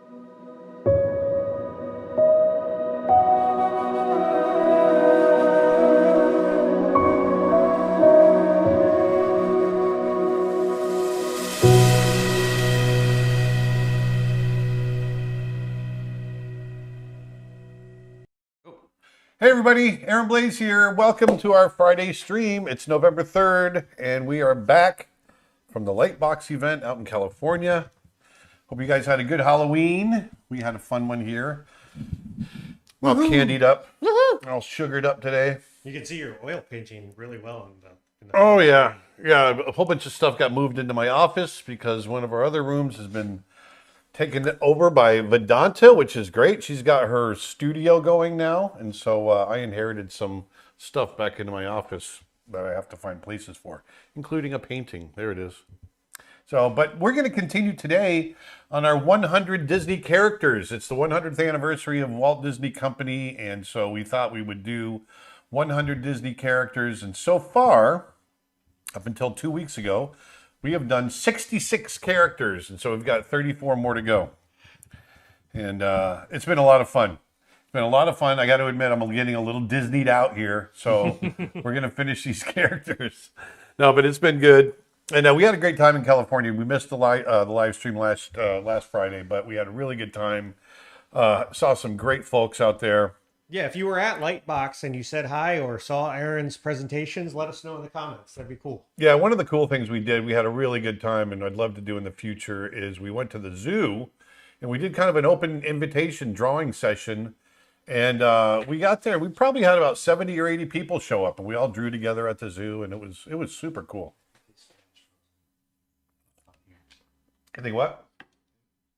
Hey everybody, Aaron Blaise here. Welcome to our Friday stream. It's November 3rd, and we are back from the Lightbox event out in California. Hope you guys had a good Halloween. We had a fun one here. All candied up, all sugared up today. You can see your oil painting really well in the Oh yeah, a whole bunch of stuff got moved into my office because one of our other rooms has been taken over by Vedanta, which is great. She's got her studio going now, and so I inherited some stuff back into my office that I have to find places for, including a painting. There it is. So, but we're going to continue today on our 100 Disney characters. It's the 100th anniversary of Walt Disney Company, and so we thought we would do 100 Disney characters. And so far, up until 2 weeks ago, we have done 66 characters, and so we've got 34 more to go. And it's been a lot of fun. It's been a lot of fun. I got to admit, I'm getting a little Disneyed out here, so we're going to finish these characters. No, but it's been good. And we had a great time in California. We missed the live stream last Friday, but we had a really good time. Saw some great folks out there. Yeah, if you were at Lightbox and you said hi or saw Aaron's presentations, let us know in the comments. That'd be cool. Yeah, one of the cool things we did, we had a really good time, and I'd love to do in the future, is we went to the zoo, and we did kind of an open invitation drawing session. And we got there. We probably had about 70 or 80 people show up, and we all drew together at the zoo, and it was super cool. I think what?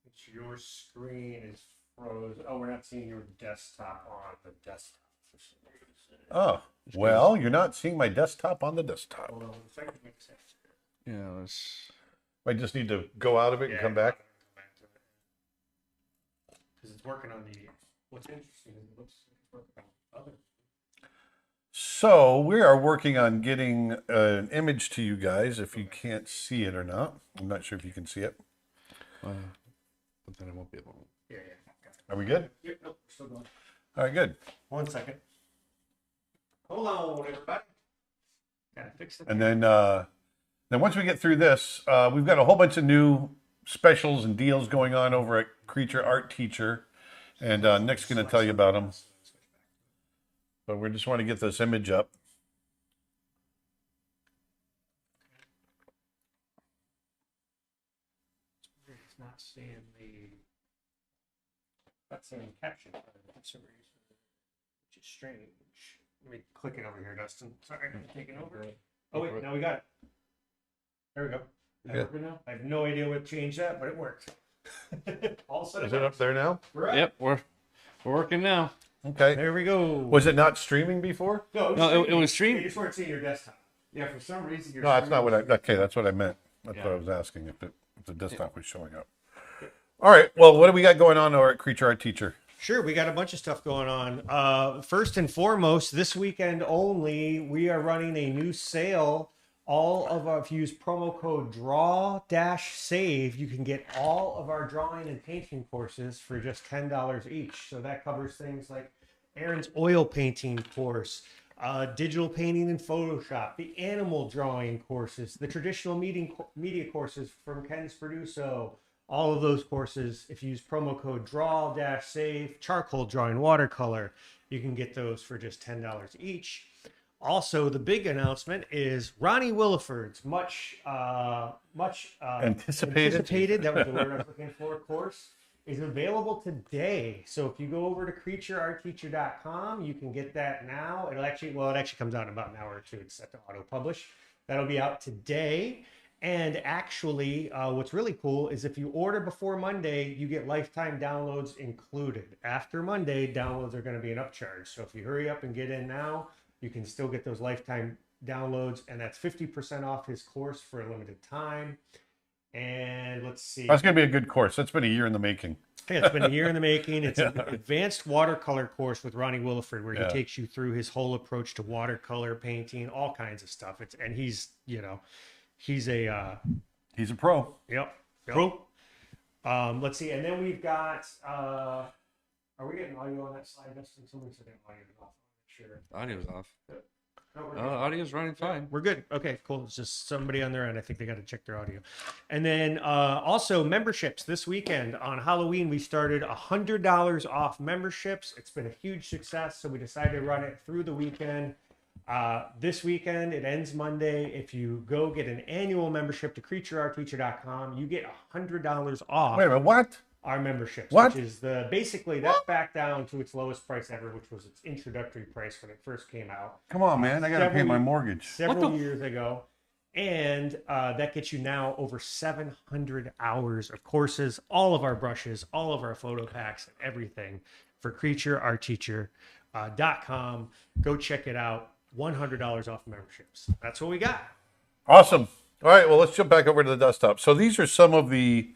It's your screen is frozen. Oh, we're not seeing your desktop on the desktop for some reason. Oh, well, you're not seeing my desktop on the desktop. Hold on 1 second. Yeah, let's... I just need to go out of it and come back. Because it's working on the... What's interesting is it looks like it's working on other... So we are working on getting an image to you guys, if you can't see it or not. I'm not sure if you can see it. but then I won't be able to... Yeah. Are we good? Yep, nope, we're still going. All right, good. 1 second. Hold on, everybody. Gotta fix it. And then once we get through this, we've got a whole bunch of new specials and deals going on over at Creature Art Teacher, and Nick's going to tell you about them. But we just want to get this image up. It's not seeing the... Not seeing caption for some reason, which is strange. Let me click it over here, Dustin. Sorry, I'm taking over. Oh wait, now we got it. There we go. I have no idea what changed that, but it worked. All of a sudden, Is it up there now? Right. Yep, we're working now. Okay. There we go. Was it not streaming before? No, it was streamed. You just weren't seeing your desktop. Yeah, for some reason your No, that's not screen what I. was- Okay, that's what I meant. That's Yeah. what I was asking. If the desktop was showing up. All right. Well, what do we got going on over at Creature Art Teacher? Sure, we got a bunch of stuff going on. First and foremost, this weekend only, we are running a new sale. If you use promo code DRAW-SAVE, you can get all of our drawing and painting courses for just $10 each. So that covers things like Aaron's oil painting course, digital painting in Photoshop, the animal drawing courses, the traditional media courses from Ken's Produso. All of those courses, if you use promo code DRAW-SAVE, charcoal drawing, watercolor, you can get those for just $10 each. Also, the big announcement is Ronnie Williford's much anticipated, that was the word I was looking for, course, is available today. So if you go over to creatureartteacher.com, you can get that now. It actually comes out in about an hour or two. It's set to auto-publish. That'll be out today. And actually, what's really cool is if you order before Monday, you get lifetime downloads included. After Monday, downloads are going to be an upcharge. So if you hurry up and get in now, you can still get those lifetime downloads. And that's 50% off his course for a limited time. And let's see. That's going to be a good course. That's been a year in the making. Yeah, it's been a year in the making. It's an advanced watercolor course with Ronnie Williford, where he takes you through his whole approach to watercolor painting, all kinds of stuff. He's a He's a pro. Yep. Pro. Let's see, and then we've got. Are we getting audio on that slide, Dustin? Somebody said that audio was off. Sure. Audio's off. No, we're Oh, good. audio's running fine. We're good. Okay, cool. It's just somebody on their end. I think they got to check their audio. And then also memberships this weekend on Halloween. We started $100 off memberships. It's been a huge success, so we decided to run it through the weekend. This weekend, it ends Monday. If you go get an annual membership to creatureartteacher.com, you get $100 off. Wait a minute, what? Our memberships, What? which is basically that's back down to its lowest price ever, which was its introductory price when it first came out Come on, man. I got to pay my mortgage. several years ago. And that gets you now over 700 hours of courses, all of our brushes, all of our photo packs, and everything for creatureartteacher.com. Go check it out. $100 off memberships. That's what we got. Awesome. All right, well, let's jump back over to the desktop. So these are some of the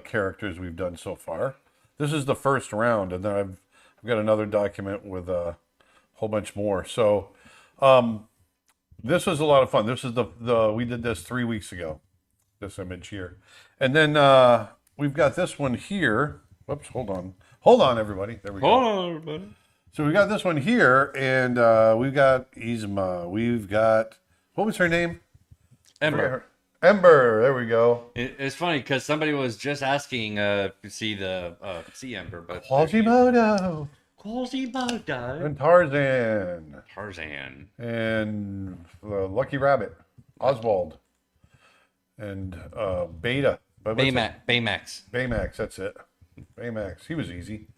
characters we've done so far. This is the first round, and then I've got another document with a whole bunch more. So this was a lot of fun. This is we did this 3 weeks ago, this image here. And then we've got this one here. Whoops, hold on. Hold on, everybody. There we go. Hold on, everybody. So we got this one here, and we've got Yzma. We've got, what was her name? Ember. Ember, there we go. It's funny because somebody was just asking to see Ember, but Quasimodo. Quasimodo. And Tarzan. Tarzan. And Lucky Rabbit. Oswald. And Beta. Baymax. Baymax, that's it. Baymax. He was easy.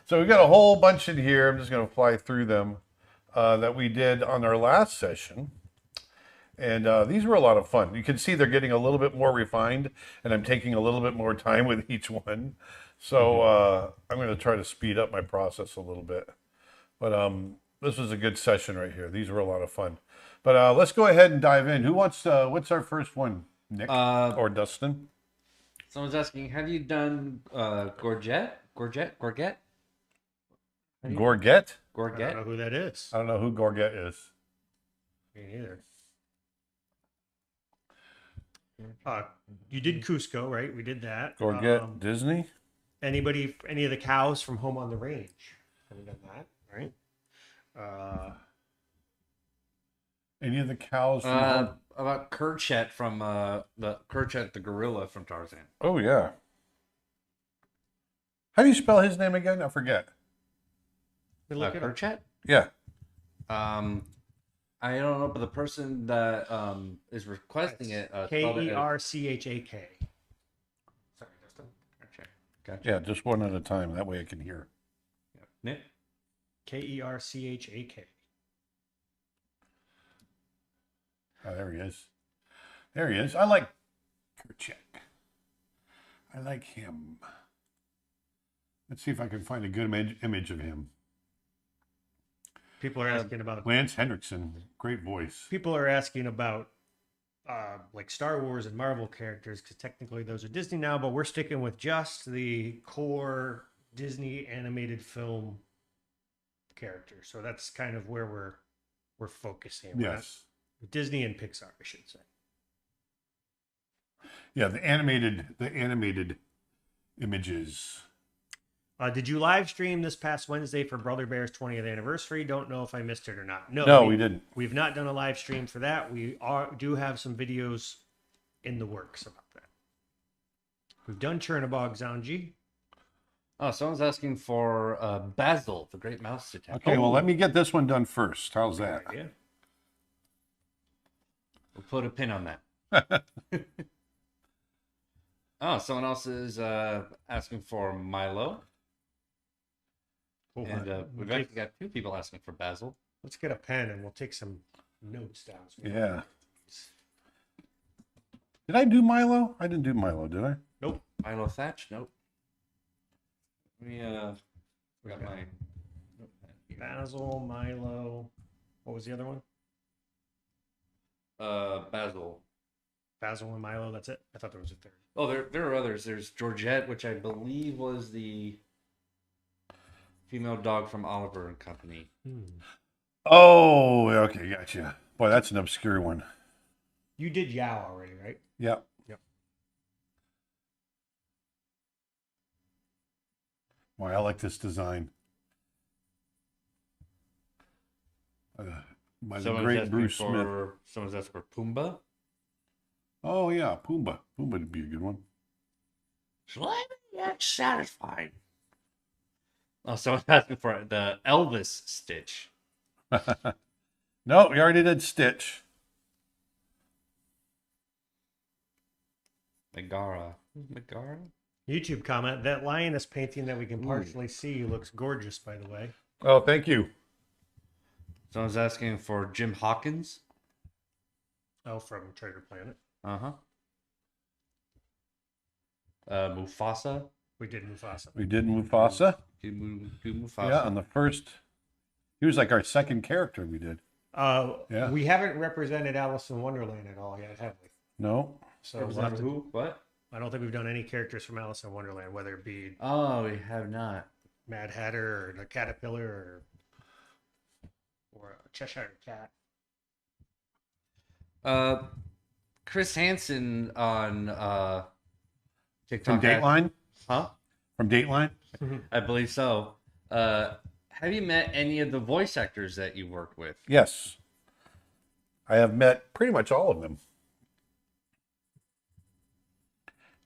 So we got a whole bunch in here. I'm just going to fly through them that we did on our last session. And these were a lot of fun. You can see they're getting a little bit more refined, and I'm taking a little bit more time with each one. So I'm going to try to speed up my process a little bit. But this was a good session right here. These were a lot of fun. But let's go ahead and dive in. What's our first one, Nick or Dustin? Someone's asking, have you done Gorget? Gorget? I don't know who that is. I don't know who Gorget is. Me neither. You did Cusco, right? We did that. Gorget Disney? Any of the cows from Home on the Range? Have we done that, right? Any of the cows from about Kerchet from the gorilla from Tarzan. Oh, yeah. How do you spell his name again? I forget. Kerchet? Yeah. I don't know, but the person that is requesting it Kerchak. Sorry, Dustin. Gotcha. Yeah, just one at a time. That way I can hear. Nick? Kerchak. Oh, there he is. There he is. I like Kerchak. I like him. Let's see if I can find a good image of him. People are asking about Lance Hendrickson. Great voice. People are asking about like Star Wars and Marvel characters, because technically those are Disney now, but we're sticking with just the core Disney animated film character. So that's kind of where we're focusing. Yes. Disney and Pixar, I should say. Yeah, the animated images. Did you live stream this past Wednesday for Brother Bear's 20th anniversary? Don't know if I missed it or not. No, we didn't. We've not done a live stream for that. We do have some videos in the works about that. We've done Chernabog Zanji. Oh, someone's asking for Basil, the Great Mouse Detective. Okay, well, let me get this one done first. How's that? Yeah. We'll put a pin on that. Oh, someone else is asking for Milo. And we've actually got two people asking for Basil. Let's get a pen and we'll take some notes down. Yeah. Did I do Milo? I didn't do Milo, did I? Nope. Milo Thatch? Nope. Let me got my notepad. Basil, Milo. What was the other one? Basil. Basil and Milo, that's it? I thought there was a third. Oh, there are others. There's Georgette, which I believe was the female dog from Oliver and Company. Oh, okay, gotcha. Boy, that's an obscure one. You did Yao already, right? Yep. Yep. Why, I like this design. By the Someone's great asking Bruce Smith. Someone's asking for Pumbaa. Oh, yeah, Pumbaa. Pumbaa would be a good one. Slightly satisfied. Oh, someone's asking for the Elvis Stitch. No, we already did Stitch. Megara. Who's Megara? YouTube comment, that lioness painting that we can partially see looks gorgeous, by the way. Oh, thank you. Someone's asking for Jim Hawkins. Oh, from Treasure Planet. Uh-huh. Mufasa. We did Mufasa. We did Mufasa. Do Mufasa. Yeah, on the first. He was like our second character we did. Yeah. We haven't represented Alice in Wonderland at all yet, have we? No. So we'll have Represent to, who? What? I don't think we've done any characters from Alice in Wonderland, whether it be Oh, we have not. Mad Hatter or the Caterpillar or a Cheshire Cat. Chris Hansen on TikTok. From Dateline? Huh? From Dateline? I believe so. Have you met any of the voice actors that you worked with? Yes. I have met pretty much all of them.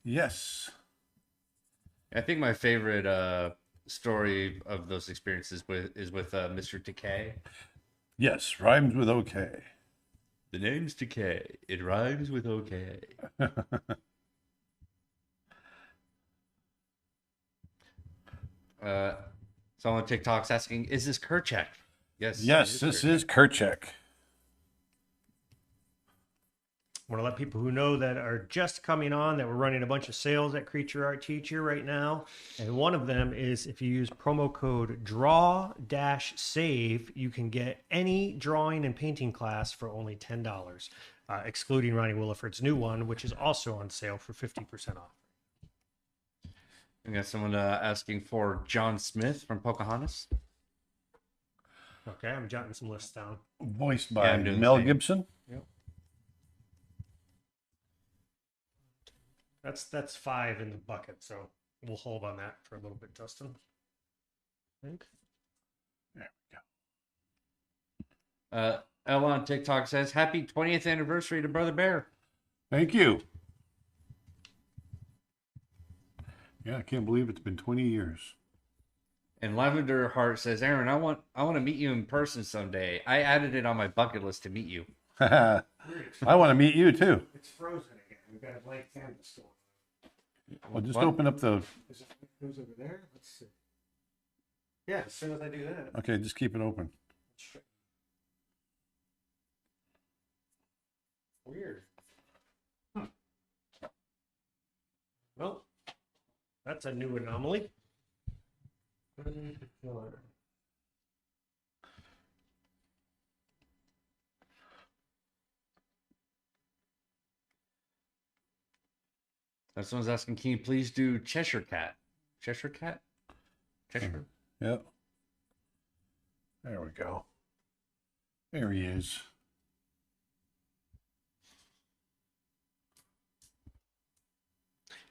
Yes. I think my favorite story of those experiences is with Mr. Decay. Yes, rhymes with okay. The name's Decay. It rhymes with okay. Someone on TikTok's asking, is this Kerchak? Yes. Yes, this is Kerchak. I want to let people who know that are just coming on that we're running a bunch of sales at Creature Art Teacher right now. And one of them is if you use promo code DRAW-SAVE, you can get any drawing and painting class for only $10, excluding Ronnie Williford's new one, which is also on sale for 50% off. We got someone asking for John Smith from Pocahontas. Okay, I'm jotting some lists down. Voiced by I'm doing the Mel same. Gibson. Yep. That's 5 in the bucket, so we'll hold on that for a little bit, Justin. I think. There we go. Ella on TikTok says, happy 20th anniversary to Brother Bear. Thank you. Yeah, I can't believe it's been 20 years. And Lavender Heart says, Aaron, I want to meet you in person someday. I added it on my bucket list to meet you. I want to meet you too. It's frozen again. We've got a blank canvas still. Well, just What? open up the. Is it goes over there? Let's see. Yeah, as soon as I do that. Okay, just keep it open. Weird. Well, that's a new anomaly. Someone's asking, can you please do Cheshire Cat? Cheshire Cat? Cheshire? Yep. There we go. There he is.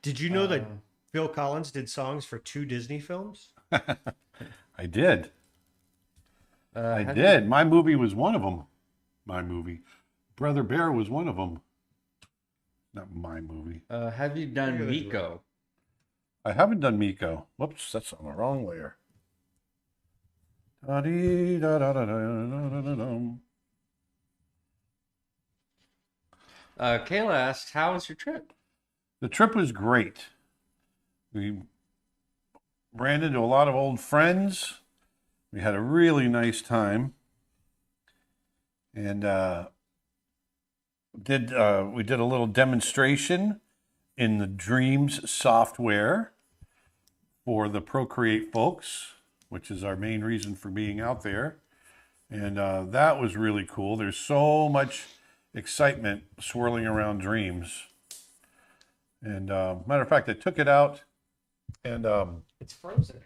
Did you know that Phil Collins did songs for 2 Disney films? I did. I have did. My movie was one of them. My movie. Brother Bear was one of them. Not my movie. Have you done Miko? I haven't done Miko. Whoops, that's on the wrong layer. Da-dee-da-da-da-da-da-da-dum. Kayla asks, how was your trip? The trip was great. We ran into a lot of old friends. We had a really nice time. And we did a little demonstration in the Dreams software for the Procreate folks, which is our main reason for being out there. And that was really cool. There's so much excitement swirling around Dreams. And matter of fact, I took it out and It's frozen.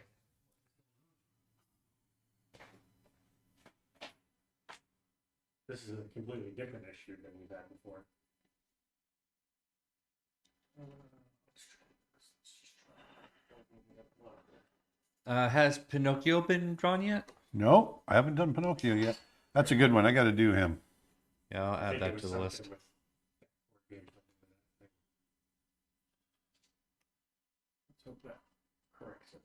This is a completely different issue than we've had before. Has Pinocchio been drawn yet? No, I haven't done Pinocchio yet. That's a good one. I got to do him. Yeah, I'll I add think it that was to the something list. with- Let's hope that corrects it.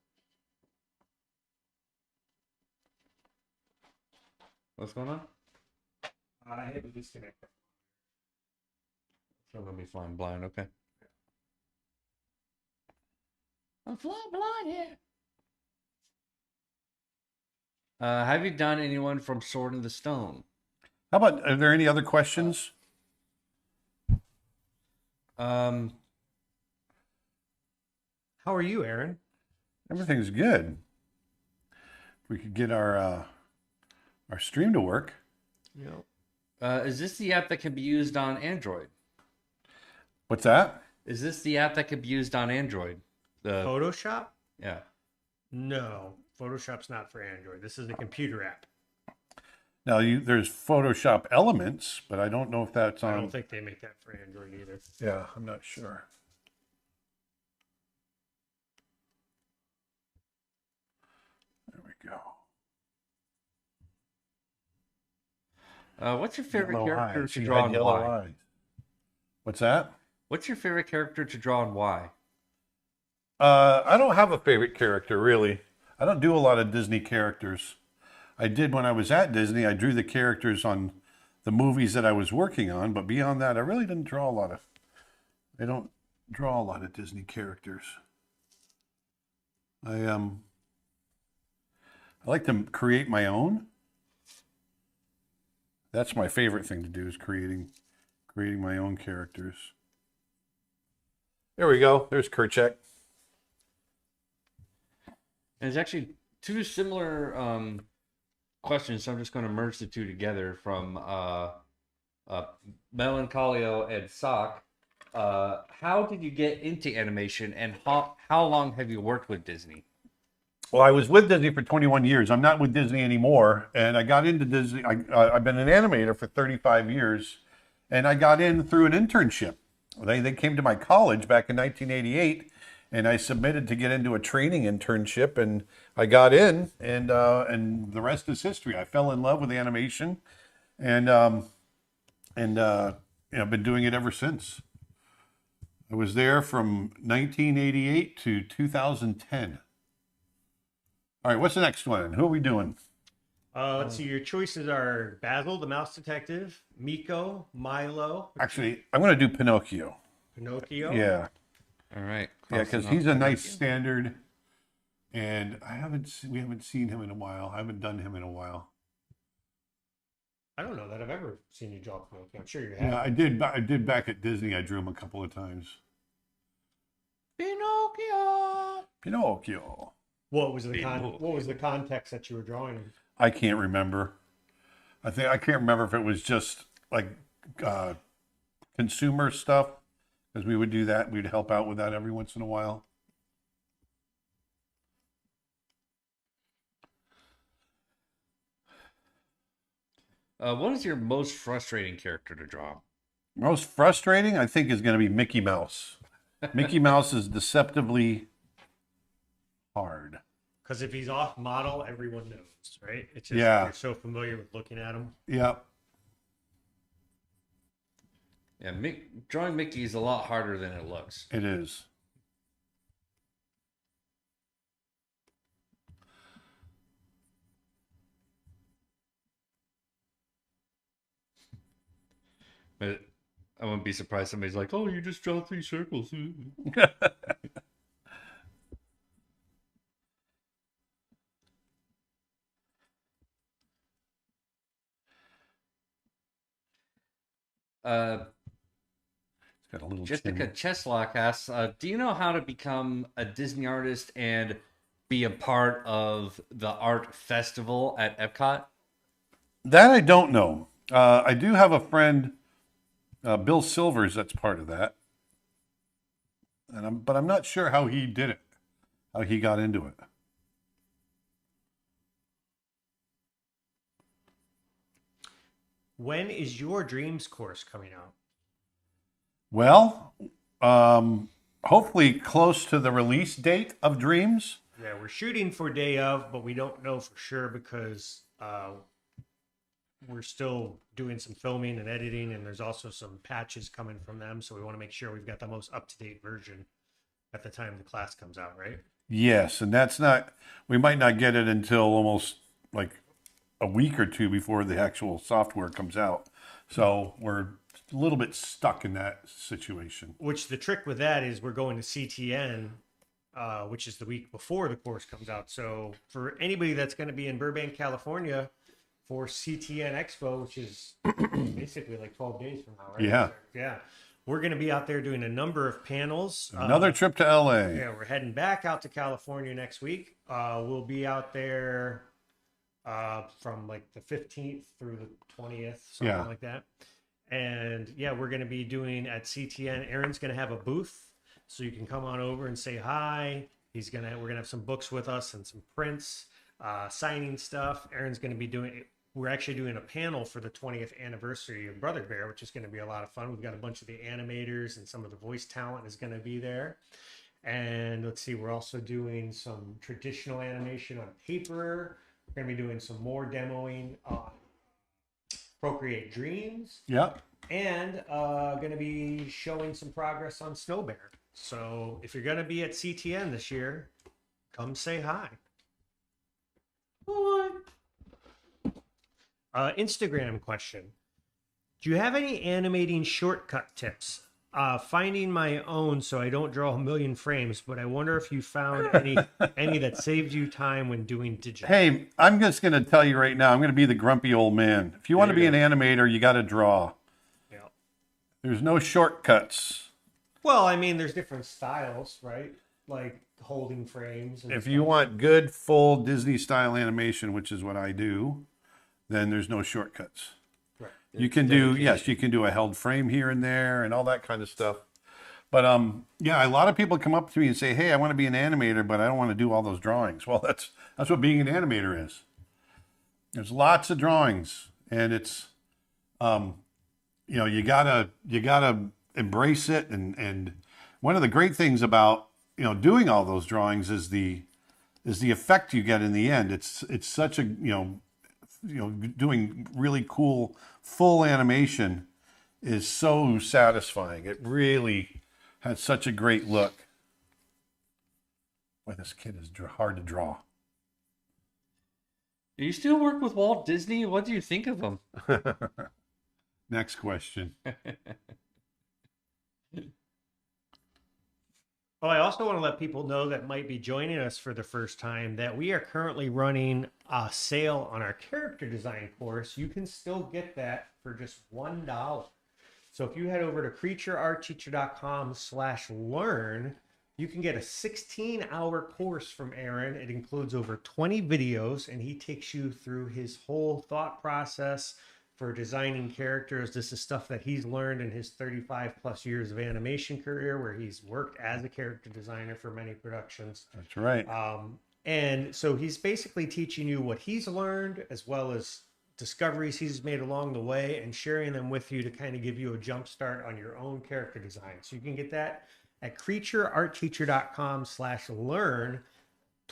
What's going on? I had to disconnect it. I'm gonna be flying blind. Okay. I'm flying blind here. Have you done anyone from Sword in the Stone? How about, are there any other questions? Um, How are you, Aaron? Everything's good. We could get our stream to work. Yep. is this the app that can be used on Android? What's that? Is this the app that can be used on Android? The Photoshop? yeah. No, Photoshop's not for Android. This is a computer app. Now, there's Photoshop Elements, but I don't know if that's I on. don't think they make that for Android either. Yeah, I'm not sure. There we go. What's your favorite Yellow character eyes. to She draw had and yellow why? eyes. What's that? What's your favorite character to draw and why? I don't have a favorite character, really. I don't do a lot of Disney characters. I did when I was at Disney. I drew the characters on the movies that I was working on, but beyond that, I really didn't draw a lot of. I don't draw a lot of Disney characters. I like to create my own. That's my favorite thing to do is creating my own characters. There we go. There's Kerchak. And there's actually two similar questions, so I'm just going to merge the two together from Melancolio and Sock. How did you get into animation, and how long have you worked with Disney? Well, I was with Disney for 21 years. I'm not with Disney anymore, and I got into Disney. I've been an animator for 35 years, and I got in through an internship. They came to my college back in 1988, and I submitted to get into a training internship, and I got in, and the rest is history. I fell in love with animation, and I've been doing it ever since. I was there from 1988 to 2010. All right, what's the next one? Who are we doing? Let's see. Your choices are Basil, the Mouse Detective, Miko, Milo, Actually, I'm going to do Pinocchio. Pinocchio. Yeah, All right. yeah, because he's a nice standard, and we haven't seen him in a while. I haven't done him in a while. I don't know that I've ever seen you draw Pinocchio. I'm sure you have. Yeah, I did. I did back at Disney. I drew him a couple of times. Pinocchio. Pinocchio. What was the context that you were drawing him? I can't remember. I can't remember if it was just like consumer stuff, because we would do that. We'd help out with that every once in a while. What is your most frustrating character to draw? Most frustrating, I think, is going to be Mickey Mouse. Mickey Mouse is deceptively hard. Because if he's off model, everyone knows, right? It's just Yeah. you're so familiar with looking at him. Yeah. Yeah, drawing Mickey is a lot harder than it looks. It is. But I wouldn't be surprised somebody's like, "Oh, you just draw 3 circles." It's got a little Jessica chin. Cheslock asks, "Do you know how to become a Disney artist and be a part of the art festival at Epcot?" That I don't know. I do have a friend, Bill Silvers, that's part of that. But I'm not sure how he did it, how he got into it. When is your Dreams course coming out? Well, hopefully close to the release date of Dreams. Yeah, we're shooting for day of, but we don't know for sure because we're still doing some filming and editing, and there's also some patches coming from them. So we want to make sure we've got the most up-to-date version at the time the class comes out, right? Yes, and that's not, we might not get it until almost like a week or two before the actual software comes out. So we're a little bit stuck in that situation. Which the trick with that is we're going to CTN, which is the week before the course comes out. So for anybody that's going to be in Burbank, California for CTN Expo, which is basically like 12 days from now, right? Yeah. Yeah. We're going to be out there doing a number of panels. Another trip to LA. Yeah, we're heading back out to California next week. We'll be out there from like the 15th through the 20th, something like that. And yeah, we're going to be doing at CTN. Aaron's going to have a booth, so you can come on over and say hi. We're going to have some books with us and some prints, signing stuff. Aaron's going to be we're actually doing a panel for the 20th anniversary of Brother Bear, which is going to be a lot of fun. We've got a bunch of the animators and some of the voice talent is going to be there. And let's see, we're also doing some traditional animation on paper. We're going to be doing some more demoing on Procreate Dreams. Yep. And going to be showing some progress on Snow Bear. So if you're going to be at CTN this year, come say hi. Instagram question. Do you have any animating shortcut tips? Finding my own so I don't draw a million frames, but I wonder if you found any that saved you time when doing digital. Hey, I'm just going to tell you right now, I'm going to be the grumpy old man. If you want to be an animator, you got to draw. Yeah. There's no shortcuts. Well, I mean, there's different styles, right? Like holding frames. And If you want good, full Disney-style animation, which is what I do, then there's no shortcuts. Right. You can do, yes, you can do a held frame here and there and all that kind of stuff. But yeah, a lot of people come up to me and say, hey, I want to be an animator, but I don't want to do all those drawings. Well, that's what being an animator is. There's lots of drawings, and it's, you gotta embrace it. And one of the great things about, doing all those drawings is the effect you get in the end. It's such a, doing really cool full animation is so satisfying. It really has such a great look. Boy, this kid is hard to draw. Do you still work with Walt Disney? What do you think of him? Next question. Oh, I also want to let people know that might be joining us for the first time that we are currently running a sale on our character design course. You can still get that for just $1. So if you head over to creatureartteacher.com/learn, you can get a 16-hour course from Aaron. It includes over 20 videos, and he takes you through his whole thought process for designing characters. This is stuff that he's learned in his 35 plus years of animation career, where he's worked as a character designer for many productions. That's right. And so he's basically teaching you what he's learned, as well as discoveries he's made along the way, and sharing them with you to kind of give you a jump start on your own character design. So you can get that at creatureartteacher.com/learn.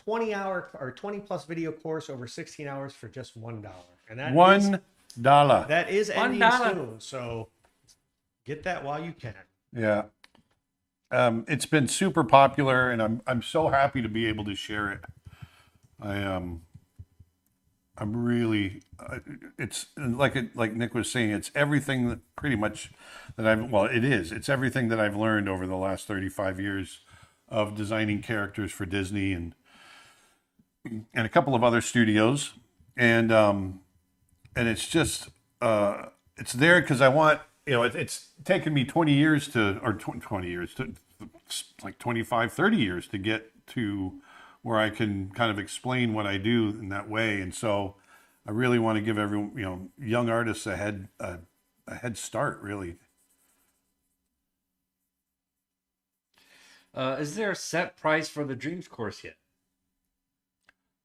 20-hour or 20 plus video course over 16 hours for just $1. And that $1. That is ending soon, so get that while you can. Yeah. It's been super popular, and I'm so happy to be able to share it. I'm really, it's like Nick was saying, it's everything that pretty much that it's everything that I've learned over the last 35 years of designing characters for Disney and a couple of other studios. And it's just, it's there because I want, it's taken me 20 years like 25, 30 years to get to where I can kind of explain what I do in that way. And so I really want to give everyone, young artists a head start, really. Is there a set price for the Dreams course yet?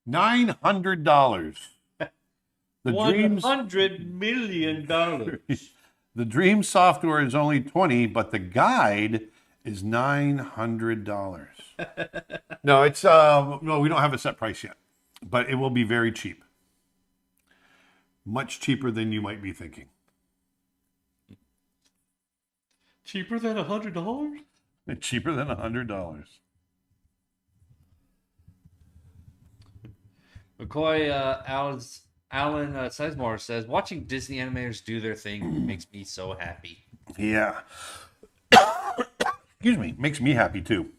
$900. The $100 million. The Dream software is only $20, but the guide is $900. No, it's no, we don't have a set price yet, but it will be very cheap. Much cheaper than you might be thinking. Cheaper than $100? Cheaper than $100. McCoy Alan Sizemore says, watching Disney animators do their thing makes me so happy. Yeah. Excuse me. Makes me happy too.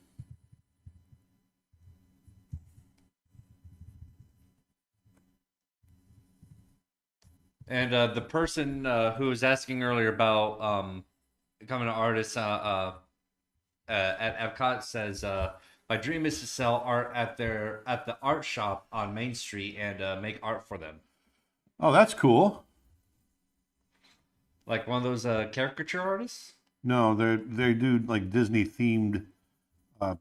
And the person who was asking earlier about becoming an artist at Epcot says, my dream is to sell art at the art shop on Main Street and make art for them. Oh, that's cool. Like one of those caricature artists? No, they do like Disney themed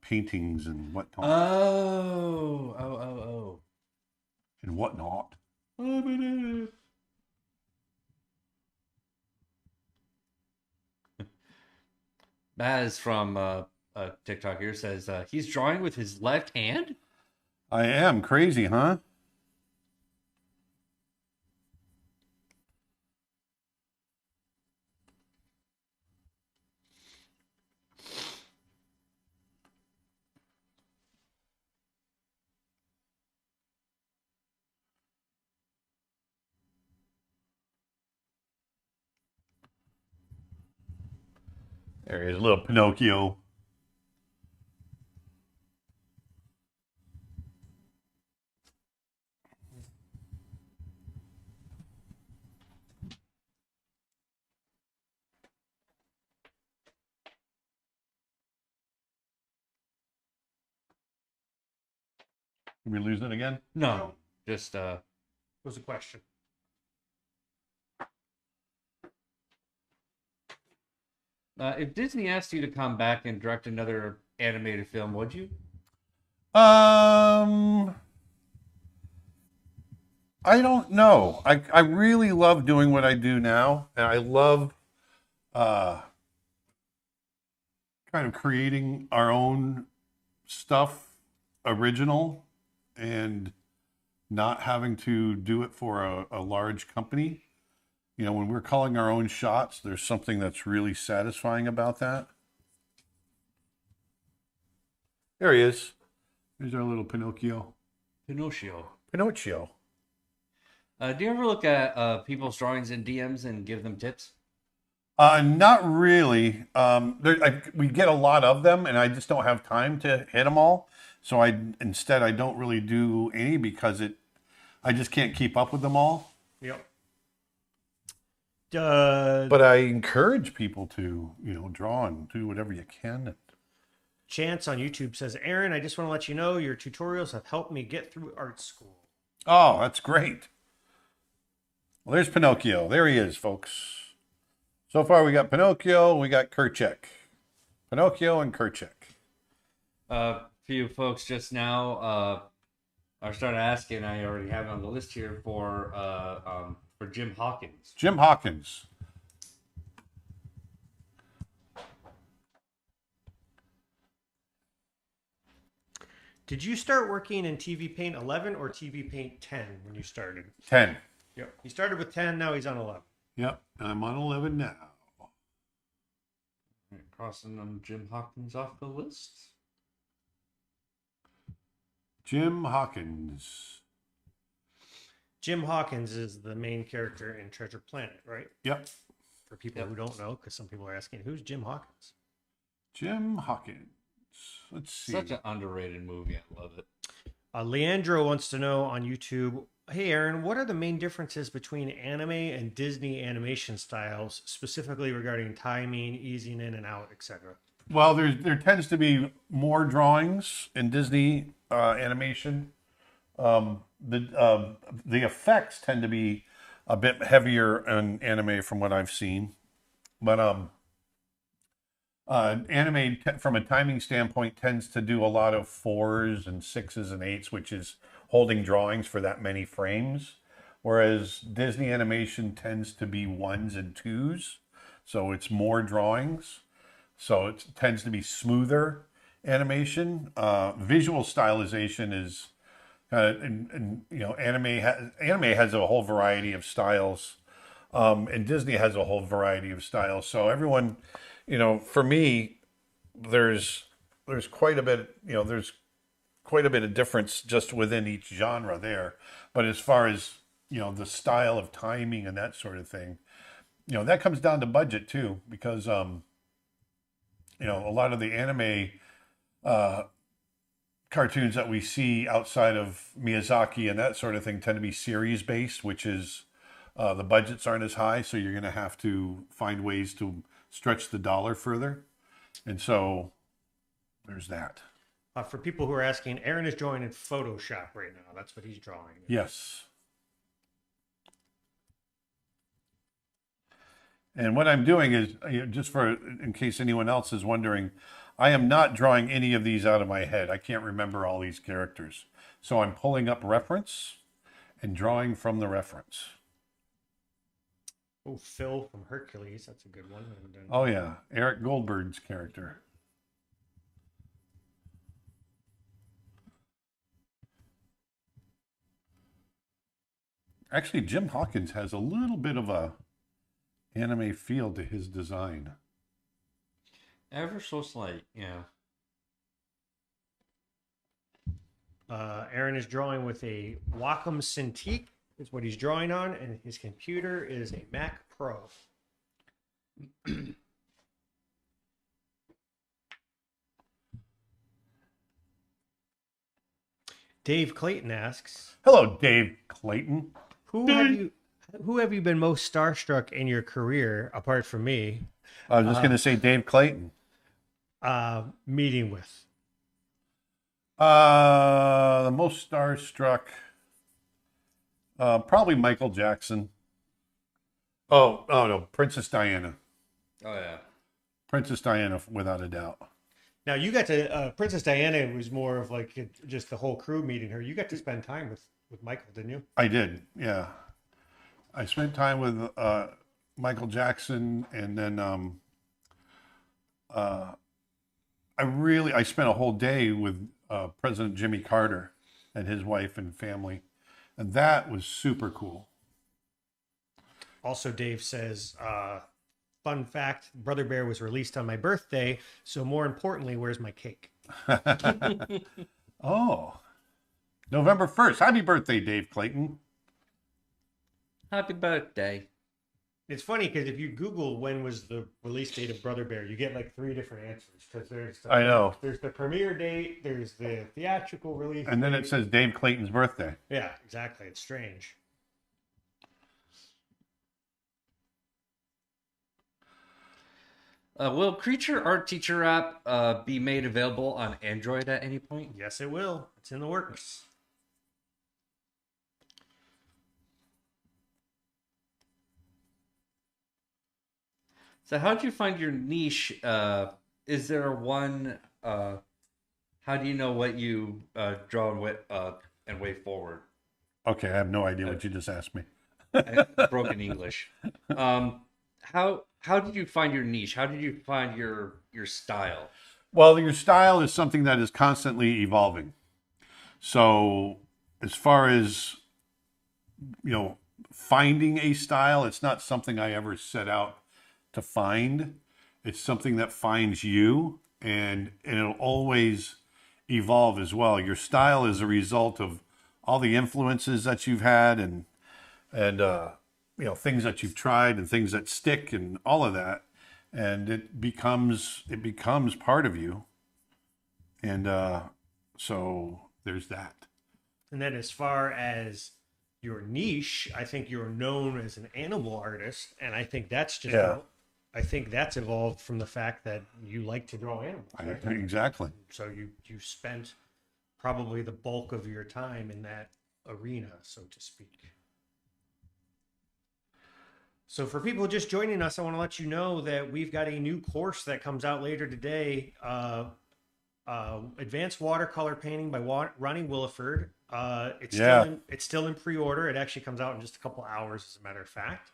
paintings and whatnot. Oh. And whatnot. Baz from TikTok here says he's drawing with his left hand. I am crazy, huh? There he is, little Pinocchio. Did we lose it again? No, just Was a question. if Disney asked you to come back and direct another animated film, would you? I don't know. I really love doing what I do now, and I love kind of creating our own stuff original and not having to do it for a large company. You know, when we're calling our own shots, there's something that's really satisfying about that. There he is. There's our little Pinocchio. Pinocchio. Pinocchio. Do you ever look at people's drawings in DMs and give them tips? Not really. We get a lot of them, and I just don't have time to hit them all. So instead I don't really do any because I just can't keep up with them all. Yep. But I encourage people to, draw and do whatever you can. Chance on YouTube says, Aaron, I just want to let you know your tutorials have helped me get through art school. Oh, that's great. Well, there's Pinocchio. There he is, folks. So far, we got Pinocchio, we got Kerchak. Pinocchio and Kerchak. A few folks just now are starting to ask, and I already have it on the list here for Jim Hawkins. Jim Hawkins. Did you start working in TV Paint 11 or TV Paint 10 when you started? 10. Yep. He started with 10, now he's on 11. Yep, I'm on 11 now. Crossing Jim Hawkins off the list. Jim Hawkins. Jim Hawkins is the main character in Treasure Planet, right? Yep. For people who don't know, because some people are asking, who's Jim Hawkins? Jim Hawkins. Let's see. Such an underrated movie. I love it. Leandro wants to know on YouTube, hey, Aaron, what are the main differences between anime and Disney animation styles, specifically regarding timing, easing in and out, etc.? Well, there tends to be more drawings in Disney animation. The effects tend to be a bit heavier in anime from what I've seen. But anime, from a timing standpoint, tends to do a lot of 4s and 6s and 8s, which is holding drawings for that many frames. Whereas Disney animation tends to be 1s and 2s. So it's more drawings. So it tends to be smoother animation. Visual stylization is and anime has a whole variety of styles, and Disney has a whole variety of styles. So everyone, for me, there's quite a bit, there's quite a bit of difference just within each genre there. But as far as the style of timing and that sort of thing, that comes down to budget too, because a lot of the anime cartoons that we see outside of Miyazaki and that sort of thing tend to be series based, which is the budgets aren't as high, so you're going to have to find ways to stretch the dollar further, and so there's that. For people who are asking, Aaron is drawing in Photoshop right now. That's what he's drawing. Yes. And what I'm doing is, just in case anyone else is wondering, I am not drawing any of these out of my head. I can't remember all these characters. So I'm pulling up reference and drawing from the reference. Oh, Phil from Hercules. That's a good one. Oh, yeah. Eric Goldberg's character. Actually, Jim Hawkins has a little bit of a anime feel to his design. Ever so slight, yeah. Aaron is drawing with a Wacom Cintiq, is what he's drawing on, and his computer is a Mac Pro. Dave Clayton asks, hello, Dave Clayton. Who have you been most starstruck in your career, apart from me? I was just going to say Dave Clayton. Meeting with? The most starstruck, probably Michael Jackson. Oh no, Princess Diana. Oh yeah, Princess Diana, without a doubt. Now you got to Princess Diana was more of like just the whole crew meeting her. You got to spend time with Michael, didn't you? I did, yeah. I spent time with Michael Jackson, and then I spent a whole day with President Jimmy Carter and his wife and family, and that was super cool. Also, Dave says, fun fact, Brother Bear was released on my birthday, so more importantly, where's my cake? Oh, November 1st. Happy birthday, Dave Clayton. happy birthday. It's funny because if you Google when was the release date of Brother Bear, you get like 3 different answers. Because I know. There's the premiere date, there's the theatrical release, and then it says Dave Clayton's birthday. Yeah, exactly. It's strange. Will Creature Art Teacher app be made available on Android at any point? Yes, it will. It's in the works. So how did you find your niche? Is there one? How do you know what you draw and way forward? Okay, I have no idea what you just asked me. Broken English. How did you find your niche? How did you find your style? Well, your style is something that is constantly evolving. So as far as, finding a style, it's not something I ever set out to find. It's something that finds you, and it'll always evolve as well. Your style is a result of all the influences that you've had and things that you've tried and things that stick and all of that, and it becomes part of you. And so there's that. And then as far as your niche, I think you're known as an animal artist, and I think that's just I think that's evolved from the fact that you like to draw animals. Right? Exactly. So you spent probably the bulk of your time in that arena, so to speak. So for people just joining us, I want to let you know that we've got a new course that comes out later today. Advanced Watercolor Painting by Ronnie Williford. It's still in pre-order. It actually comes out in just a couple hours, as a matter of fact.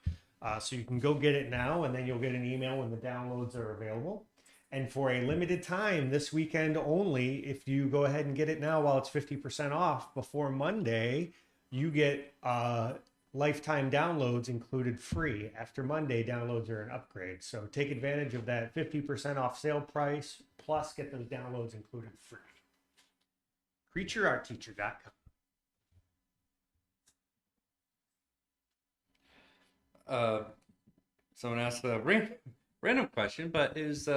So you can go get it now, and then you'll get an email when the downloads are available. And for a limited time this weekend only, if you go ahead and get it now while it's 50% off before Monday, you get lifetime downloads included free. After Monday, downloads are an upgrade. So take advantage of that 50% off sale price, plus get those downloads included free. CreatureArtTeacher.com. Someone asked a random question, but is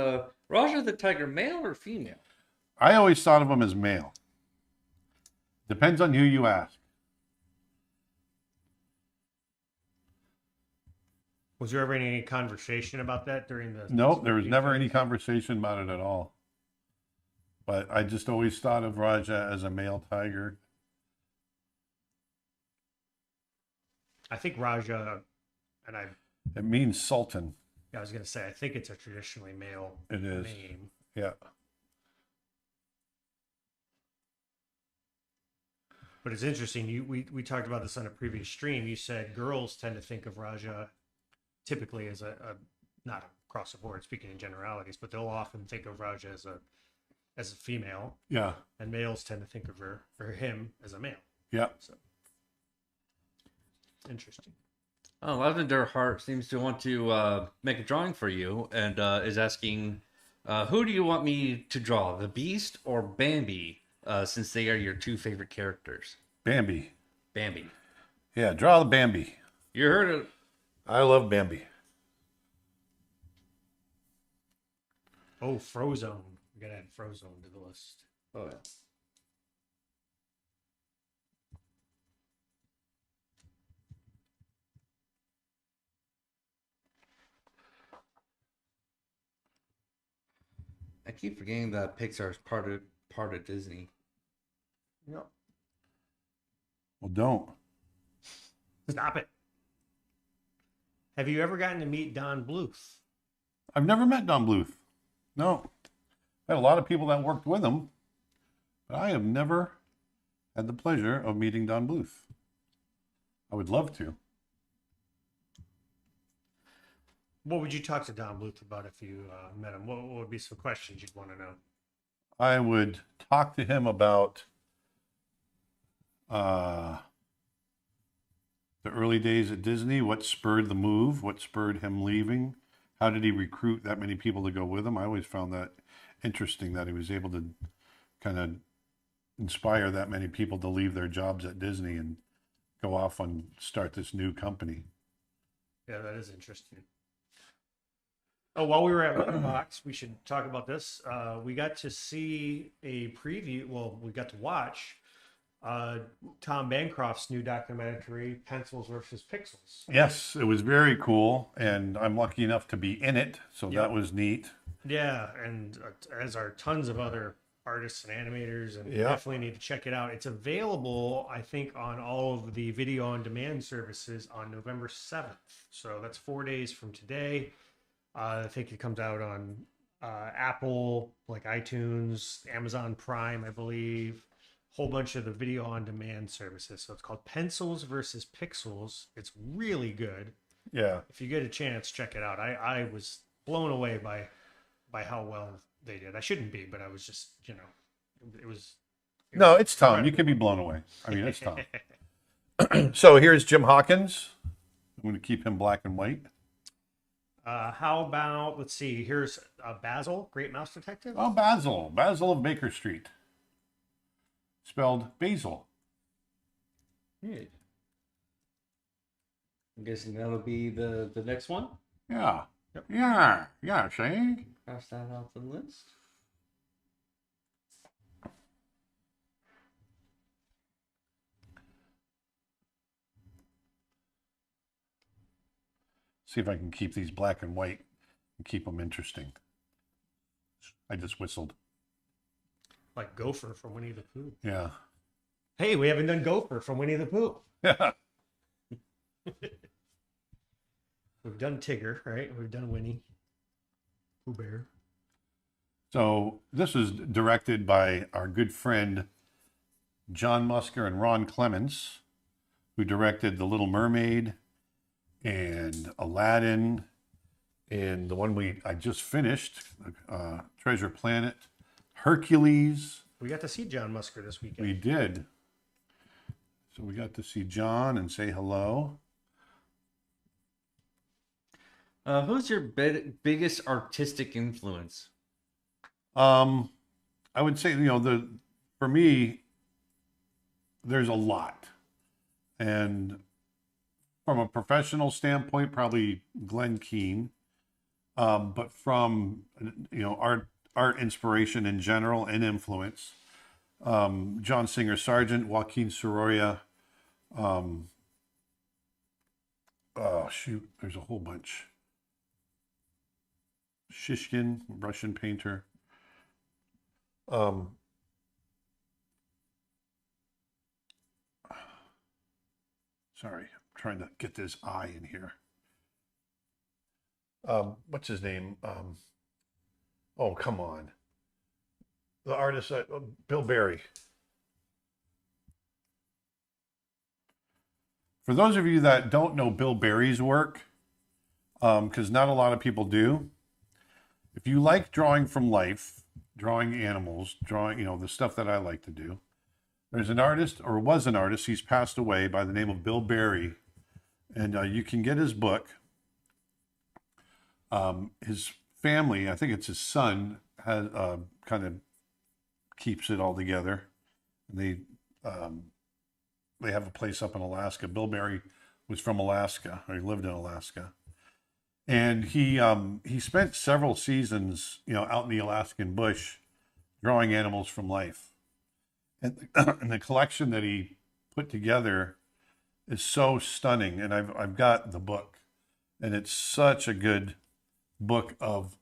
Rajah the tiger male or female? I always thought of him as male. Depends on who you ask. Was there ever any conversation about that during the... No, there was never any conversation about it at all. But I just always thought of Rajah as a male tiger. I think Rajah, and It means sultan. I was going to say, I think it's a traditionally male It is. name. Yeah. But it's interesting. We talked about this on a previous stream. You said girls tend to think of Rajah typically as a not across the board, speaking in generalities, but they'll often think of Rajah as a female, Yeah. and males tend to think of her or him as a male. Yeah. So interesting. Oh, Lavender Heart seems to want to make a drawing for you and is asking, who do you want me to draw, the Beast or Bambi, since they are your two favorite characters? Bambi. Bambi. Yeah, draw the Bambi. You heard it. I love Bambi. Oh, Frozone. We gotta add Frozone to the list. Oh, yeah. I keep forgetting that Pixar is part of Disney. No. Well, don't. Stop it. Have you ever gotten to meet Don Bluth? I've never met Don Bluth. No. I had a lot of people that worked with him, but I have never had the pleasure of meeting Don Bluth. I would love to. What would you talk to Don Bluth about if you met him? What would be some questions you'd want to know? I would talk to him about the early days at Disney, what spurred the move, what spurred him leaving, how did he recruit that many people to go with him. I always found that interesting that he was able to kind of inspire that many people to leave their jobs at Disney and go off and start this new company. Yeah, that is interesting. Oh, while we were at Letterboxd, we should talk about this. We got to see a preview. Well, we got to watch Tom Bancroft's new documentary, Pencils versus Pixels. Yes, it was very cool, and I'm lucky enough to be in it, so Yep. that was neat. Yeah, and as are tons of other artists and animators, and Yeah. definitely need to check it out. It's available, I think, on all of the video on demand services on November 7th. So that's 4 days from today. I think it comes out on Apple, like iTunes, Amazon Prime, I believe, whole bunch of the video on demand services. So it's called Pencils versus Pixels. It's really good. Yeah. If you get a chance, check it out. I was blown away by how well they did. I shouldn't be, but I was just, it was. No, it's Tom. You can be blown away. I mean, it's Tom. So here's Jim Hawkins. I'm going to keep him black and white. How about, let's see, here's Basil, Great Mouse Detective. Oh, Basil. Basil of Baker Street. Spelled Basil. I'm guessing that'll be the next one. Yeah. Yep. Yeah, see? Cross that off the list. See if I can keep these black and white and keep them interesting. I just whistled. Like Gopher from Winnie the Pooh. Yeah. Hey, we haven't done Gopher from Winnie the Pooh. Yeah. We've done Tigger, right? We've done Winnie. Pooh Bear. So this is directed by our good friend John Musker and Ron Clements, who directed The Little Mermaid and Aladdin And the one I just finished, Treasure Planet, Hercules. We got to see John Musker this weekend. We did. So we got to see John and say hello. Who's your biggest artistic influence? I would say, for me, there's a lot. And from a professional standpoint, probably Glenn Keane. But from, art inspiration in general and influence, John Singer Sargent, Joaquin Sorolla. There's a whole bunch. Shishkin, Russian painter. Sorry, I'm trying to get this eye in here. What's his name? Oh, come on. The artist, Bill Berry. For those of you that don't know Bill Berry's work, because not a lot of people do, if you like drawing from life, drawing animals, drawing, the stuff that I like to do, there's an artist, or was an artist, he's passed away, by the name of Bill Berry, and you can get his book. His family, I think it's his son, has kind of keeps it all together. They have a place up in Alaska. Bill Berry was from Alaska, or he lived in Alaska, and he spent several seasons, out in the Alaskan bush, drawing animals from life. And the collection that he put together is so stunning. And I've got the book, and it's such a good book of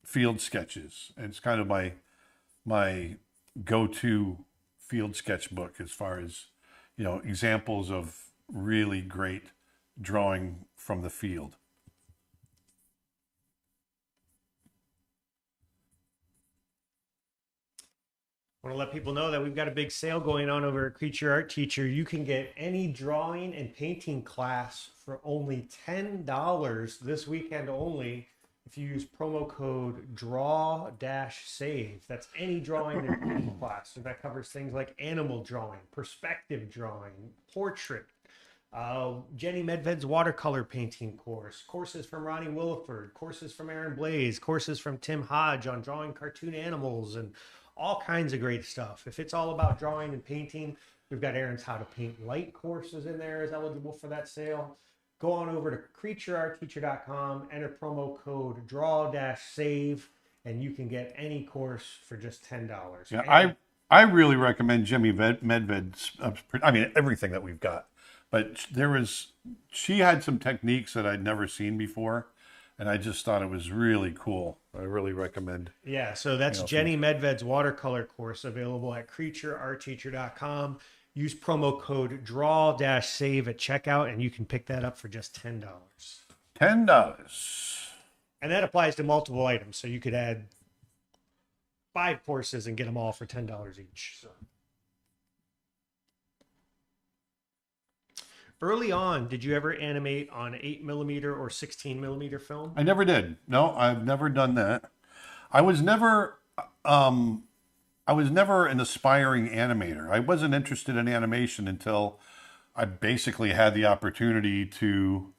field sketches. And it's kind of my go-to field sketch book as far as, examples of really great drawing from the field. I want to let people know that we've got a big sale going on over at Creature Art Teacher. You can get any drawing and painting class for only $10 this weekend only if you use promo code DRAW-SAVE. That's any drawing and painting class. So that covers things like animal drawing, perspective drawing, portrait, Jenny Medved's watercolor painting course, courses from Ronnie Williford, courses from Blaise, courses from Tim Hodge on drawing cartoon animals, and all kinds of great stuff. If it's all about drawing and painting, we've got Aaron's How to Paint Light courses in there is eligible for that sale. Go on over to creatureartteacher.com, enter promo code DRAW-SAVE, and you can get any course for just $10. Yeah, I really recommend Jimmy Medved's, everything that we've got. But she had some techniques that I'd never seen before, and I just thought it was really cool. I really recommend. Yeah, so that's Jenny Medved's watercolor course available at creatureartteacher.com. Use promo code DRAW-SAVE at checkout, and you can pick that up for just $10. $10. And that applies to multiple items, so you could add 5 courses and get them all for $10 each. So. Early on, did you ever animate on 8mm or 16mm film? I never did. No, I've never done that. I was never an aspiring animator. I wasn't interested in animation until I basically had the opportunity to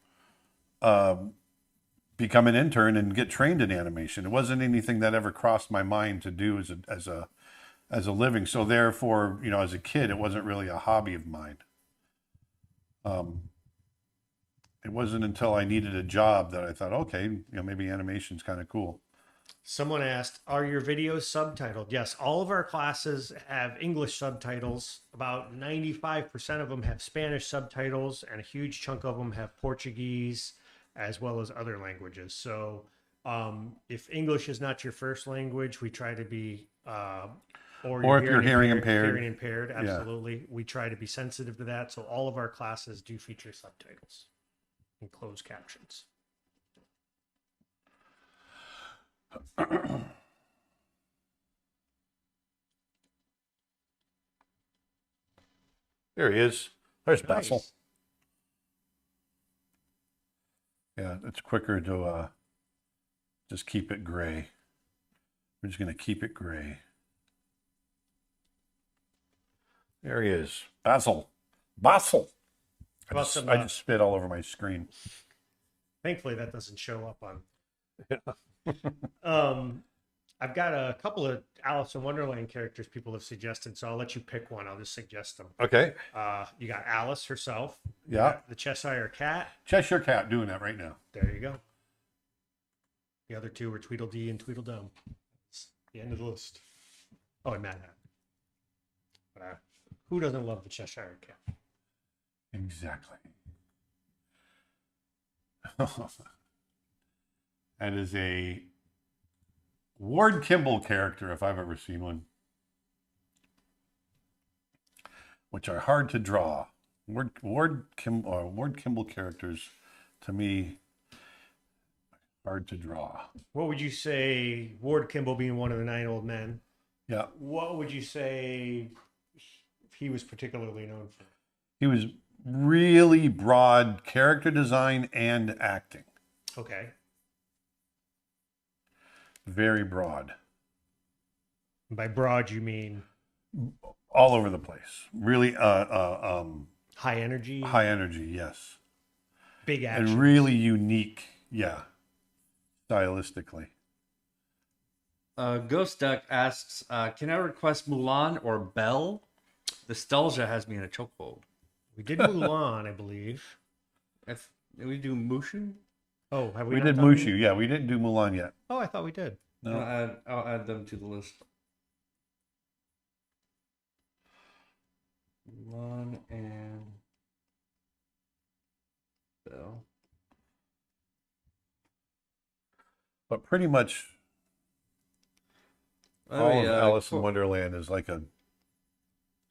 become an intern and get trained in animation. It wasn't anything that ever crossed my mind to do as a living. So therefore, as a kid, it wasn't really a hobby of mine. It wasn't until I needed a job that I thought, okay, maybe animation's kind of cool. Someone asked, are your videos subtitled? Yes, all of our classes have English subtitles. About 95% of them have Spanish subtitles, and a huge chunk of them have Portuguese, as well as other languages. So if English is not your first language, we try to be... Or if you're hearing impaired, absolutely. Yeah. We try to be sensitive to that. So all of our classes do feature subtitles and closed captions. There he is. There's Nice. Basil. Yeah, it's quicker to Just keep it gray. We're just going to keep it gray. There he is. Basil. Basil. I just spit all over my screen. Thankfully, that doesn't show up on. I've got a couple of Alice in Wonderland characters people have suggested, so I'll let you pick one. I'll just suggest them. Okay. You got Alice herself. Yeah. You got the Cheshire Cat. Cheshire Cat, doing that right now. There you go. The other two were Tweedledee and Tweedledum. It's the end of the list. Oh, and Mad Hat. But who doesn't love the Cheshire Cat? Exactly. That is a Ward Kimball character, if I've ever seen one, which are hard to draw. Ward Kimball characters, to me, hard to draw. What would you say, Ward Kimball being one of the 9 old men? Yeah. What would you say he was particularly known for? He was really broad character design and acting. Okay. Very broad. By broad, you mean all over the place. Really, high energy. High energy, yes. Big action. And really unique, yeah. Stylistically. Ghost Duck asks, "Can I request Mulan or Belle? Nostalgia has me in a chokehold." We did Mulan, I believe. Did we do Mushu? Oh, have we? We not did done Mushu, yeah. We didn't do Mulan yet. Oh, I thought we did. No. I'll add them to the list. Mulan and Belle. But pretty much all of Alice in Wonderland is like a...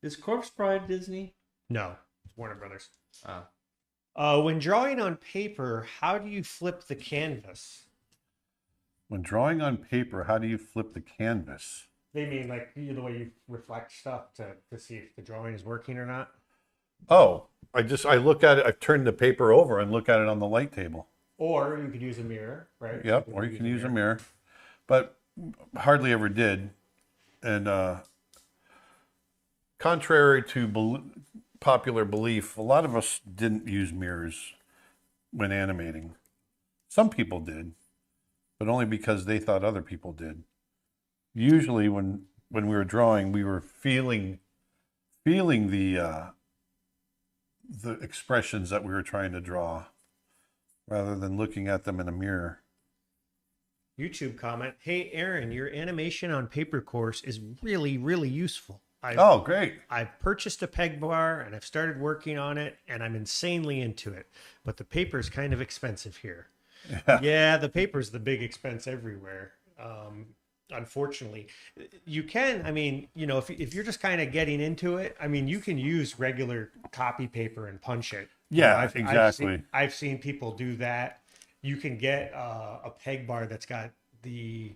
Is Corpse Bride Disney? No, it's Warner Brothers. Ah. When drawing on paper, how do you flip the canvas? When drawing on paper, how do you flip the canvas? They mean like the way you reflect stuff to see if the drawing is working or not? Oh, I look at it, I turn the paper over and look at it on the light table. Or you could use a mirror, right? Yep, or you can use a mirror. But hardly ever did. And contrary to popular belief, a lot of us didn't use mirrors when animating. Some people did, but only because they thought other people did. Usually when we were drawing, we were feeling the expressions that we were trying to draw rather than looking at them in a mirror. YouTube comment, "Hey Aaron, your animation on paper course is really, really useful. Oh, great. I've purchased a peg bar and I've started working on it and I'm insanely into it. But the paper's kind of expensive here." Yeah, the paper's the big expense everywhere. Unfortunately, you can, I mean, you know, if you're just kind of getting into it, I mean, you can use regular copy paper and punch it. Yeah, You know, exactly. I've seen people do that. You can get a peg bar that's got the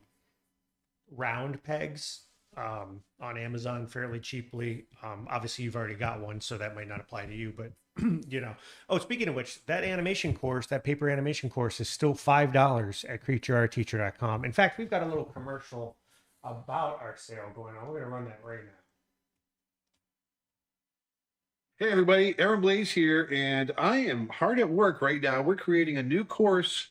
round pegs on Amazon fairly cheaply. Obviously, you've already got one, so that might not apply to you, but you know. Oh, speaking of which, that animation course, that paper animation course is still $5 at creatureartteacher.com. In fact, we've got a little commercial about our sale going on. We're going to run that right now. Hey everybody, Aaron Blaise here, and I am hard at work right now. We're creating a new course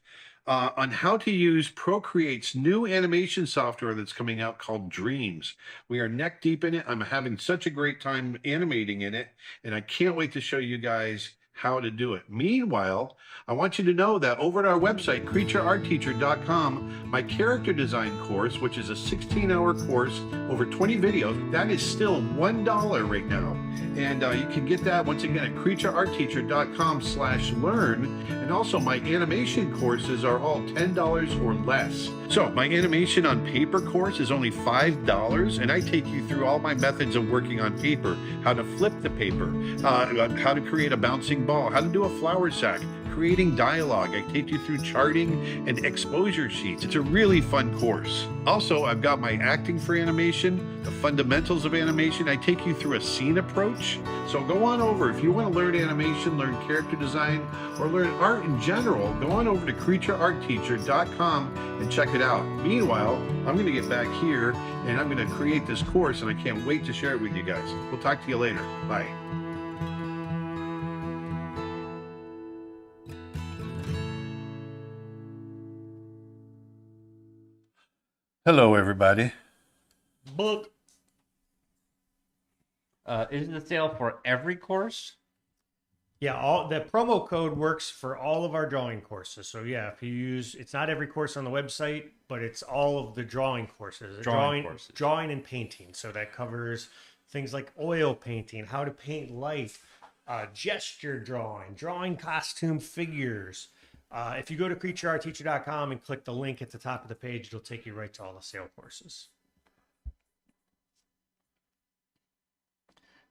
on how to use Procreate's new animation software that's coming out called Dreams. We are neck deep in it. I'm having such a great time animating in it, and I can't wait to show you guys how to do it. Meanwhile, I want you to know that over at our website, creatureartteacher.com, my character design course, which is a 16-hour course, over 20 videos, that is still $1 right now. And you can get that once again at creatureartteacher.com/learn. And also my animation courses are all $10 or less. So my animation on paper course is only $5, and I take you through all my methods of working on paper, how to flip the paper, how to create a bouncing ball, how to do a flour sack, creating dialogue. I take you through charting and exposure sheets. It's a really fun course. Also, I've got my acting for animation, the fundamentals of animation. I take you through a scene approach. So go on over. If you want to learn animation, learn character design, or learn art in general, go on over to creatureartteacher.com and check it out. Meanwhile, I'm going to get back here and I'm going to create this course, and I can't wait to share it with you guys. We'll talk to you later. Bye. Hello, everybody. Book. Isn't the sale for every course? Yeah, all the promo code works for all of our drawing courses. So yeah, if you use, it's not every course on the website, but it's all of the drawing courses. Drawing and painting. So that covers things like oil painting, how to paint light, gesture drawing costume figures. If you go to creatureartteacher.com and click the link at the top of the page, it'll take you right to all the sale courses.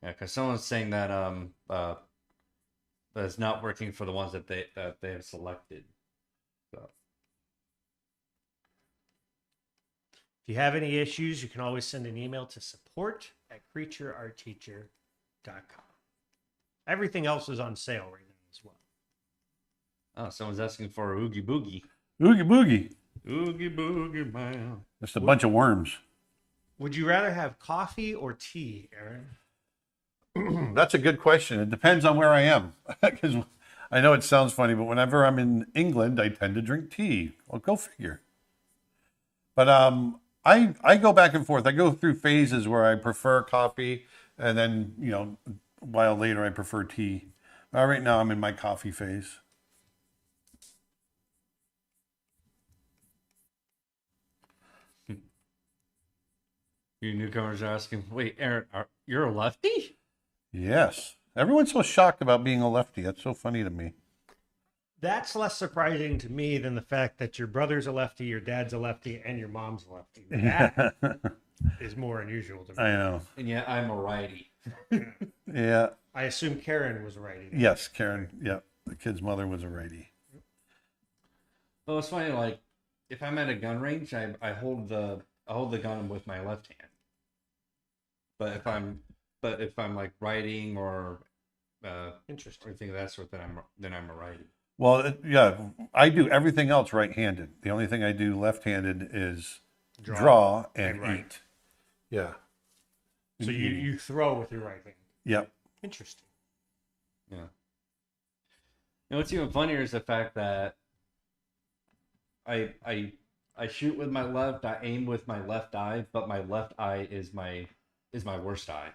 Yeah, because someone's saying that that it's not working for the ones that they have selected. So. If you have any issues, you can always send an email to support@creatureartteacher.com. Everything else is on sale right now as well. Oh, someone's asking for a Oogie Boogie. Oogie boogie. Oogie Boogie Man. Just a bunch of worms. Would you rather have coffee or tea, Aaron? That's a good question. It depends on where I am. Because I know it sounds funny, but whenever I'm in England, I tend to drink tea. Well, go figure. But I go back and forth. I go through phases where I prefer coffee, and then, you know, a while later I prefer tea. Right now I'm in my coffee phase. You newcomers are asking, wait, Aaron, you're a lefty? Yes. Everyone's so shocked about being a lefty. That's so funny to me. That's less surprising to me than the fact that your brother's a lefty, your dad's a lefty, and your mom's a lefty. That is more unusual to me. I know. And yet I'm a righty. Yeah. I assume Karen was a righty. Yes, Karen. Yeah. The kid's mother was a righty. Well, it's funny, like, if I'm at a gun range, I hold the gun with my left hand. But if I'm like writing or Interesting. or things of that sort, then I'm a righty. Well, yeah, I do everything else right-handed. The only thing I do left-handed is draw and write. eat. Yeah. So you throw with your right hand. Yep. Interesting. Yeah. You know, what's even funnier is the fact that I shoot with my left, I aim with my left eye, but my left eye is my worst eye.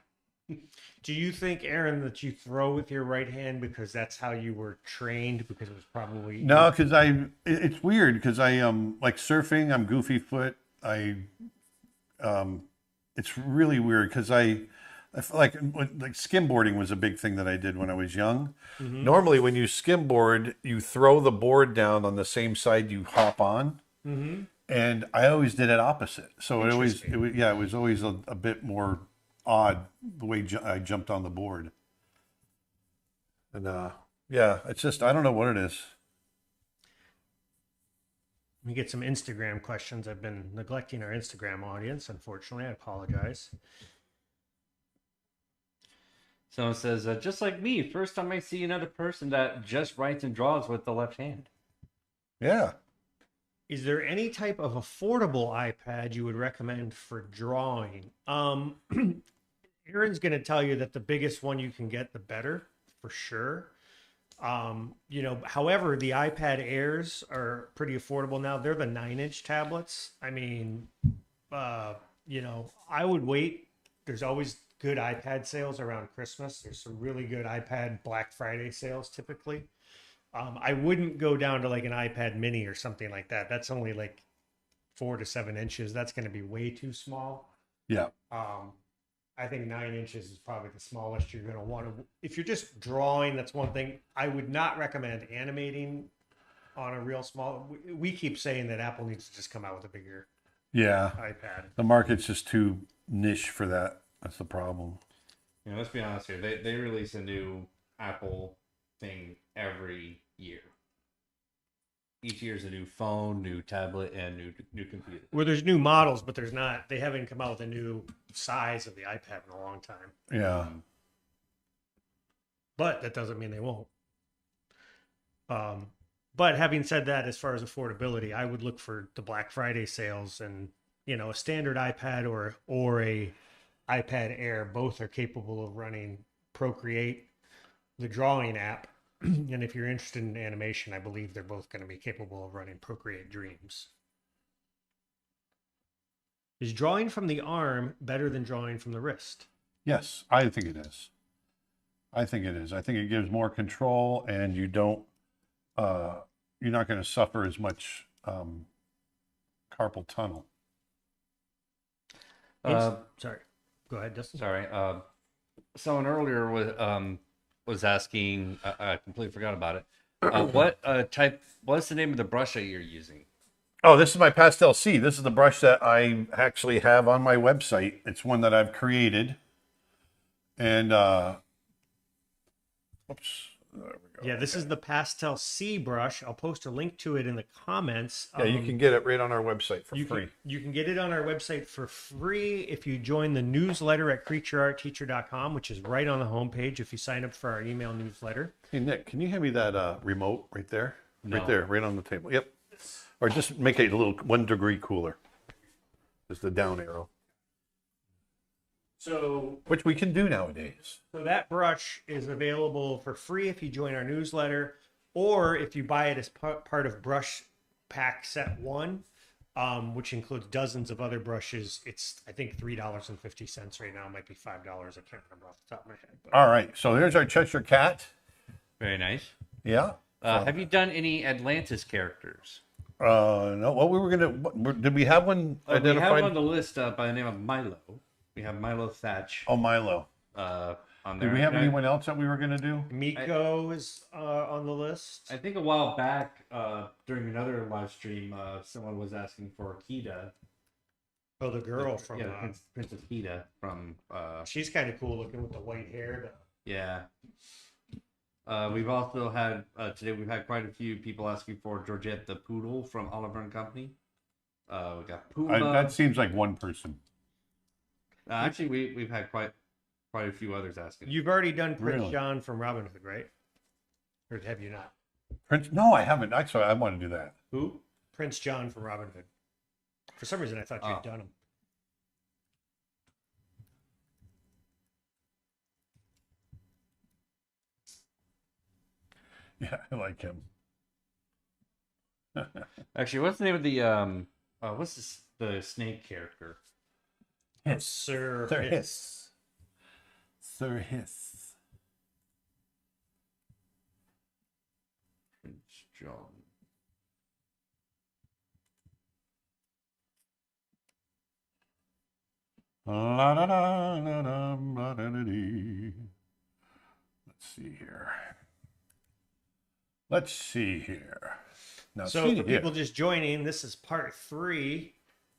Do you think, Aaron, that you throw with your right hand because that's how you were trained? Because it was probably No, because it's weird because I like surfing. I'm goofy foot. It's really weird because I feel like skimboarding was a big thing that I did when I was young. Mm-hmm. Normally, when you skimboard, you throw the board down on the same side you hop on. Mm-hmm. And I always did it opposite. So it was always a bit more odd the way I jumped on the board. And yeah, it's just, I don't know what it is. Let me get some Instagram questions. I've been neglecting our Instagram audience, unfortunately. I apologize. Someone says, just like me, first time I see another person that just writes and draws with the left hand. Yeah. Is there any type of affordable iPad you would recommend for drawing? Aaron's going to tell you that the biggest one you can get, the better, for sure. However, the iPad Airs are pretty affordable now. They're the 9-inch tablets. I mean, I would wait. There's always good iPad sales around Christmas. There's some really good iPad Black Friday sales typically. I wouldn't go down to like an iPad mini or something like that. That's only like 4 to 7 inches. That's going to be way too small. Yeah. I think 9 inches is probably the smallest you're going to want to. If you're just drawing, that's one thing. I would not recommend animating on a real small. We keep saying that Apple needs to just come out with a bigger iPad. The market's just too niche for that. That's the problem. Let's be honest here. They release a new Apple thing every year. each year is a new phone, new tablet, and new computer. Where there's new models, but there's not. They haven't come out with a new size of the iPad in a long time. Yeah. But that doesn't mean they won't. But having said that, as far as affordability, I would look for the Black Friday sales, and a standard iPad or a iPad Air. Both are capable of running Procreate, the drawing app. And if you're interested in animation, I believe they're both going to be capable of running Procreate Dreams. Is drawing from the arm better than drawing from the wrist? Yes, I think it is. I think it is. I think it gives more control, and you don't. You're not going to suffer as much carpal tunnel. Sorry, go ahead, Dustin. Sorry. Someone earlier was asking. I completely forgot about it. What's the name of the brush that you're using? Oh, this is my Pastel C. This is the brush that I actually have on my website. It's one that I've created. And, oops, there we go. Yeah, this is the Pastel C brush. I'll post a link to it in the comments. Yeah, you can get it right on our website for free. You can get it on our website for free if you join the newsletter at creatureartteacher.com, which is right on the homepage if you sign up for our email newsletter. Hey, Nick, can you hand me that remote right there? No. Right there, right on the table. Yep. Or just make it a little 1 degree cooler. Just the down arrow. So Which we can do nowadays. So that brush is available for free if you join our newsletter, or if you buy it as part of Brush Pack Set 1, which includes dozens of other brushes. It's, I think, $3.50 right now. It might be $5. I can't remember off the top of my head. But... All right, so here's our Cheshire Cat. Very nice. Yeah. Have you done any Atlantis characters? No. What we were gonna? Did we have one We have identified? on the list by the name of Milo. We have Milo Thatch. Oh, Milo. On there. Did we have anyone else that we were gonna do? Miko is on the list. I think a while back, during another live stream, someone was asking for Kita. Oh, the girl from... Princess Kita from... she's kind of cool looking with the white hair. Yeah. We've also had, today we've had quite a few people asking for Georgette the Poodle from Oliver and Company. We got Puma. That seems like one person. Actually, we've had quite a few others asking. You've already done Prince Really? John from Robin Hood, right? Or have you not? Prince? No, I haven't. Actually, I want to do that. Who? Prince John from Robin Hood. For some reason, I thought you'd done him. Yeah, I like him. Actually, what's the name of the what's the snake character? Sir Hiss. Sir Hiss. Prince John. La, la, la, la, la, la, la, la, dee. Let's see here. Let's see here. Now, So see for here. people just joining, this is part 3.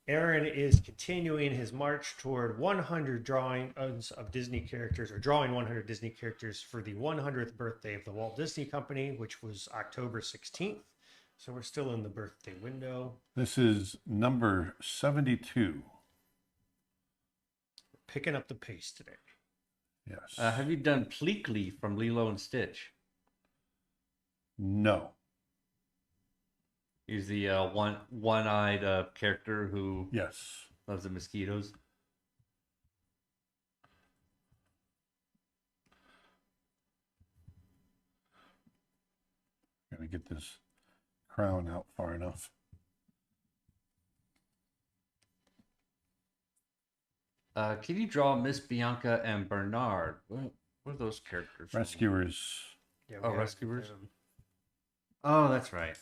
Aaron is continuing his march toward 100 drawings of Disney characters, or drawing 100 Disney characters for the 100th birthday of the Walt Disney Company, which was October 16th. So we're still in the birthday window. This is number 72. Picking up the pace today. Yes. Have you done Pleakley from Lilo and Stitch? No. He's the one-eyed character who Yes. loves the mosquitoes. Gotta get this crown out far enough. Can you draw Miss Bianca and Bernard? What are those characters from? Rescuers. Yeah, Oh, we have, Rescuers? Oh, that's right.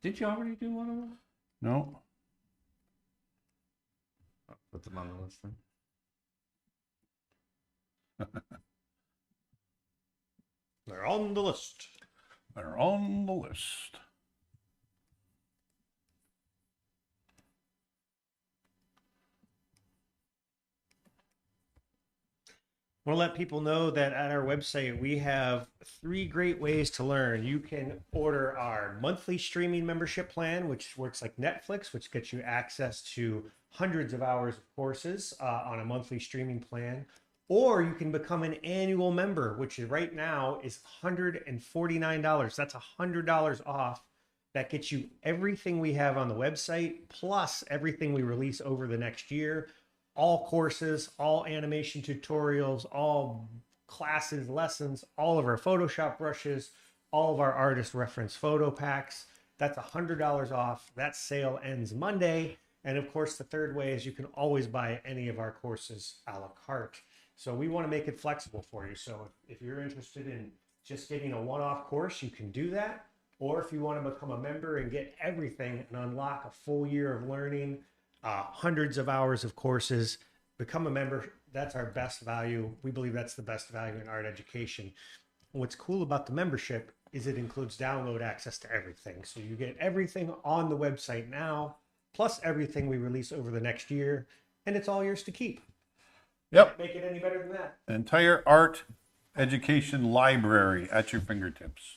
Did you already do one of them? No. I'll put them on the list then. They're on the list. They're on the list. Want to let people know that at our website we have 3 great ways to learn. You can order our monthly streaming membership plan, which works like Netflix, which gets you access to hundreds of hours of courses on a monthly streaming plan. Or you can become an annual member, which right now is $149. That's $100 off. That gets you everything we have on the website, plus everything we release over the next year, all courses, all animation tutorials, all classes, lessons, all of our Photoshop brushes, all of our artist reference photo packs. That's $100 off. That sale ends Monday. And of course, the third way is you can always buy any of our courses a la carte. So we want to make it flexible for you. So if you're interested in just getting a one-off course, you can do that. Or if you want to become a member and get everything and unlock a full year of learning, hundreds of hours of courses, become a member. That's our best value. We believe that's the best value in art education. What's cool about the membership is it includes download access to everything. So you get everything on the website now, plus everything we release over the next year, and it's all yours to keep. Yep. Can't make it any better than that. An entire art education library at your fingertips.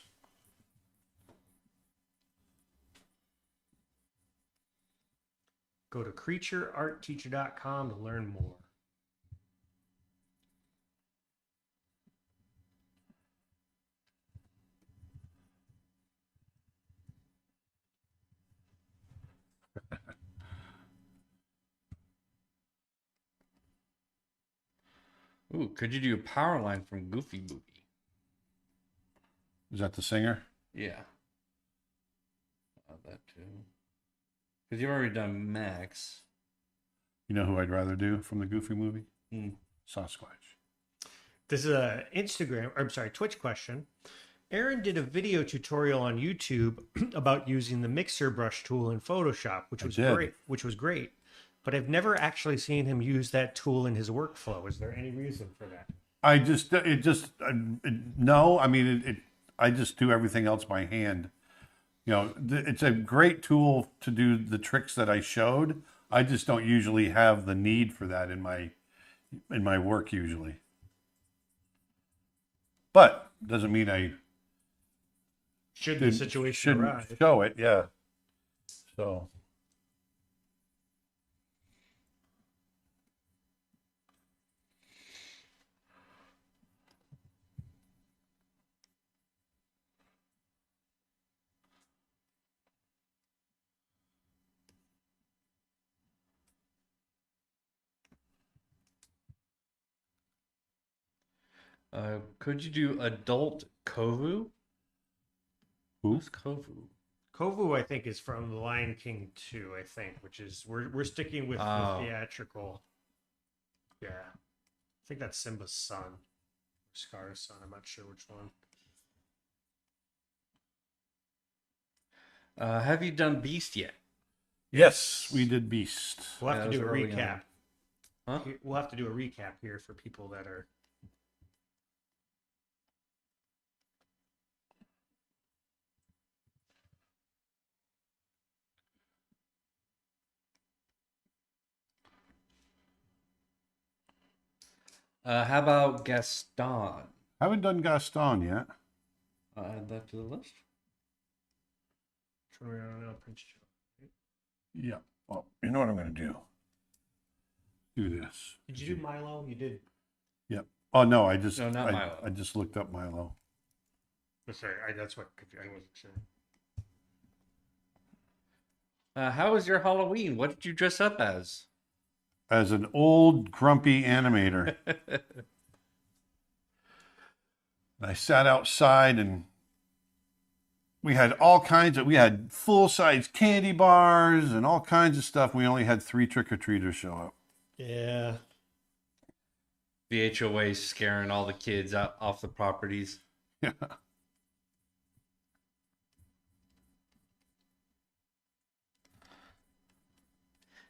Go to creatureartteacher.com to learn more. Ooh, could you do a power line from Goofy Movie? Is that the singer? Yeah. That too. Because you've already done Max. You know who I'd rather do from the Goofy movie? Hmm. Sasquatch. This is a Twitch question. Aaron did a video tutorial on YouTube about using the mixer brush tool in Photoshop, which was great. But I've never actually seen him use that tool in his workflow. Is there any reason for that? No. I mean, I just do everything else by hand. You know, it's a great tool to do the tricks that I showed. I just don't usually have the need for that in my work usually. But doesn't mean I Should the situation shouldn't arise. show it. Yeah. So. Could you do adult Kovu? Who? Who's Kovu? Kovu, I think, is from The Lion King 2, I think, which is we're sticking with the theatrical. Yeah. I think that's Simba's son. Scar's son. I'm not sure which one. Have you done Beast yet? Yes, we did Beast. We'll have to do a early recap. Huh? We'll have to do a recap here for people that are. How about Gaston? Haven't done Gaston yet. I'll add that to the list. Yeah. Well, you know what I'm going to do? Do this. Did you do Milo? You did. Yep. Oh no, No, not Milo. I just looked up Milo. Sorry, that's what I wasn't sure. How was your Halloween? What did you dress up as? As an old grumpy animator. I sat outside and we had we had full-size candy bars and all kinds of stuff. We only had 3 trick-or-treaters show up. Yeah. The HOA scaring all the kids out off the properties. Yeah.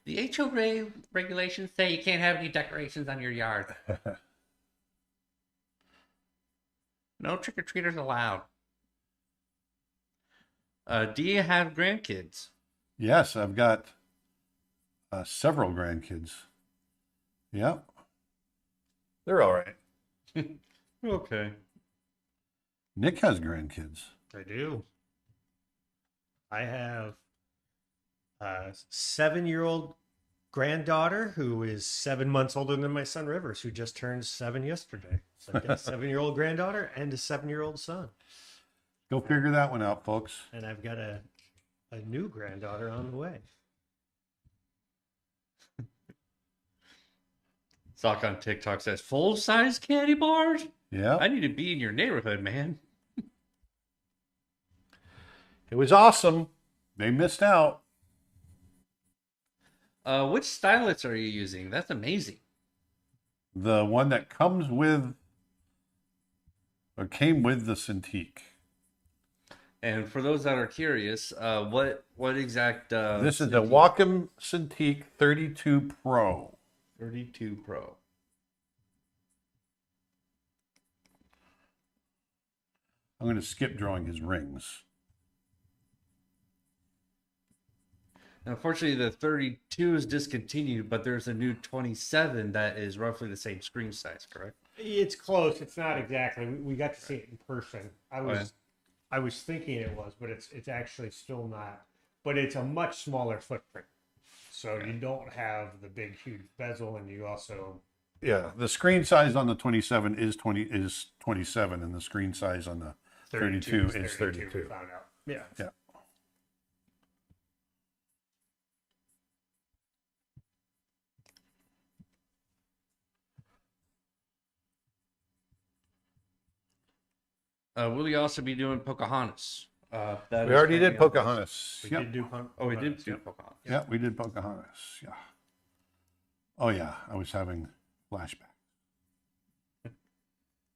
The HOA regulations say you can't have any decorations on your yard. No trick-or-treaters allowed. Do you have grandkids? Yes, I've got several grandkids. Yep. They're all right. Okay. Nick has grandkids. I do. I have a 7-year-old granddaughter who is 7 months older than my son Rivers, who just turned 7 yesterday. So I've got a 7-year-old granddaughter and a 7-year-old son. Go figure that one out, folks. And I've got a new granddaughter on the way. Sock on TikTok says full size candy bars. Yeah. I need to be in your neighborhood, man. It was awesome. They missed out. Which stylus are you using? That's amazing. The one that comes with, or came with the Cintiq. And for those that are curious, what exact? This is the Wacom Cintiq 32 Pro. 32 Pro. I'm going to skip drawing his rings. Now, unfortunately, the 32 is discontinued, but there's a new 27 that is roughly the same screen size, correct? It's close. It's not exactly. We got to see it in person. I was thinking it was, but it's actually still not. But it's a much smaller footprint, so you don't have the big huge bezel, and you also Yeah, the screen size on the 27 is 27, and the screen size on the 32 is 32. We found out. Yeah. Yeah. Will you also be doing Pocahontas? We already did Pocahontas. We Yep. did do. Oh, we did do Yep. Pocahontas. Yeah, we did Pocahontas. Yeah. Oh yeah, I was having flashbacks.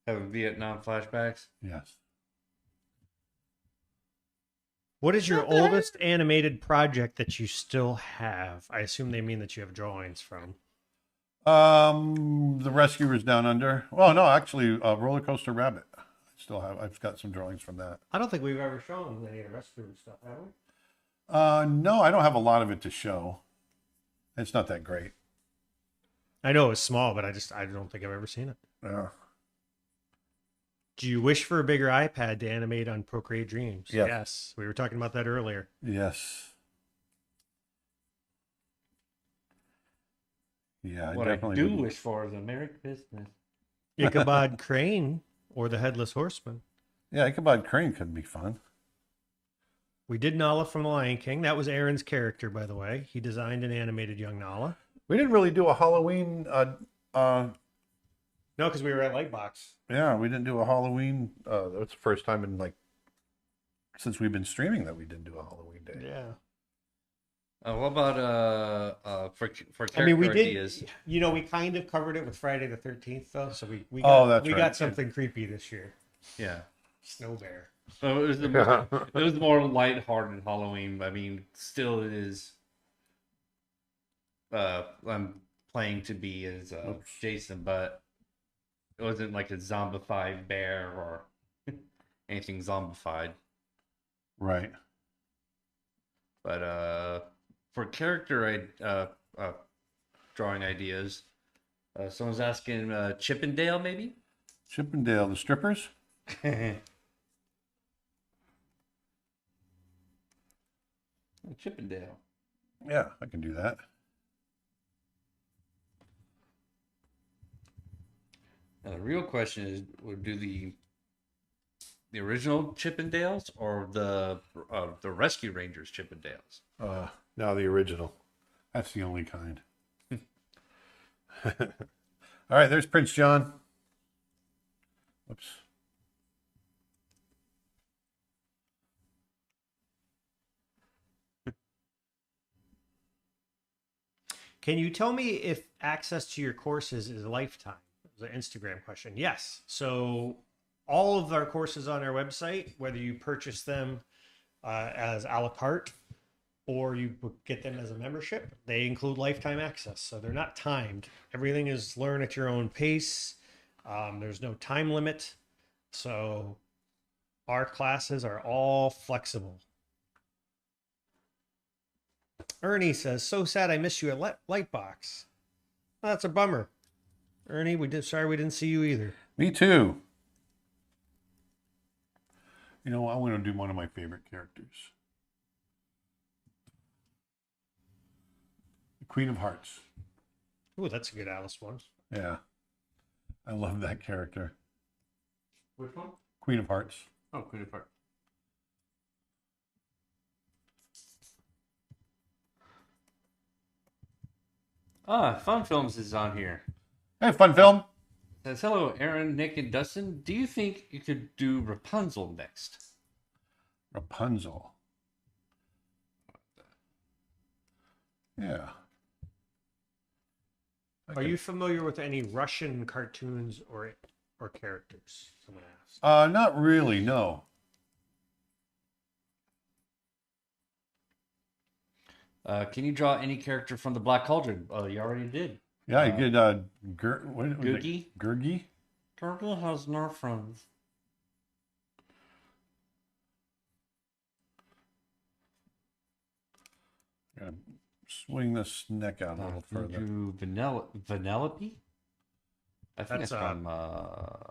Having Vietnam flashbacks. Yes. What is your oldest animated project that you still have? I assume they mean that you have drawings from. The Rescuers Down Under. Well, no, actually, Roller Coaster Rabbit. I still have. I've got some drawings from that. I don't think we've ever shown any of the Rescue stuff, have we? No, I don't have a lot of it to show. It's not that great. I know it's small, but I don't think I've ever seen it. Yeah. Do you wish for a bigger iPad to animate on Procreate Dreams? Yes. Yes. We were talking about that earlier. Yes. Yeah, What definitely I do would. wish for is a Merry Christmas. Ichabod Crane or the Headless Horseman. Yeah, Ichabod Crane could be fun. We did Nala from The Lion King. That was Aaron's character, by the way. He designed and animated young Nala. We didn't really do a Halloween. No, because we were at Lightbox. Yeah, we didn't do a Halloween. That's the first time in since we've been streaming that we didn't do a Halloween day. Yeah. What about for character I mean, we ideas? did. You know, we kind of covered it with Friday the 13th, though. So we that's we right. got something creepy this year. Yeah. Snow Bear. So it was it was more lighthearted Halloween. I mean, still it is. I'm playing to be as Jason, but it wasn't like a zombified bear or anything zombified. Right. But for character drawing ideas, someone's asking Chippendale maybe. Chippendale, the strippers. Chippendale. Yeah, I can do that. Now, the real question is: would do the original Chippendales or the Rescue Rangers Chippendales? No, the original. That's the only kind. All right, there's Prince John. Oops. Can you tell me if access to your courses is a lifetime? It was an Instagram question. Yes. So all of our courses on our website, whether you purchase them as a la carte or you get them as a membership, they include lifetime access. So they're not timed. Everything is learn at your own pace. There's no time limit. So our classes are all flexible. Ernie says, so sad I missed you at Lightbox. Oh, that's a bummer. Ernie, sorry we didn't see you either. Me too. You know, I'm going to do one of my favorite characters. The Queen of Hearts. Ooh, that's a good Alice one. Yeah. I love that character. Which one? Queen of Hearts. Oh, Queen of Hearts. Fun Films is on here. Hey, fun film. Says, hello, Aaron, Nick, and Dustin. Do you think you could do Rapunzel next? Rapunzel. Yeah. Are you familiar with any Russian cartoons or characters? Someone asked. Not really, no. Can you draw any character from the Black Cauldron? Oh, you already did. Yeah, I did what was it? Googie? Gurgi? Turtle has no friends. Gotta swing this neck out a little further. Do Vanellope? I think That's, that's from.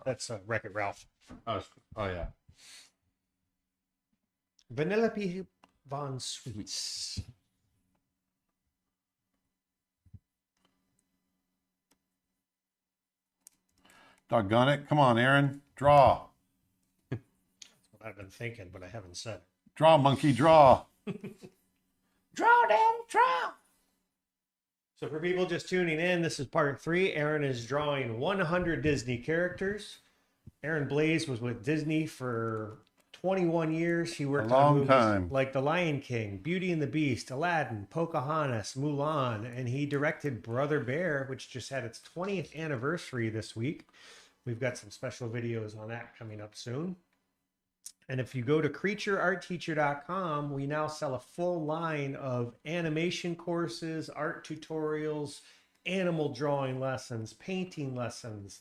That's Wreck-It Ralph. Oh yeah. Vanellope Von Sweets. Doggone it. Come on, Aaron. Draw. That's what I've been thinking, but I haven't said it. Draw, monkey, draw. Draw, Daddy, draw. So for people just tuning in, this is part 3. Aaron is drawing 100 Disney characters. Aaron Blaise was with Disney for 21 years. He worked on movies time. like The Lion King, Beauty and the Beast, Aladdin, Pocahontas, Mulan, and he directed Brother Bear, which just had its 20th anniversary this week. We've got some special videos on that coming up soon. And if you go to creatureartteacher.com, we now sell a full line of animation courses, art tutorials, animal drawing lessons, painting lessons,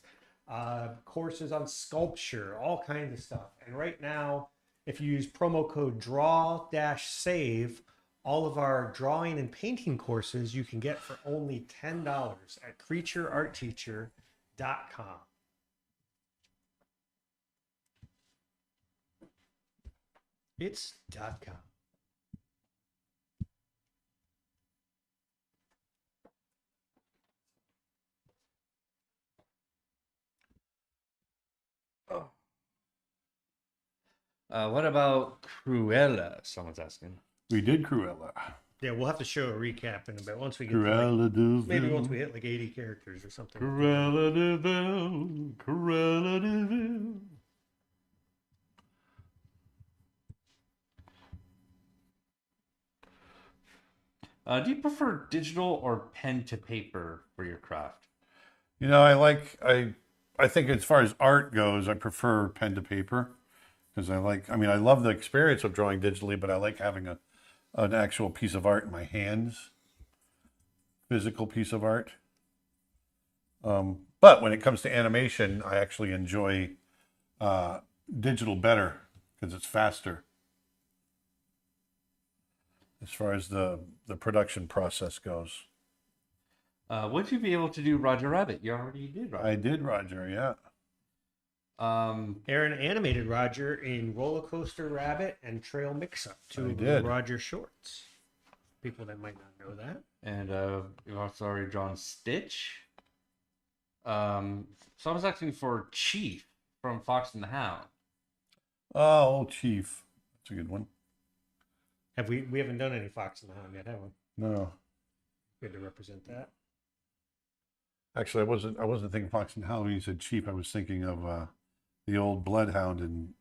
courses on sculpture, all kinds of stuff. And right now, if you use promo code DRAW-SAVE, all of our drawing and painting courses you can get for only $10 at creatureartteacher.com. It's .com. What about Cruella? Someone's asking. We did Cruella. Yeah, we'll have to show a recap in a bit once we get to Cruella de maybe Vil. once we hit like 80 characters or something. Cruella de Vil. Cruella de Vil. Do you prefer digital or pen to paper for your craft? You know, I think as far as art goes, I prefer pen to paper because I love the experience of drawing digitally, but I like having an actual piece of art in my hands, physical piece of art. But when it comes to animation, I actually enjoy digital better because it's faster as far as the production process goes. Would you be able to do Roger Rabbit? You already did, Roger. I did, Roger, yeah. Aaron animated Roger in Roller Coaster Rabbit and Trail Mix-Up, two I of the did. Roger shorts. People that might not know that. And you've also already drawn Stitch. So I was asking for Chief from Fox and the Hound. Oh, Chief. That's a good one. We haven't done any Fox and the Hound yet, have we? No. Good to represent that. Actually, I wasn't thinking Fox and Hound when you said Chief. I was thinking of the old Bloodhound in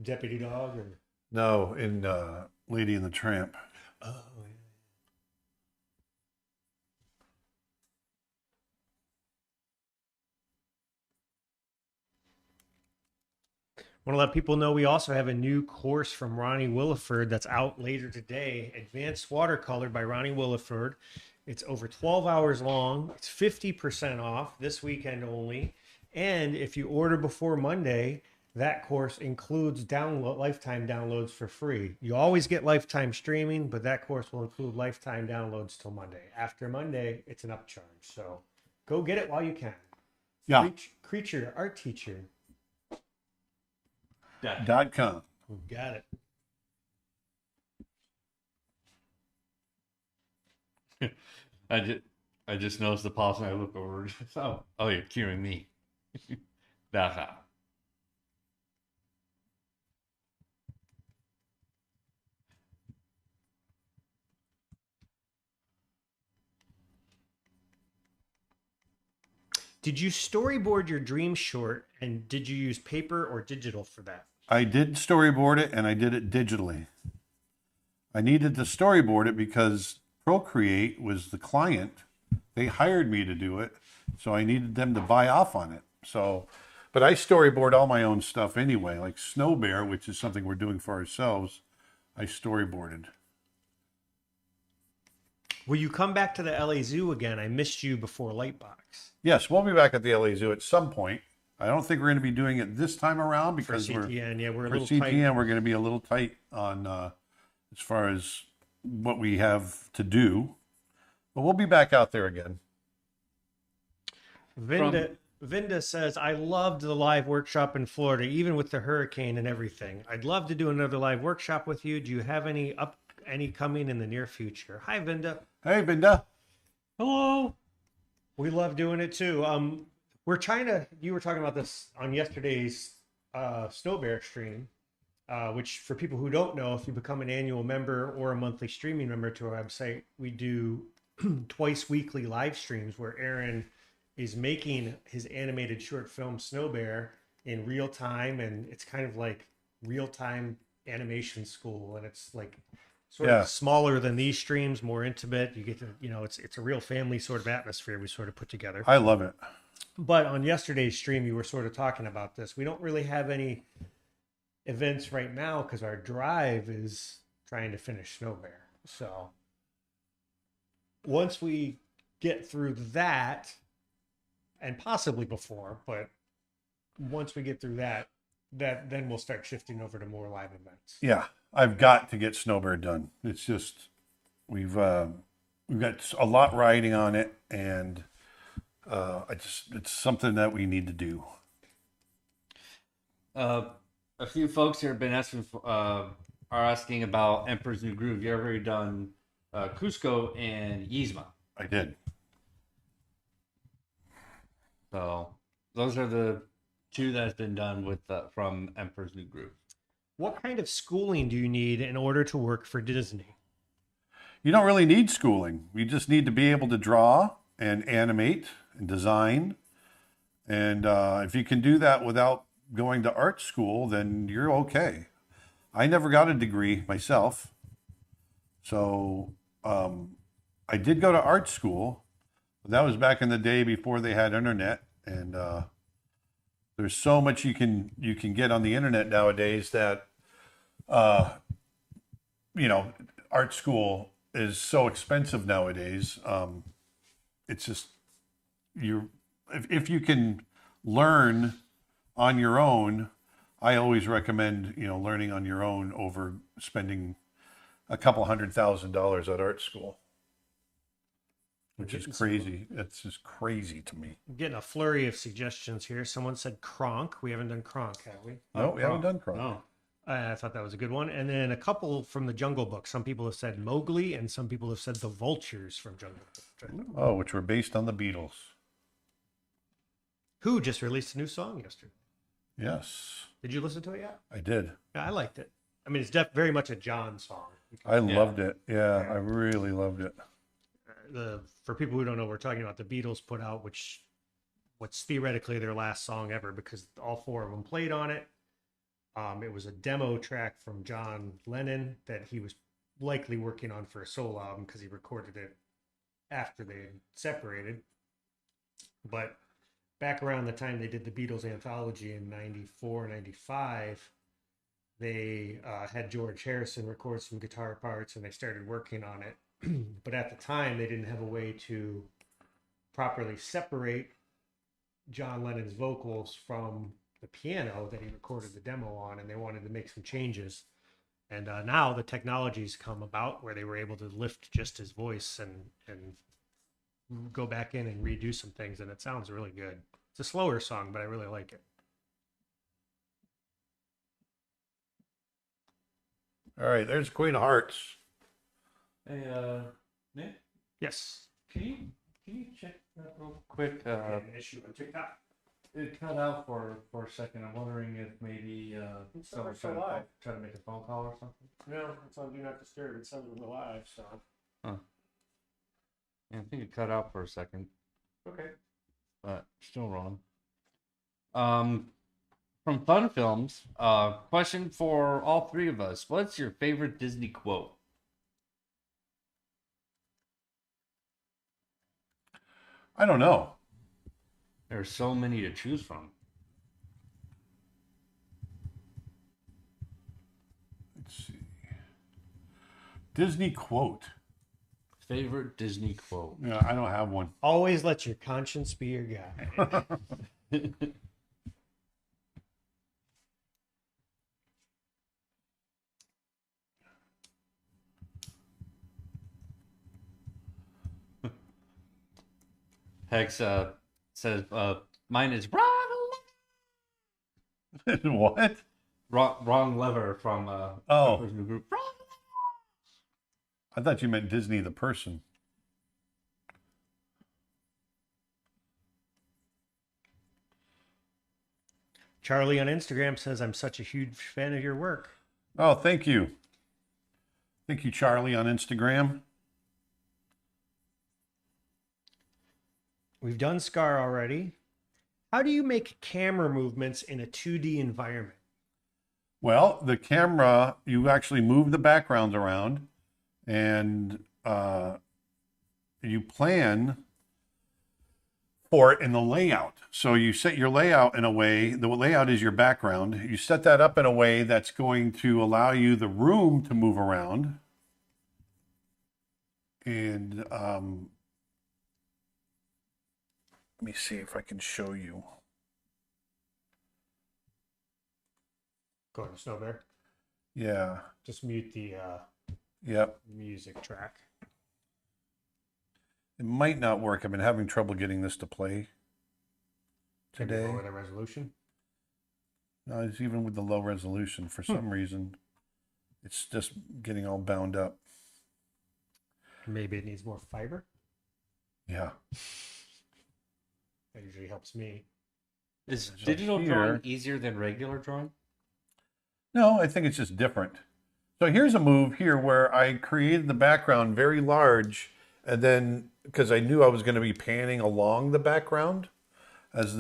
Deputy Dog or in Lady and the Tramp. oh yeah. Want to let people know we also have a new course from Ronnie Williford that's out later today. Advanced Watercolor by Ronnie Williford. It's over 12 hours long. It's 50% off this weekend only. And if you order before Monday, that course includes lifetime downloads for free. You always get lifetime streaming, but that course will include lifetime downloads till Monday. After Monday, it's an upcharge. So go get it while you can. Yeah. Creature art teacher. .com. Got it. I just noticed the pause and I look over. Oh, you're curing me. That's Did you storyboard your dream short, and did you use paper or digital for that? I did storyboard it and I did it digitally. I needed to storyboard it because Procreate was the client. They hired me to do it, so I needed them to buy off on it. So, but I storyboard all my own stuff anyway, like Snow Bear, which is something we're doing for ourselves. I storyboarded. Will you come back to the LA Zoo again? I missed you before Lightbox. Yes, we'll be back at the LA Zoo at some point. I don't think we're going to be doing it this time around For because CTN, yeah, we're a for little CTN tight. we're going to be a little tight on as far as what we have to do. But we'll be back out there again. Vinda says, I loved the live workshop in Florida, even with the hurricane and everything. I'd love to do another live workshop with you. Do you have any coming in the near future? Hi, Vinda. Hey, Binda. Hello. We love doing it too. We're trying to. You were talking about this on yesterday's Snow Bear stream, which for people who don't know, if you become an annual member or a monthly streaming member to our website, we do twice weekly live streams where Aaron is making his animated short film Snow Bear in real time, and it's kind of like real time animation school, and it's like sort of smaller than these streams, more intimate. You get to, it's a real family sort of atmosphere we sort of put together. I love it. But on yesterday's stream, you were sort of talking about this. We don't really have any events right now because our drive is trying to finish Snow Bear. So once we get through that, and possibly before, but once we get through that then we'll start shifting over to more live events. Yeah, I've got to get Snowbird done. It's just we've got a lot riding on it, and it's something that we need to do. a few folks here have been asking are asking about Emperor's New Groove. You ever done Cusco and Yzma? I did. So those are the two that's been done with from Emperor's New Groove. What kind of schooling do you need in order to work for Disney? You don't really need schooling. You just need to be able to draw and animate and design. And if you can do that without going to art school, then you're okay. I never got a degree myself. So I did go to art school. But that was back in the day before they had internet. And there's so much you can get on the internet nowadays that, art school is so expensive nowadays. It's just, if you can learn on your own, I always recommend, learning on your own over spending a couple $100,000 at art school, which is crazy. It's just crazy to me. I'm getting a flurry of suggestions here. Someone said Kronk. We haven't done Kronk, have we? No, we haven't done Kronk. No. I thought that was a good one. And then a couple from the Jungle Book. Some people have said Mowgli, and some people have said the Vultures from Jungle Book. Oh, which were based on the Beatles. Who just released a new song yesterday. Yes, Did you listen to it yet? I did. Yeah, I liked it. I mean, it's very much a John song. I loved it. Yeah, I really loved it. For people who don't know, we're talking about the Beatles put out what's theoretically their last song ever because all four of them played on it. It was a demo track from John Lennon that he was likely working on for a solo album because he recorded it after they had separated. But back around the time they did the Beatles anthology in 94, 95, they had George Harrison record some guitar parts and they started working on it. But at the time, they didn't have a way to properly separate John Lennon's vocals from the piano that he recorded the demo on, and they wanted to make some changes. And now the technology's come about where they were able to lift just his voice and go back in and redo some things, and it sounds really good. It's a slower song, but I really like it. All right, there's Queen of Hearts. Hey, Nick, Yes. can you check that real quick? Issue on TikTok. It cut out for a second. I'm wondering if maybe someone's trying to make a phone call or something. No, it's on Do Not Disturb. It sounds live, so. Huh. Yeah, I think it cut out for a second, Okay. but still wrong. From Fun Films, question for all three of us: what's your favorite Disney quote? I don't know. There's so many to choose from. Let's see. Disney quote. Favorite Disney quote? Yeah, I don't have one. Always let your conscience be your guide. Hex says mine is wrong. What? Wrong lever from Oh. Pepper's New Group. Wrong. I thought you meant Disney the person. Charlie on Instagram says, I'm such a huge fan of your work. Oh, thank you. Thank you, Charlie, on Instagram. We've done Scar already. How do you make camera movements in a 2D environment? Well, the camera, you actually move the background around and you plan for it in the layout. So you set your layout in a way, the layout is your background. You set that up in a way that's going to allow you the room to move around. And let me see if I can show you. Go ahead, Snow Bear. Yeah. Just mute the Yep. music track. It might not work. I've been having trouble getting this to play Can you today. lower the resolution? No, it's even with the low resolution. For some reason, it's just getting all bound up. Maybe it needs more fiber. Yeah. That usually helps me. Is So digital here- drawing easier than regular drawing? No, I think it's just different. So here's a move here where I created the background very large, and then because I knew I was going to be panning along the background as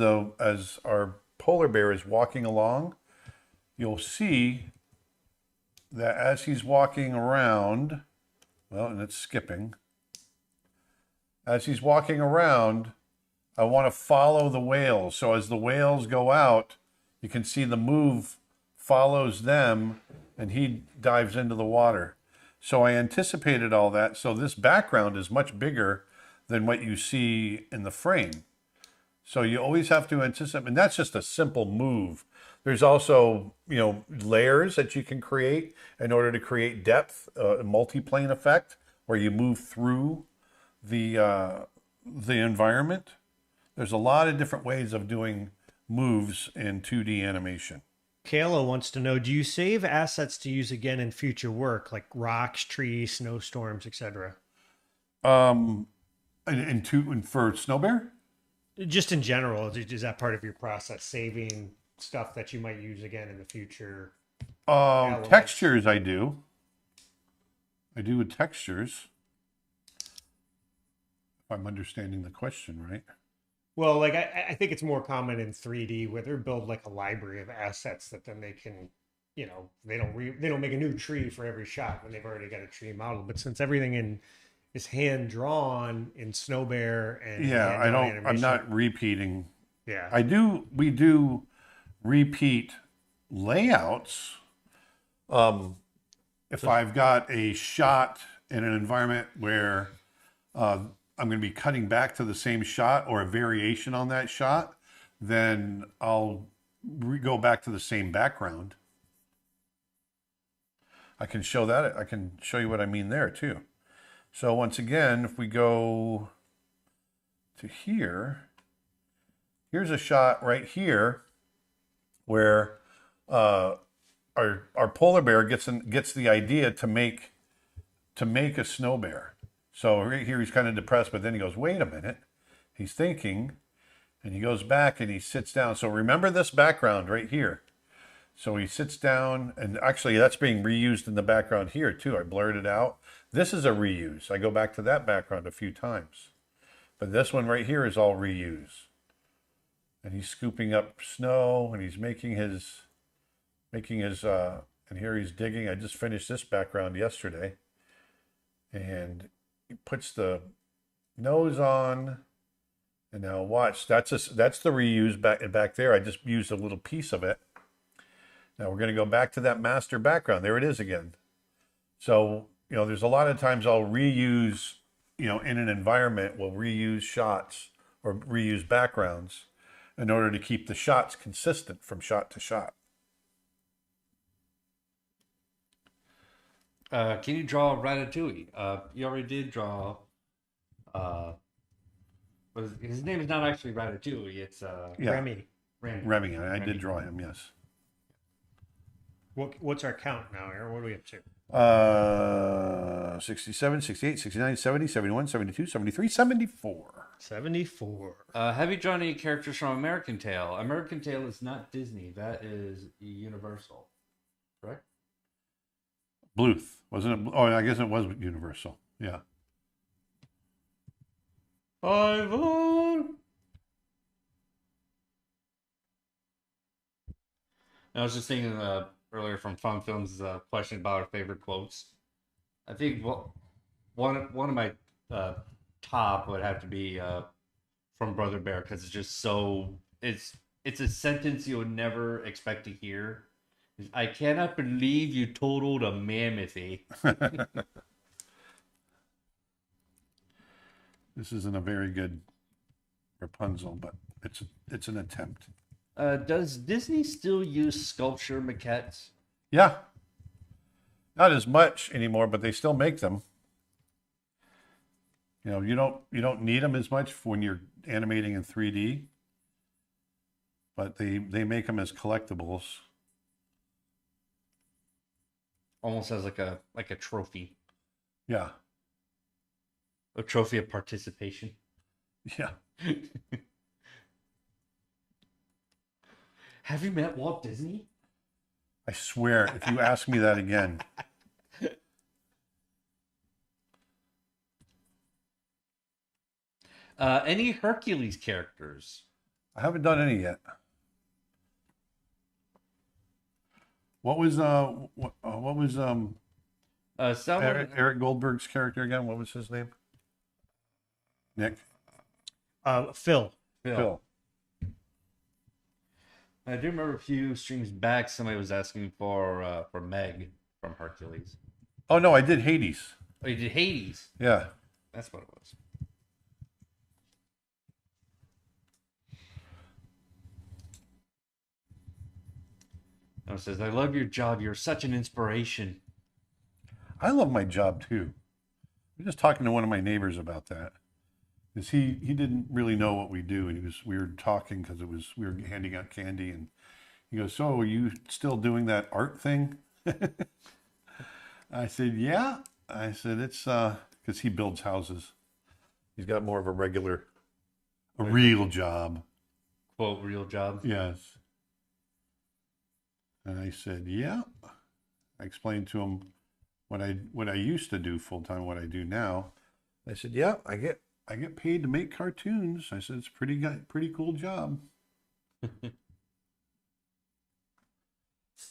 our polar bear is walking along, you'll see that as he's walking around, well, and it's skipping. As he's walking around, I want to follow the whales. So as the whales go out, you can see the move follows them and he dives into the water. So I anticipated all that. So this background is much bigger than what you see in the frame. So you always have to anticipate, and that's just a simple move. There's also, layers that you can create in order to create depth, a multi-plane effect where you move through the environment. There's a lot of different ways of doing moves in 2D animation. Kayla wants to know, do you save assets to use again in future work, like rocks, trees, snowstorms, etc.? And for Snow Bear? Just in general, is that part of your process, saving stuff that you might use again in the future? Textures I do. I do with textures. If I'm understanding the question right. Well, like I think it's more common in 3D where they build like a library of assets that then they can, they don't make a new tree for every shot when they've already got a tree model. But since everything is hand drawn in Snow Bear and I'm not repeating. Yeah, we do repeat layouts. If I've got a shot in an environment where I'm going to be cutting back to the same shot or a variation on that shot, then I'll go back to the same background. I can show that. I can show you what I mean there too. So once again, if we go to here here's a shot right here where our polar bear gets the idea to make a snow bear. So right here he's kind of depressed, but then he goes, wait a minute. He's thinking, and he goes back and he sits down. So remember this background right here. So he sits down, and actually that's being reused in the background here too. I blurred it out. This is a reuse. I go back to that background a few times. But this one right here is all reuse. And he's scooping up snow, and he's making his, and here he's digging. I just finished this background yesterday. And he puts the nose on, and now watch, that's the reuse back there. I just used a little piece of it. Now we're going to go back to that master background. There it is again. So, there's a lot of times I'll reuse, in an environment, we'll reuse shots or reuse backgrounds in order to keep the shots consistent from shot to shot. Can you draw Ratatouille? You already did draw. His name is not actually Ratatouille. It's Remy. Remy. I did draw him. Yes. What's our count now, Aaron? What are we up to? 67, 68, 69, 70, 71, 72, 73, 74. 74. Have you drawn any characters from American Tail? American Tail is not Disney. That is Universal. Correct? Bluth. Wasn't it? Oh, I guess it was Universal. Yeah. Ivan. I was just thinking earlier from Fun Films' question about our favorite quotes. I think one of my top would have to be from Brother Bear, because it's just so it's a sentence you would never expect to hear. I cannot believe you totaled a mammoth. This isn't a very good Rapunzel, but it's an attempt. Does Disney still use sculpture maquettes? Yeah. Not as much anymore, but they still make them. You don't need them as much when you're animating in 3D, but they make them as collectibles. Almost as like a trophy. Yeah. A trophy of participation. Yeah. Have you met Walt Disney? I swear, if you ask me that again. Any Hercules characters? I haven't done any yet. What was Eric Goldberg's character again? What was his name? Nick. Phil. I do remember a few streams back, somebody was asking for Meg from Hercules. Oh no, I did Hades. Oh, you did Hades? Yeah. That's what it was. It says, I love your job. You're such an inspiration. I love my job too. I'm just talking to one of my neighbors about that. Because he didn't really know what we do, and we were talking because we were handing out candy, and he goes, "So are you still doing that art thing?" I said, "Yeah." I said, "It's because he builds houses. He's got more of a real job." Quote, real job. Yes. And I said, "Yeah." I explained to him what I used to do full time, what I do now. I said, "Yeah, I get paid to make cartoons." I said, "It's pretty cool job."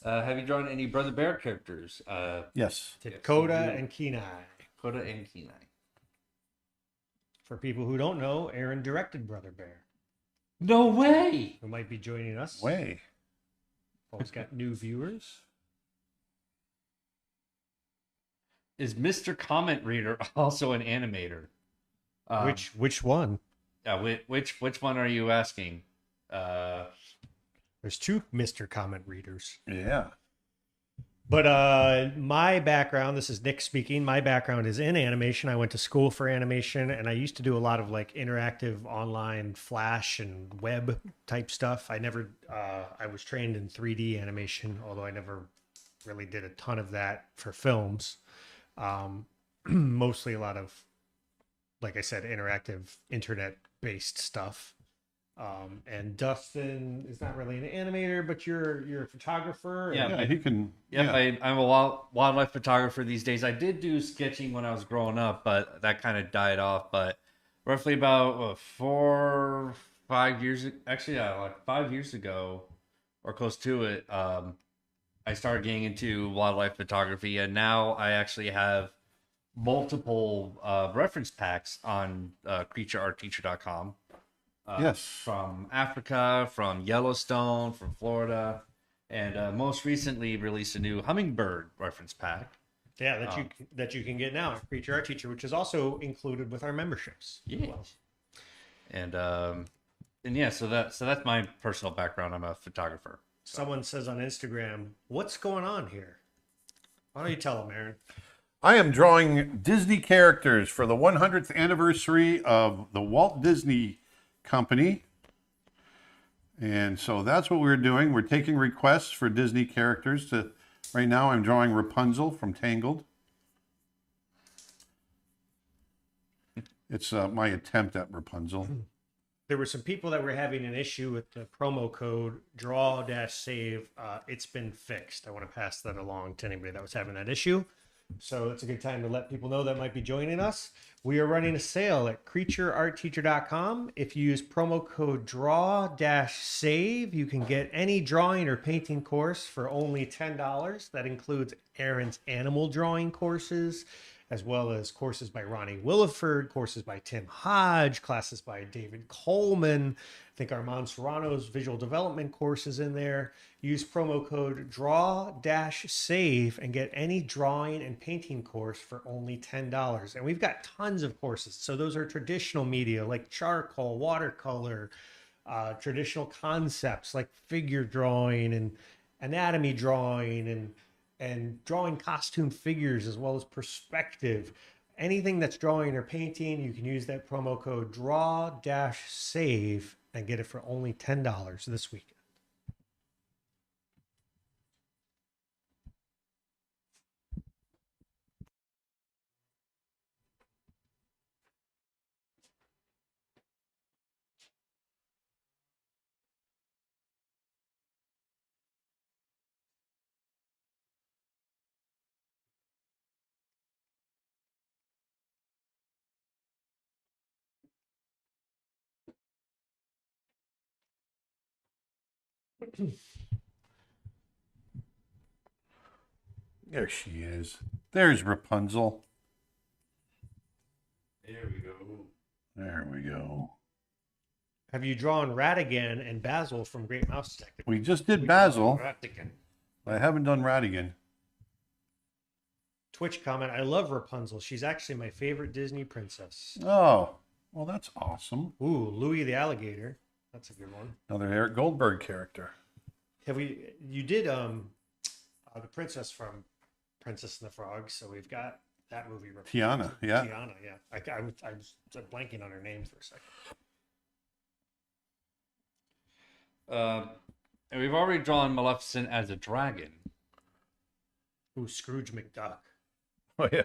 Have you drawn any Brother Bear characters? Yes. Dakota and Kenai. Dakota and Kenai. For people who don't know, Aaron directed Brother Bear, No way! who might be joining us. Way. Always got new viewers. Is Mr. Comment Reader also an animator? Which one? Which one are you asking? There's two Mr. Comment Readers. Yeah. But my background, this is Nick speaking. My background is in animation. I went to school for animation, and I used to do a lot of like interactive online flash and web type stuff. I was trained in 3D animation, although I never really did a ton of that for films. Mostly a lot of, like I said, interactive internet based stuff. And Dustin is not really an animator, but you're a photographer. Yeah, Yeah, he can. Yep, Yeah. I'm a wildlife photographer these days. I did do sketching when I was growing up, but that kind of died off. But roughly about 5 years, actually, yeah, like 5 years ago or close to it, I started getting into wildlife photography, and now I actually have multiple reference packs on creatureartteacher.com Yes. from Africa, from Yellowstone, from Florida, and most recently released a new hummingbird reference pack. Yeah, that you can get now at Creature Art Teacher, which is also included with our memberships. Yeah, and yeah, so that's my personal background. I'm a photographer. Someone says on Instagram, "What's going on here?" Why don't you tell them, Aaron? I am drawing Disney characters for the 100th anniversary of the Walt Disney Company. And so that's what we're doing. We're taking requests for Disney characters to, right now I'm drawing Rapunzel from Tangled. It's my attempt at Rapunzel. There were some people that were having an issue with the promo code draw-save. It's been fixed. I want to pass that along to anybody that was having that issue. So it's a good time to let people know that might be joining us. We are running a sale at creatureartteacher.com. If you use promo code draw-save, you can get any drawing or painting course for only $10. That includes Aaron's animal drawing courses, as well as courses by Ronnie Williford, courses by Tim Hodge, classes by David Coleman. I think Armand Serrano's visual development course is in there. Use promo code draw-save and get any drawing and painting course for only $10. And we've got tons of courses. So those are traditional media like charcoal, watercolor, traditional concepts like figure drawing and anatomy drawing and drawing costume figures as well as perspective. Anything that's drawing or painting, you can use that promo code draw-save and get it for only $10 this weekend. There she is. There's Rapunzel. There we go. There we go. Have you drawn Ratigan and Basil from Great Mouse Detective? We just did Basil. Ratigan. I haven't done Ratigan. Twitch comment, I love Rapunzel. She's actually my favorite Disney princess. Oh, well, that's awesome. Ooh, Louie the Alligator. That's a good one. Another Eric Goldberg character. You did the princess from Princess and the Frog, so we've got that movie. Tiana, yeah. Tiana, yeah. I was blanking on her name for a second. And we've already drawn Maleficent as a dragon. Ooh, Scrooge McDuck. Oh, yeah.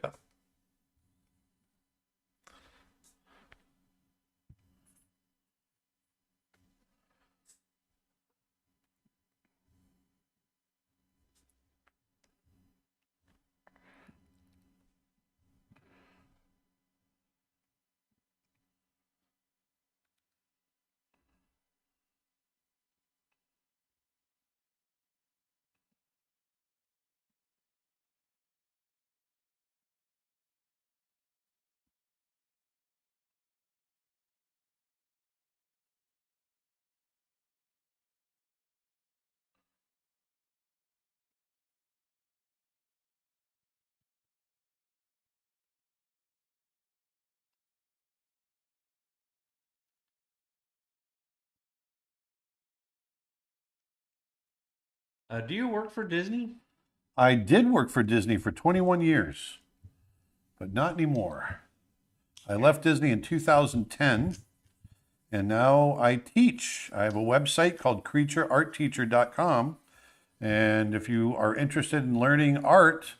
Do you work for Disney? I did work for Disney for 21 years, but not anymore. I left Disney in 2010, and now I teach. I have a website called creatureartteacher.com, and if you are interested in learning art,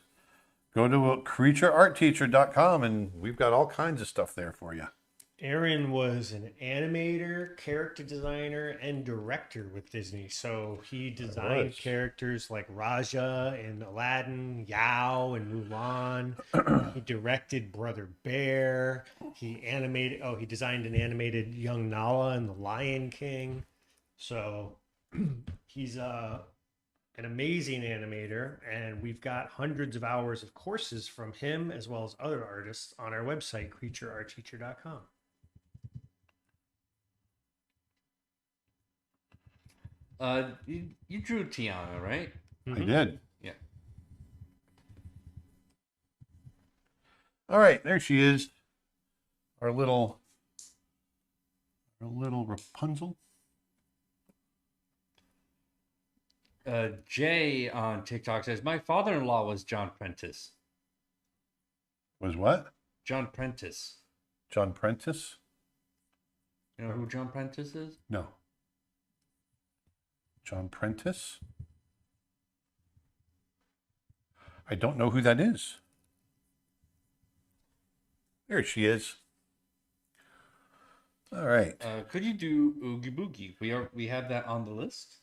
go to creatureartteacher.com, and we've got all kinds of stuff there for you. Aaron was an animator, character designer, and director with Disney. So he designed characters like Rajah and Aladdin, Yao and Mulan. He directed Brother Bear. He designed and animated young Nala and the Lion King. So he's an amazing animator, and we've got hundreds of hours of courses from him as well as other artists on our website, creatureartteacher.com. You drew Tiana, right? I did. Yeah. All right, there she is. Our little Rapunzel. Jay on TikTok says, my father-in-law was John Prentice. Was what? John Prentice. John Prentice? You know who John Prentice is? No. John Prentice? I don't know who that is. There she is. All right. Could you do Oogie Boogie? We have that on the list.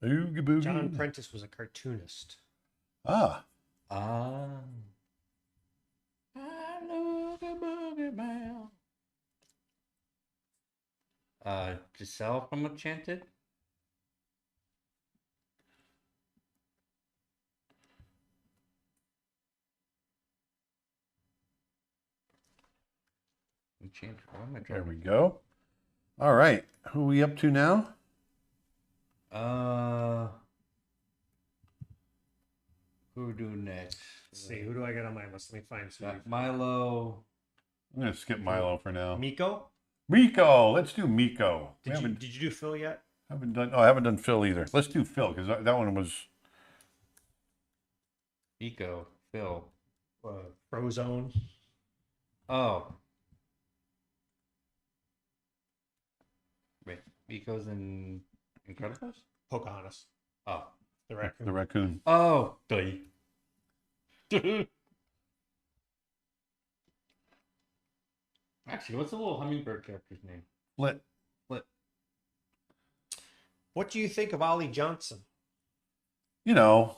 Oogie Boogie. John Prentice was a cartoonist. Ah. Ah. I love a boogie man. Giselle from Enchanted. There we go. All right. Who are we up to now? Who do next? Let's see, who do I got on my list? Let me find some. Milo. I'm going to skip Milo for now. Miko? Miko. Let's do Miko. Did you do Phil yet? I haven't done Phil either. Let's do Phil because that one was... Miko. Phil. Frozone. Oh. Wait. Miko's in Incredibles? Pocahontas. Oh. The raccoon. The raccoon. Oh. Actually, what's the little hummingbird character's name? Flit. What do you think of Ollie Johnson? You know,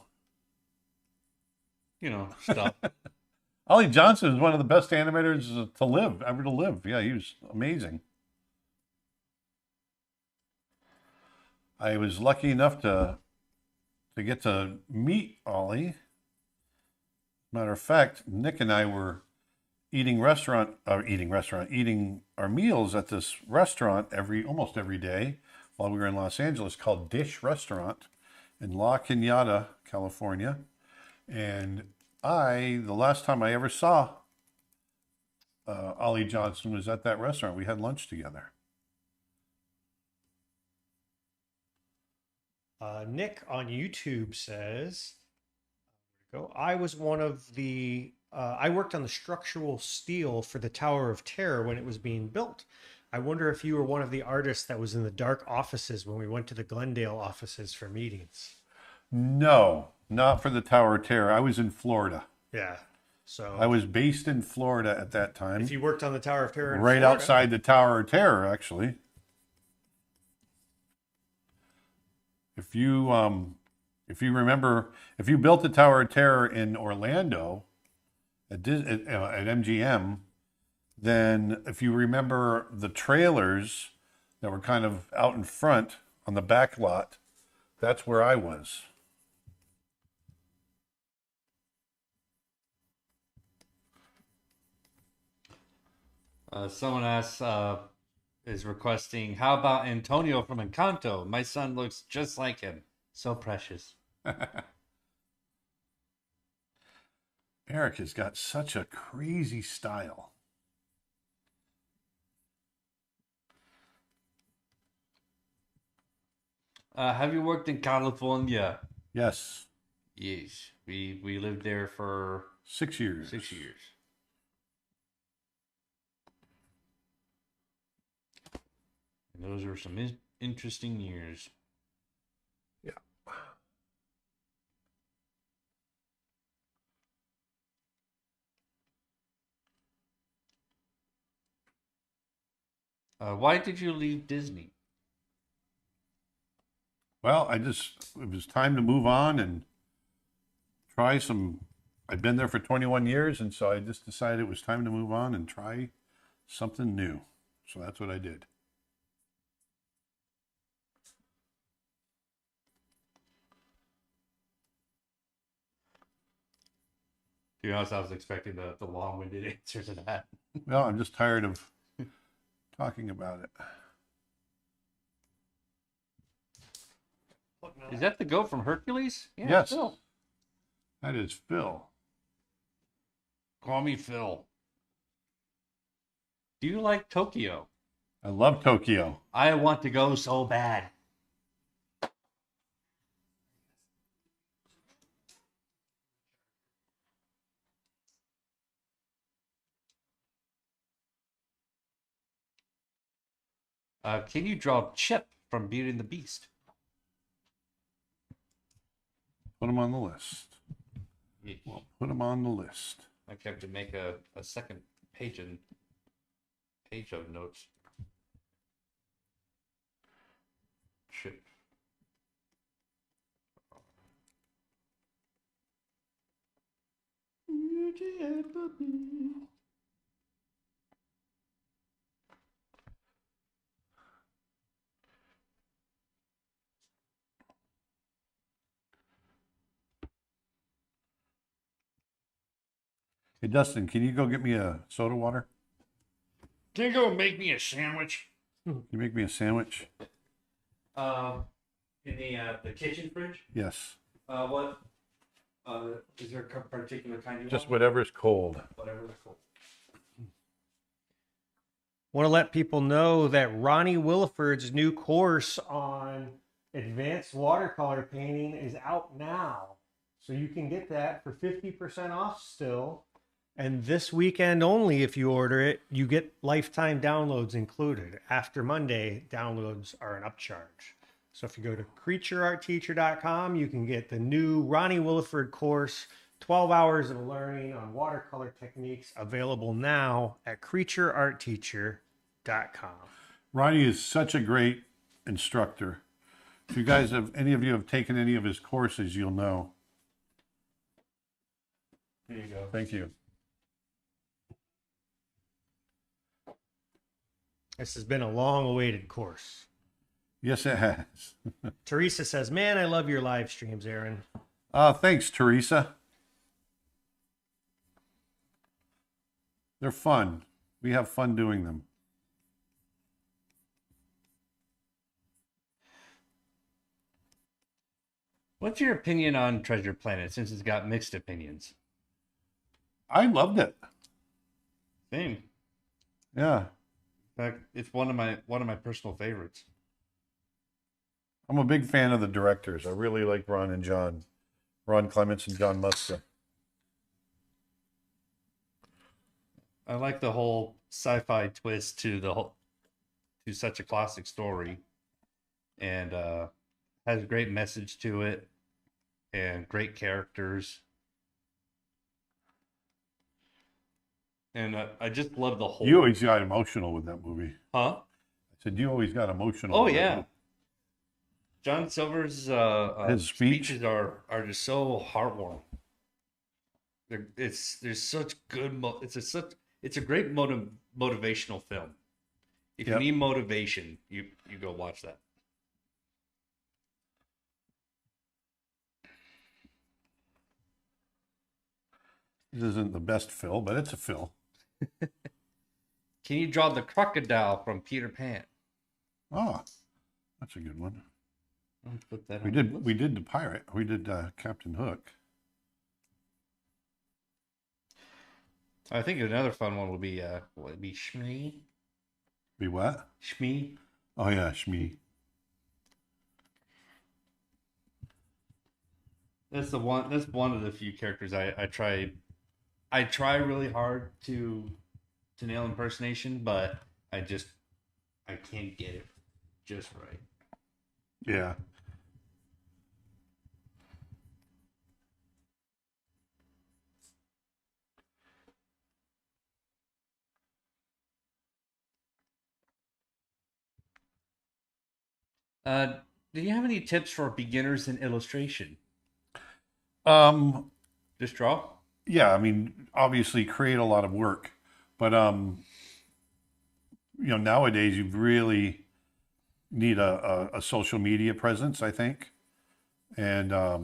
Stuff. Ollie Johnson is one of the best animators ever to live. Yeah, he was amazing. I was lucky enough to get to meet Ollie. Matter of fact, Nick and I were eating our meals at this restaurant almost every day while we were in Los Angeles called Dish Restaurant in La Cañada, California. And the last time I ever saw Ollie Johnson was at that restaurant. We had lunch together. Nick on YouTube says, I was one of the, I worked on the structural steel for the Tower of Terror when it was being built. I wonder if you were one of the artists that was in the dark offices when we went to the Glendale offices for meetings. No, not for the Tower of Terror. I was in Florida. Yeah. So I was based in Florida at that time. If you worked on the Tower of Terror in right Florida, outside the Tower of Terror, actually. If you remember, if you built the Tower of Terror in Orlando at MGM, then if you remember the trailers that were kind of out in front on the back lot, that's where I was. Someone is requesting, how about Antonio from Encanto? My son looks just like him. So precious. Eric has got such a crazy style. Have you worked in California? Yes. Yes, we lived there for 6 years. 6 years. And those were some interesting years. Yeah. Why did you leave Disney? Well, it was time to move on and try some. I've been there for 21 years, and so I just decided it was time to move on and try something new. So that's what I did. To be honest, I was expecting the long-winded answer to that. Well, I'm just tired of talking about it. Is that the goat from Hercules? Yeah, Yes. Phil. That is Phil. Call me Phil. Do you like Tokyo? I love Tokyo. I want to go so bad. Can you draw Chip from Beauty and the Beast? Put him on the list. Yeah. Well, put him on the list. I have to make a second page of notes. Chip. Beauty and the Beast. Hey, Dustin, can you go get me a soda water? Can you go make me a sandwich? Can you make me a sandwich? In the kitchen fridge. Yes. What? Is there a particular kind you Just want? whatever's cold. Whatever's cool. Want to let people know that Ronnie Williford's new course on advanced watercolor painting is out now. So you can get that for 50% off still. And this weekend only, if you order it, you get lifetime downloads included. After Monday, downloads are an upcharge. So if you go to creatureartteacher.com, you can get the new Ronnie Williford course, 12 hours of learning on watercolor techniques, available now at creatureartteacher.com. Ronnie is such a great instructor. If you guys have, any of you have taken any of his courses, you'll know. There you go. Thank you. This has been a long-awaited course. Yes, it has. Teresa says, man, I love your live streams, Aaron. Thanks, Teresa. They're fun. We have fun doing them. What's your opinion on Treasure Planet, since it's got mixed opinions? I loved it. Same. Yeah. In fact, it's one of my personal favorites. I'm a big fan of the directors. I really like Ron and John. Ron Clements and John Muska. I like the whole sci-fi twist to such a classic story, and has a great message to it, and great characters, and I just love the whole. You always got emotional with that movie. Huh? I said you always got emotional. Oh with that yeah. movie. John Silver's His speech? speeches are just so heartwarming. There's such good it's a great motivational film. If Yep. you need motivation, you go watch that. This isn't the best Phil, but it's a Phil. Can you draw the crocodile from Peter Pan? Oh, that's a good one. I'll put that We on the did list. we did the pirate. We did Captain Hook. I think another fun one will be Shmee. Be what? Shmee. Oh yeah, Shmi. That's the one. That's one of the few characters I try. I try really hard to nail impersonation, but I can't get it just right. Yeah. Uh, do you have any tips for beginners in illustration? Um, Just draw. yeah, I mean, obviously create a lot of work, but nowadays you really need a social media presence, I think. And a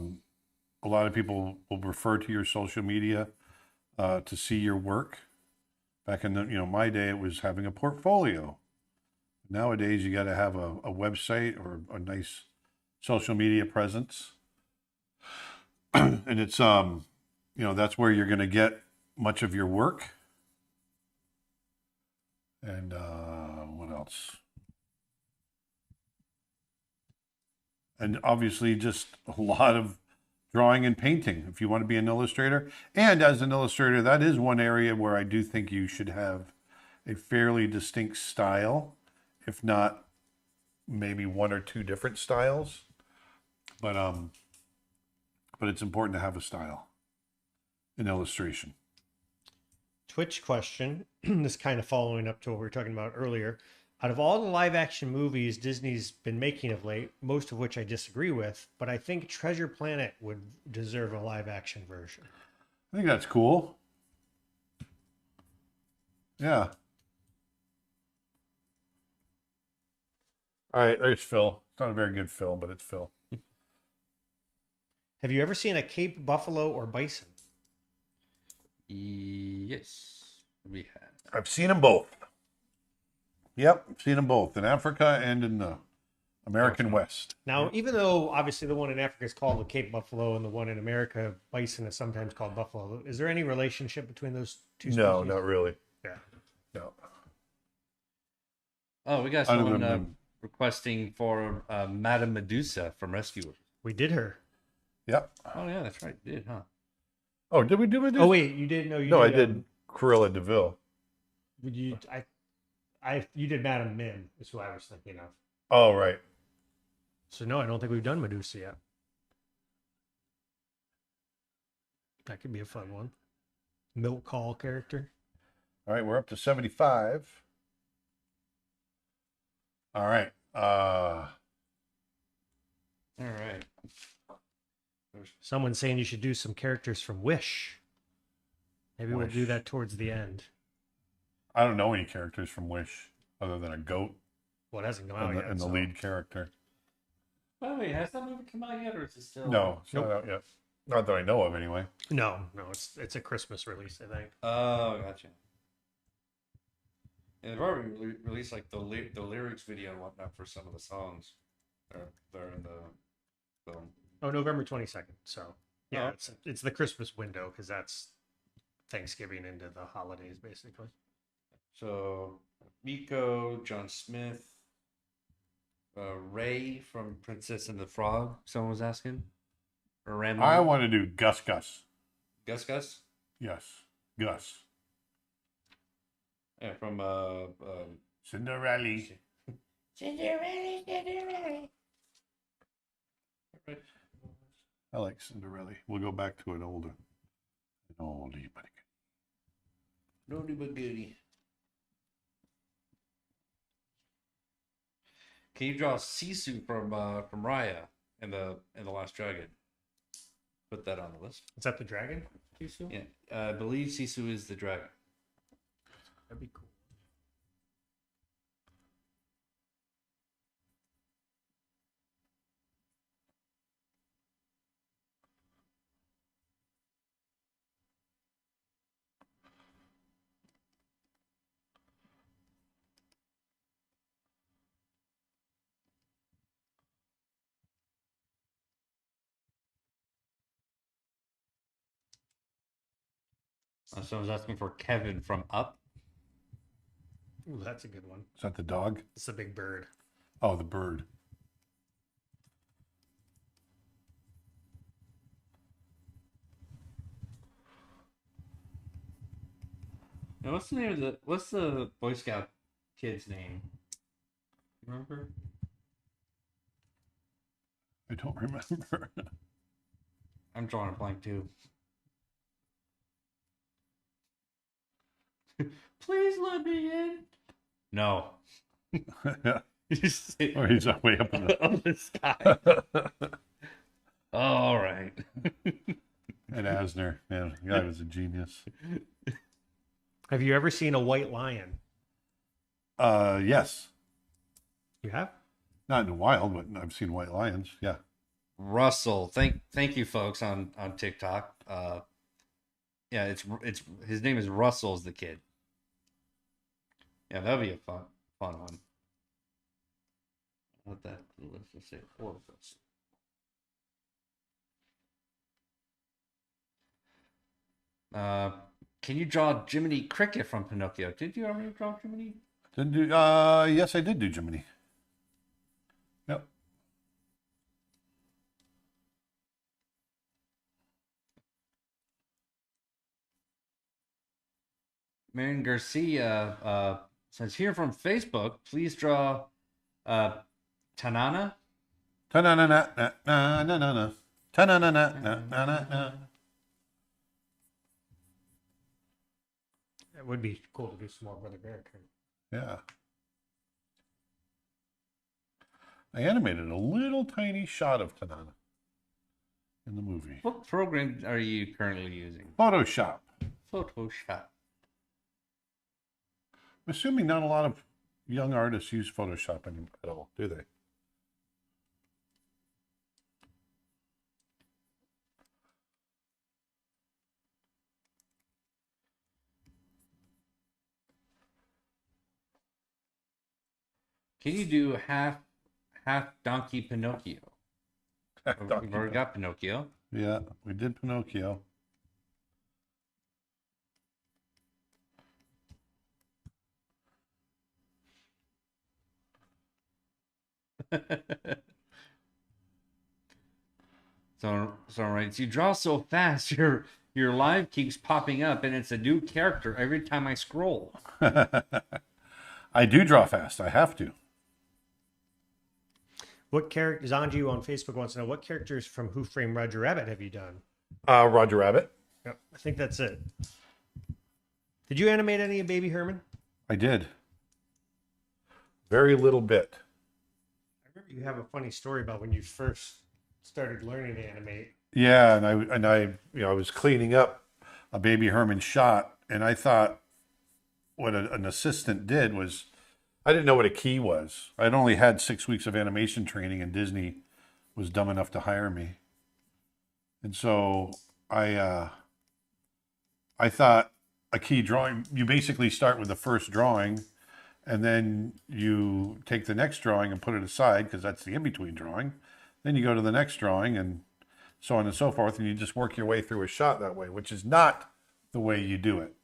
lot of people will refer to your social media to see your work. Back in my day, it was having a portfolio. Nowadays, you got to have a website or a nice social media presence, and it's that's where you're going to get much of your work. And what else? And obviously, just a lot of drawing and painting if you want to be an illustrator. And as an illustrator, that is one area where I do think you should have a fairly distinct style, if not maybe one or two different styles. But it's important to have a style in illustration. Twitch question. This kind of following up to what we were talking about earlier. Out of all the live action movies Disney's been making of late, most of which I disagree with, but I think Treasure Planet would deserve a live action version. I think that's cool. Yeah. All right, there's Phil. It's not a very good Phil, but it's Phil. Have you ever seen a Cape buffalo or bison? Yes, we have. I've seen them both. Yep, I've seen them both in Africa and in the American West. Now, even though obviously the one in Africa is called the Cape buffalo and the one in America, bison, is sometimes called buffalo, is there any relationship between those two species? No, not really. Yeah. No. Oh, we got Other someone than- requesting for Madame Medusa from Rescue. We did her. Yep. Oh yeah, that's right. We did, huh? Oh, did we do it? Oh wait, you did? No, you No, I did. did Cruella de Vil. You did Madame Mim, is who I was thinking of. Oh, right. So no, I don't think we've done Medusa yet. That could be a fun one. Milk call character. All right, we're up to 75. All right. All right. Someone's saying you should do some characters from Wish. Maybe we'll do Wish. that towards the end. I don't know any characters from Wish other than a goat Well, it hasn't come out yet. and the so- lead character. Oh wait, has that movie come out yet, or is it still? No, it's Nope. not out yet. Not that I know of, anyway. No, it's a Christmas release, I think. Oh, gotcha. And they've already released like the lyrics video and whatnot for some of the songs. They're in the film. Oh, November 22nd. So yeah, Oh. it's the Christmas window because that's Thanksgiving into the holidays, basically. So Miko, John Smith, Ray from Princess and the Frog. Someone was asking. Or Ram. I want to do Gus Gus. Gus. Yes, Gus. Yeah, from Cinderella. Cinderella. I like Cinderella. We'll go back to an oldie, but Nody but goody. Can you draw Sisu from Raya and the Last Dragon? Put that on the list. Is that the dragon? Sisu? Yeah, I believe Sisu is the dragon. That'd be cool. Someone's asking for Kevin from Up. Ooh, that's a good one. is that the dog? It's a big bird. Oh, the bird. Now, what's the Boy Scout kid's name? Remember? I don't remember. I'm drawing a blank too. Please let me in. No. Yeah. Or Or he's way up in the... up the sky. All right. And Asner, man, the guy was a genius. Have you ever seen a white lion? Yes. You have? Not in the wild, but I've seen white lions. Yeah. Russell, thank you, folks on TikTok. Yeah, it's his name is Russell's the kid. Yeah, that'll be a fun one. What that? Let's just say orifice. Can you draw Jiminy Cricket from Pinocchio? Did you ever draw Jiminy? Didn't do. Yes, I did do Jiminy. Yep. Marion Garcia says here from Facebook, please draw Tanana. Ta-na-na-na-na-na-na-na. Ta-na-na-na-na-na-na. It would be cool to do Small Brother Bear. Yeah. I animated a little tiny shot of Tanana in the movie. What program are you currently using? Photoshop. Photoshop. I'm assuming not a lot of young artists use Photoshop at all, do they? Can you do half donkey Pinocchio? We've already got Pinocchio. Yeah, we did Pinocchio. So right, you draw so fast, your live keeps popping up, and it's a new character every time I scroll. I do draw fast. I have to. What character, Zanju on Facebook wants to know, what characters from Who Framed Roger Rabbit have you done? Roger Rabbit. Yep, I think that's it. Did you animate any of Baby Herman? I did. Very little bit. I remember you have a funny story about when you first started learning to animate. Yeah, and I I was cleaning up a Baby Herman shot, and I thought what an assistant did was, I didn't know what a key was. I'd only had 6 weeks of animation training, and Disney was dumb enough to hire me. And so I thought a key drawing, you basically start with the first drawing, and then you take the next drawing and put it aside because that's the in-between drawing. Then you go to the next drawing and so on and so forth, and you just work your way through a shot that way, which is not the way you do it.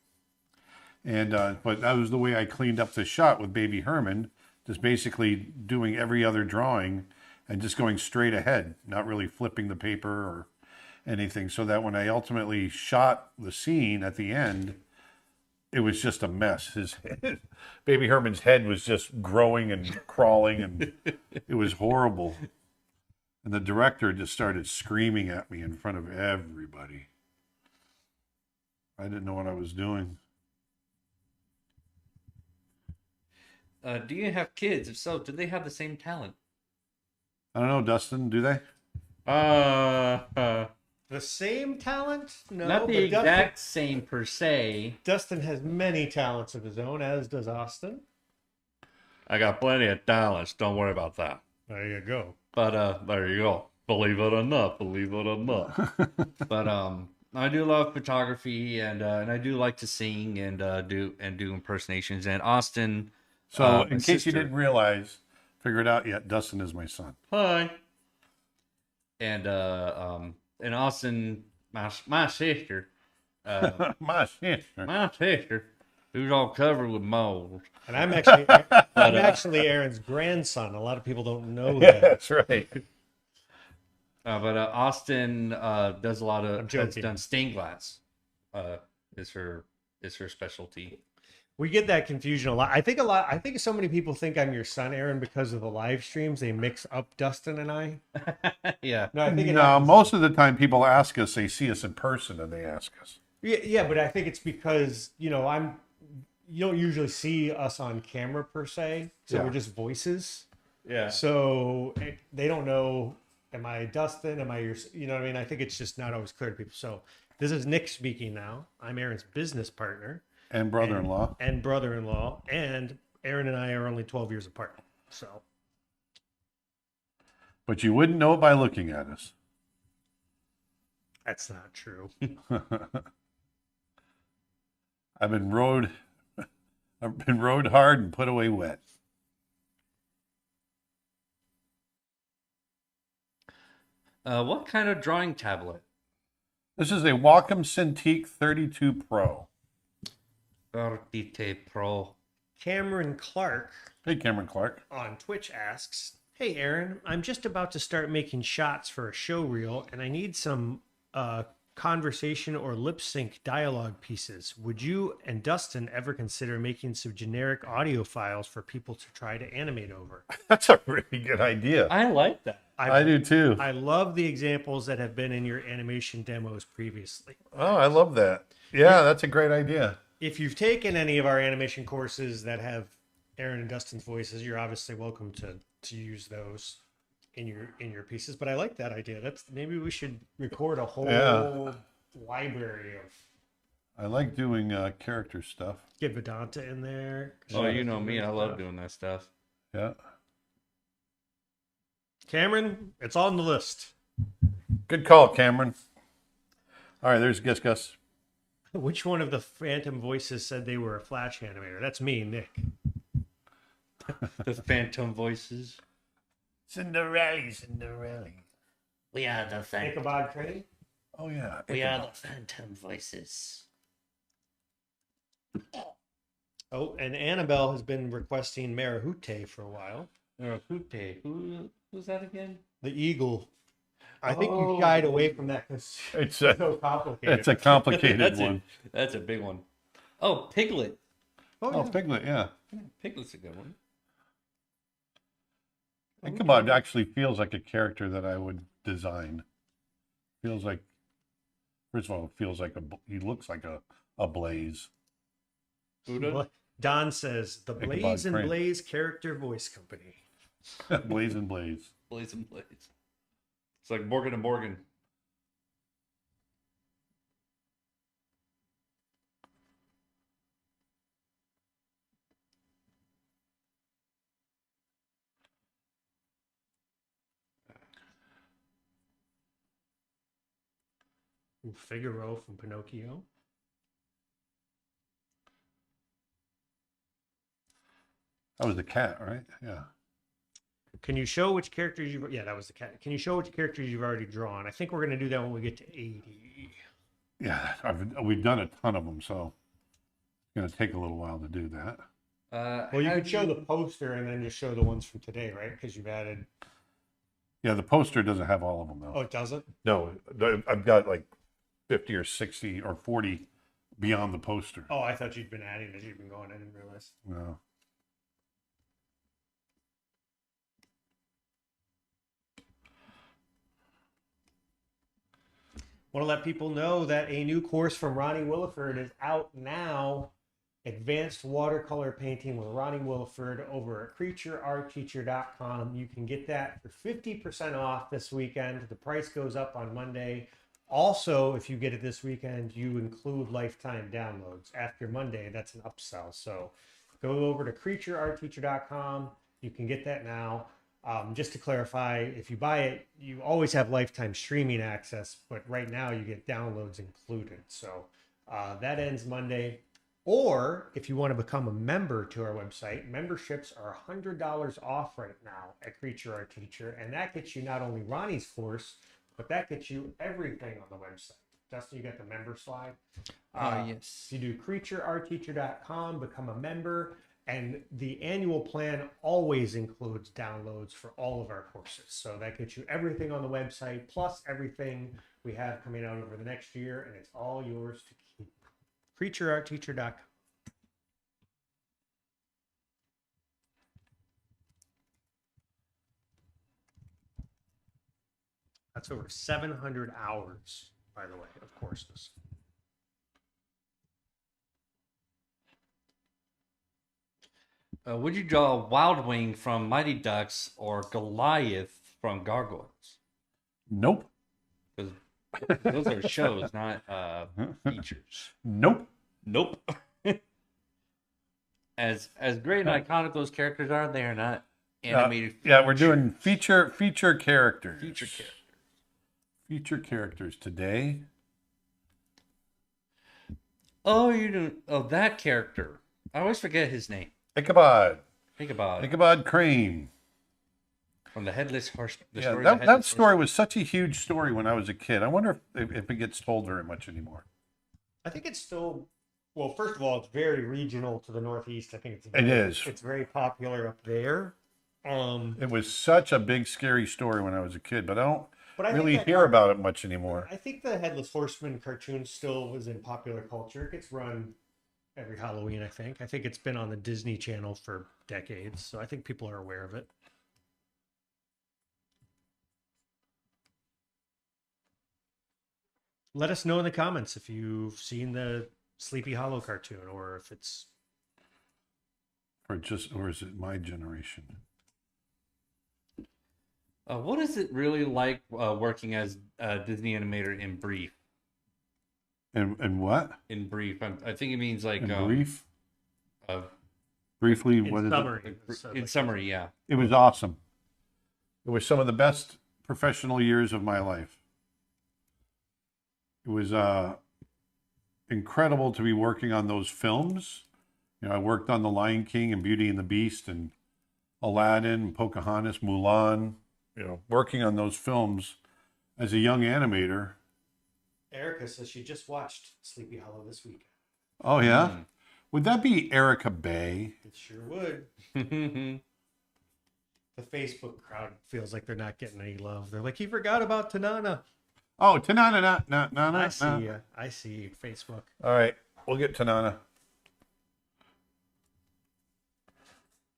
And but that was the way I cleaned up the shot with Baby Herman, just basically doing every other drawing and just going straight ahead, not really flipping the paper or anything, so that when I ultimately shot the scene at the end, it was just a mess. His head, Baby Herman's head was just growing and crawling, and it was horrible. And the director just started screaming at me in front of everybody. I didn't know what I was doing. Do you have kids? If so, do they have the same talent? I don't know, Dustin, do they? The same talent? No, Not the but exact same per se. Dustin has many talents of his own, as does Austin. I got plenty of talents. Don't worry about that. There you go. But there you go. Believe it or not, believe it or not. But I do love photography, and I do like to sing and do impersonations. And Austin. So, in case you didn't realize, figure it out yet, Dustin is my son. Hi. And Austin, my sister. My sister. My sister, who's all covered with mold. And I'm actually Aaron's grandson. A lot of people don't know Yeah, that. that's right. But Austin does a lot of I'm joking. has done stained glass. Is her specialty. We get that confusion a lot. I think so many people think I'm your son, Aaron, because of the live streams. They mix up Dustin and I. Yeah. No, I think it No, happens. most of the time people ask us, they see us in person and they ask us. Yeah, but I think it's because, you don't usually see us on camera per se. So Yeah. we're just voices. Yeah. So they don't know, am I Dustin? Am I your, you know what I mean? I think it's just not always clear to people. So this is Nick speaking now. I'm Aaron's business partner. And brother-in-law. And brother-in-law. And Aaron and I are only 12 years apart. So. But you wouldn't know it by looking at us. That's not true. I've been rode hard and put away wet. What kind of drawing tablet? This is a Wacom Cintiq 32 Pro. Ardite Pro. Cameron Clark Hey, Cameron Clark. on Twitch asks, "Hey Aaron, I'm just about to start making shots for a show reel and I need some conversation or lip sync dialogue pieces. Would you and Dustin ever consider making some generic audio files for people to try to animate over?" That's a really good idea. I like that. I do too. I love the examples that have been in your animation demos previously. Oh, I love that. Yeah, that's a great idea. If you've taken any of our animation courses that have Aaron and Dustin's voices, you're obviously welcome to use those in your pieces. But I like that idea. Maybe we should record a whole library of. I like doing character stuff. Get Vedanta in there. Oh, you know me. I love doing that stuff. Yeah. Cameron, it's on the list. Good call, Cameron. All right, there's Gus. Which one of the phantom voices said they were a Flash animator? That's me, Nick. The phantom voices. Cinderella. We are the phantom. Ichabod Crane? Oh, yeah. We are the phantom voices. Oh, and Annabelle has been requesting Marahute for a while. Who's that again? The eagle. I think you shied away from that because It's so complicated. It's a complicated That's one. That's a big one. Oh, Piglet. Oh, Piglet, yeah. Piglet's a good one. Ichabod actually feels like a character that I would design. Feels like, first of all, it feels like he looks like a Blaise. Don says the Blaze Ichabod and Crane. Blaze character voice company. Blaze and Blaze. Blaze and Blaze. It's like Morgan and Morgan. Figaro from Pinocchio. That was the cat, right? Yeah. Can you show which characters you've... Yeah, that was the cat. Can you show which characters you've already drawn? I think we're going to do that when we get to 80. Yeah, we've done a ton of them, so it's going to take a little while to do that. Well, you could show the poster and then just show the ones from today, right? Because you've added... Yeah, the poster doesn't have all of them, though. Oh, it doesn't? No, I've got like 50 or 60 or 40 beyond the poster. Oh, I thought you'd been adding as you've been going. I didn't realize. No. Want to let people know that a new course from Ronnie Williford is out now. Advanced Watercolor Painting with Ronnie Williford over at creatureartteacher.com. You can get that for 50% off this weekend. The price goes up on Monday. Also, if you get it this weekend, you include lifetime downloads. After Monday, that's an upsell. So go over to creatureartteacher.com. You can get that now. Just to clarify, if you buy it, you always have lifetime streaming access, but right now you get downloads included. So that ends Monday. Or if you want to become a member to our website, memberships are $100 off right now at Creature Art Teacher. And that gets you not only Ronnie's course, but that gets you everything on the website. Dustin, you got the member slide? Yes. You do creatureartteacher.com, become a member. And the annual plan always includes downloads for all of our courses. So that gets you everything on the website, plus everything we have coming out over the next year, and it's all yours to keep. CreatureArtTeacher.com. That's over 700 hours, by the way, of courses. Would you draw Wild Wing from Mighty Ducks or Goliath from Gargoyles? Nope. Because those are shows, not features. Nope. Nope. As great and iconic those characters are, they are not animated. Yeah, we're doing feature characters. Feature characters. Feature characters today. Oh, you're doing. Oh, that character. I always forget his name. Ichabod. Think about it. Ichabod Crane. From the Headless Horse. Yeah, that story was such a huge story when I was a kid. I wonder if it gets told very much anymore. I think it's still, well, first of all, it's very regional to the Northeast. I think It is. It's very popular up there. It was such a big, scary story when I was a kid, but I don't But I really think that hear about it much anymore. I think the Headless Horseman cartoon still was in popular culture. It gets run every Halloween, I think. I think it's been on the Disney Channel for decades, so I think people are aware of it. Let us know in the comments if you've seen the Sleepy Hollow cartoon or if it's Or is it my generation? What is it really like working as a Disney animator in brief? And what? In brief, I think it means like In brief? Uh, Briefly, in what is summary. it? In summary, yeah. it? It was awesome. It was some of the best professional years of my life. It was incredible to be working on those films. You know, I worked on The Lion King and Beauty and the Beast and Aladdin and Pocahontas, Mulan. You know, working on those films as a young animator. Erica says she just watched Sleepy Hollow this week. Oh yeah, would that be Erica Bay? It sure would. The Facebook crowd feels like they're not getting any love. They're like, he forgot about Tanana. Oh, Tanana, na. I see you. I see you, Facebook. All right, we'll get Tanana.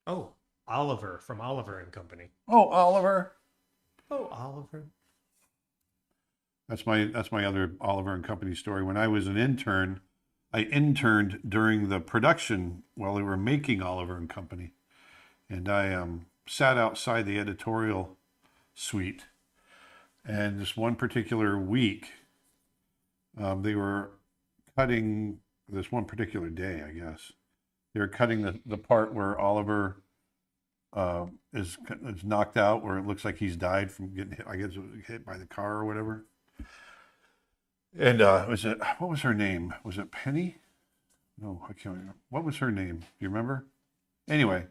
Oh, Oliver from Oliver and Company. Oh, Oliver. Oh, Oliver. That's my other Oliver and Company story. When I was an intern, I interned during the production while they were making Oliver and Company, and I sat outside the editorial suite. And this one particular week, they were cutting this one particular day, I guess. They were cutting the part where Oliver is knocked out, where it looks like he's died from getting hit, I guess it was hit by the car or whatever. And what was her name? Was it Penny? No, I can't remember. What was her name? Do you remember? Anyway,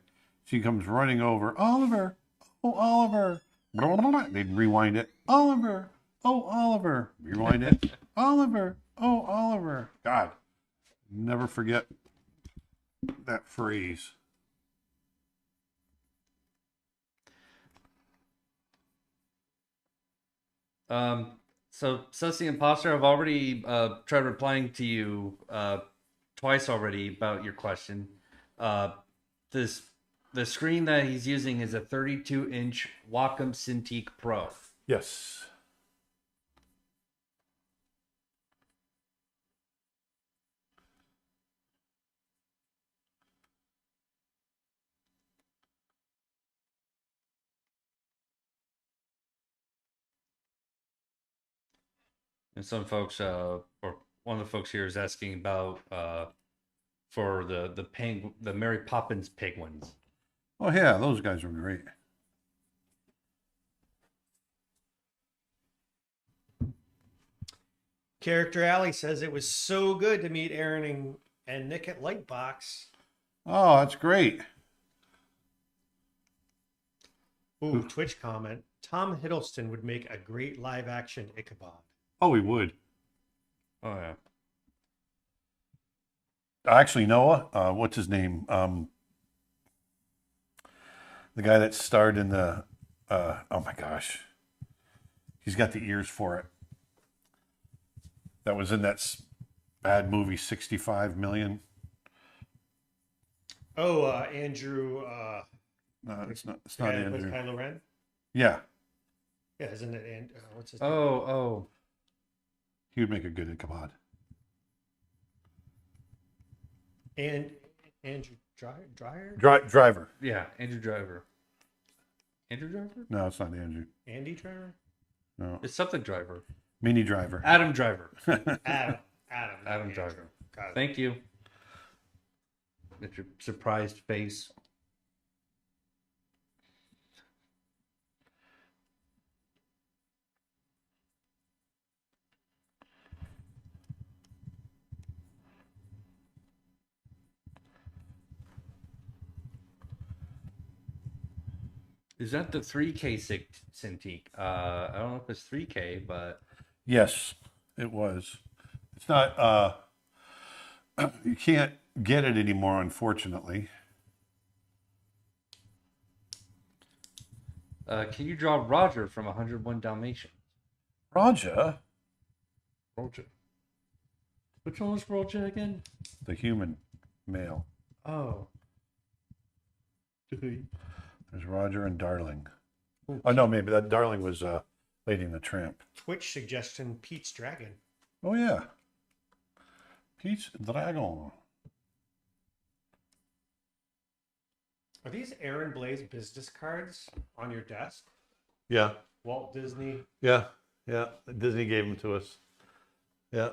she comes running over. Oliver! Oh, Oliver! They'd rewind it. Oliver! Oh, Oliver! Rewind it. Oliver! Oh, Oliver! God, never forget that phrase. So Sussy Imposter, I've already tried replying to you twice already about your question. The screen that he's using is a 32-inch Wacom Cintiq Pro. Yes. And some folks, or one of the folks here is asking about for the Mary Poppins penguins. Oh yeah, those guys were great. Character Alley says it was so good to meet Aaron and Nick at Lightbox. Oh, that's great. Ooh, Twitch comment. Tom Hiddleston would make a great live action Ichabod. Oh, he would. Oh yeah. Actually, Noah, what's his name? The guy that starred in the, oh my gosh. He's got the ears for it. That was in that bad movie, 65 Million. Oh, Andrew. No, it's not guy that Andrew. plays Kylo Ren. Yeah. Yeah, isn't it? And what's his Oh, name? oh. He would make a good Ichabod. And Andrew Dreyer? Driver. Yeah, Andrew Driver. Andrew Driver? No, it's not Andrew. Andy Driver? No, It's something Driver. Mini Driver. Adam Driver. Adam. Adam Andrew. Driver. Got it. Thank you. With your surprised face. Is that the 3K Cintiq? I don't know if it's 3K, but Yes, it was. It's not. You can't get it anymore, unfortunately. can you draw Roger from 101 Dalmatians? Rajah, Roger. Which one was Roger again? the human male. Oh. There's Roger and Darling. Oh no, maybe that Darling was Lady and the Tramp. Twitch suggestion: Pete's Dragon. Oh yeah, Pete's Dragon. Are these Aaron Blaise business cards on your desk? Yeah, Walt Disney. yeah. Disney gave them to us. Yeah,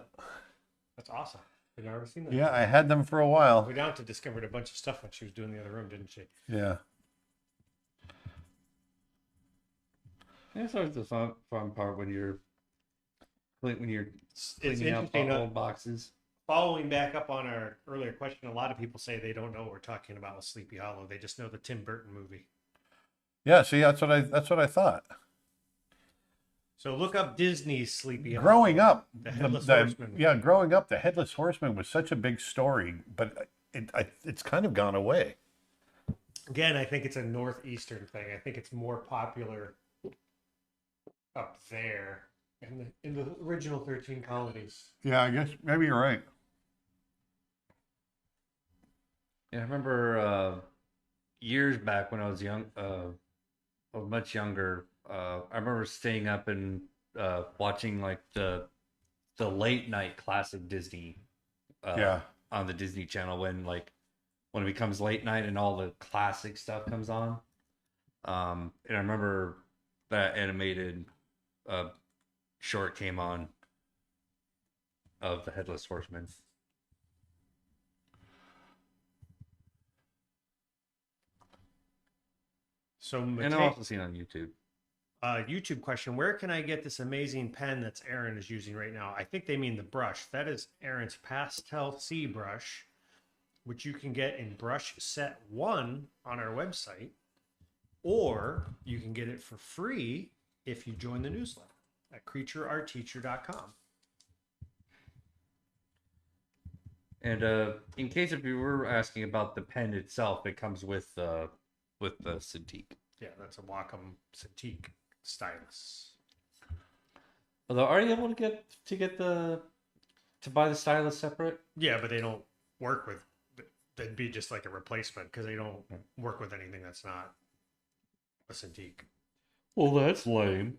That's awesome. I've never seen that. yeah. I had them for a while. We down to discovered a bunch of stuff when she was doing the other room, didn't she? Yeah. That's always the fun part when you're It's cleaning out interesting. old boxes. Following back up on our earlier question, a lot of people say they don't know what we're talking about with Sleepy Hollow. They just know the Tim Burton movie. Yeah. See, that's what I thought. So look up Disney's Sleepy Hollow. Growing up, The Headless Horseman. Yeah, growing up, the Headless Horseman was such a big story, but it's kind of gone away. Again, I think it's a northeastern thing. I think it's more popular up there in the original 13 colonies. Yeah, I guess maybe you're right. Yeah, I remember years back when I was much younger. I remember staying up and watching like the late night classic Disney. Yeah. On the Disney Channel when it becomes late night and all the classic stuff comes on. And I remember that animated short came on of the Headless Horseman. So And I've also seen it on YouTube. YouTube question: where can I get this amazing pen that's Aaron is using right now? I think they mean the brush. That is Aaron's Pastel C brush, which you can get in brush set 1 on our website, or you can get it for free if you join the newsletter at creatureartteacher.com. And in case if you were asking about the pen itself, it comes with the Cintiq. Yeah, that's a Wacom Cintiq stylus. Although, are you able to buy the stylus separate? Yeah, but they don't work with. That'd be just like a replacement because they don't work with anything that's not a Cintiq. Well, that's lame.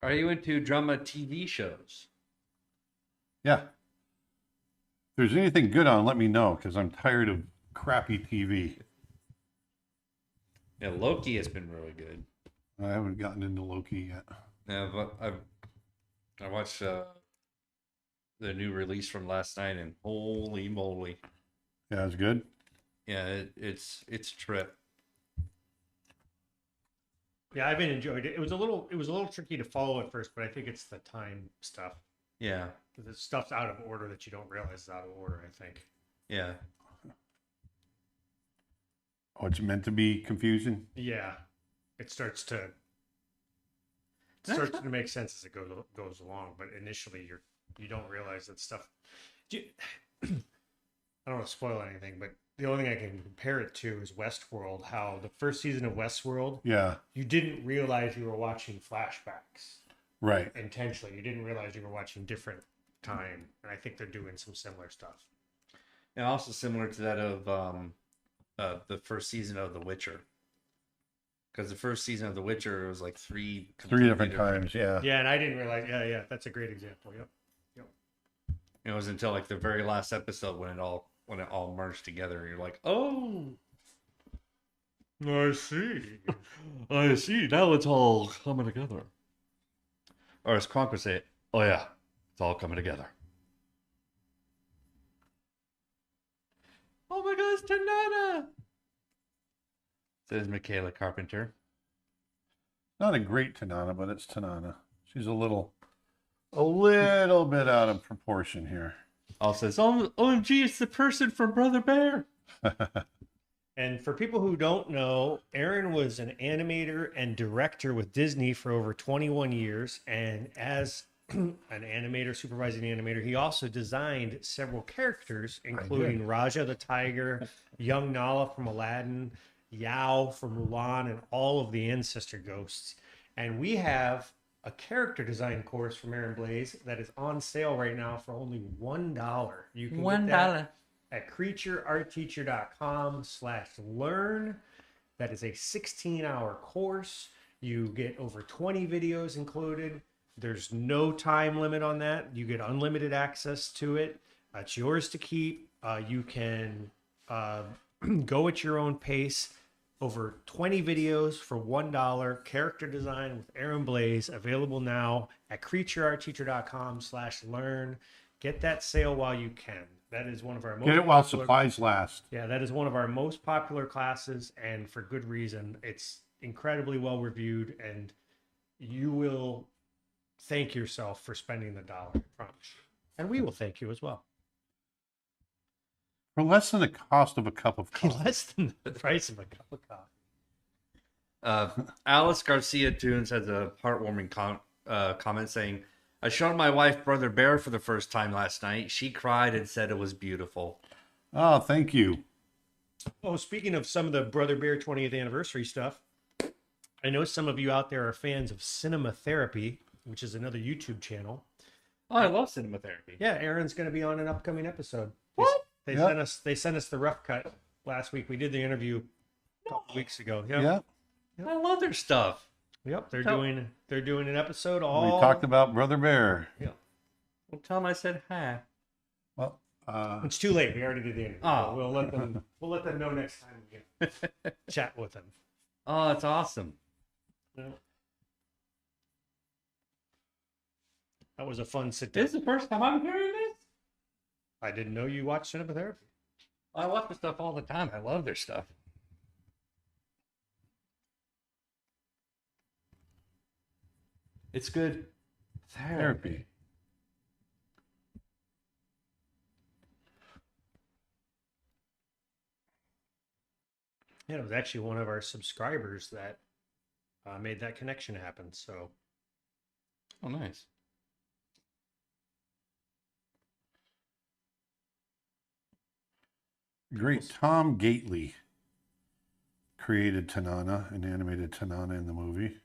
Are you into drama TV shows? Yeah. If there's anything good on, let me know because I'm tired of crappy TV. Yeah, Loki has been really good. I haven't gotten into Loki yet. Yeah, but I watched the new release from last night, and holy moly! Yeah, it's good. Yeah, it's a trip. Yeah, I've been enjoyed it. It was a little tricky to follow at first, but I think it's the time stuff. Yeah. The stuff's out of order that you don't realize is out of order, I think. Yeah. Oh, it's meant to be confusing. Yeah. It starts to make sense as it goes along, but initially you don't realize that stuff. I don't want to spoil anything, but the only thing I can compare it to is Westworld. How the first season of Westworld, Yeah. you didn't realize you were watching flashbacks Right. intentionally. You didn't realize you were watching different time, and I think they're doing some similar stuff. And also similar to that of the first season of The Witcher. Because the first season of The Witcher was like three Different times. Yeah. Yeah, and I didn't realize. Yeah, that's a great example. Yep. It was until like the very last episode when it all merged together, and you're like, oh, I see. I see. Now it's all coming together. Or as Kronk would say, oh yeah, it's all coming together. Oh my God, it's Tanana! Says Michaela Carpenter. Not a great Tanana, but it's Tanana. She's a little bit out of proportion here. Also says, oh, OMG, it's the person from Brother Bear. And for people who don't know, Aaron was an animator and director with Disney for over 21 years. And as an animator, supervising animator, he also designed several characters, including Rajah the tiger, young Nala from Aladdin, Yao from Mulan, and all of the ancestor ghosts. And we have a character design course from Aaron Blaise that is on sale right now for only $1. You can get that at creatureartteacher.com/learn. That is a 16-hour course. You get over 20 videos included. There's no time limit on that. You get unlimited access to it. It's yours to keep. You can go at your own pace. Over 20 videos for $1. Character design with Aaron Blaise, available now at creatureartteacher.com/learn. Get that sale while you can. That is one of our most Get it while supplies last. Yeah, that is one of our most popular classes, and for good reason. It's incredibly well reviewed, and you will thank yourself for spending the dollar, I promise. And we will thank you as well. For less than the cost of a cup of coffee. Less than the price of a cup of coffee. Alice Garcia Tunes has a heartwarming comment saying, I showed my wife Brother Bear for the first time last night. She cried and said it was beautiful. Oh, thank you. Oh, speaking of some of the Brother Bear 20th anniversary stuff, I know some of you out there are fans of Cinema Therapy, which is another YouTube channel. Oh, I love cinema therapy. Yeah, Aaron's going to be on an upcoming episode. What? They sent us the rough cut last week. We did the interview a couple weeks ago. Yep. Yeah. I love their stuff. Yep. They're doing an episode We all. talked about Brother Bear. Yeah. Well, tell them I said hi. Well, It's too late. We already did the interview. Oh. We'll let them know next time we can chat with them. Oh, that's awesome. Yeah. That was a fun sit This down. is the first time I'm hearing this. I didn't know you watched Cinema Therapy. I watch their stuff all the time. I love their stuff. It's good therapy. Yeah, it was actually one of our subscribers that made that connection happen. So, Oh, nice. Great. Tom Gately created Tanana and animated Tanana in the movie. If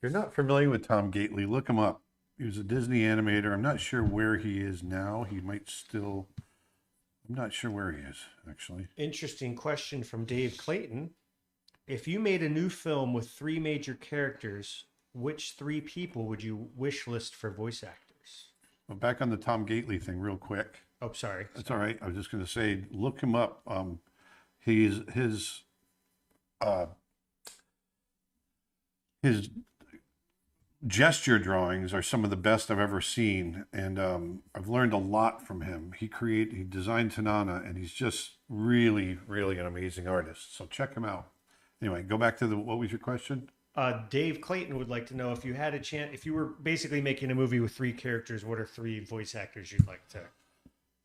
you're not familiar with Tom Gately, look him up. He was a Disney animator. I'm not sure where he is now. He might still... I'm not sure where he is, actually. interesting question from Dave Clayton. If you made a new film with 3 major characters, which 3 people would you wish list for voice actors? But back on the Tom Gately thing real quick. Oh, sorry. That's all right. I was just going to say, look him up. His gesture drawings are some of the best I've ever seen, and I've learned a lot from him. He designed Tanana, and he's just really, really an amazing artist. So check him out. Anyway, go back to what was your question? Dave Clayton would like to know if you had a chance, if you were basically making a movie with 3 characters, what are 3 voice actors you'd like to?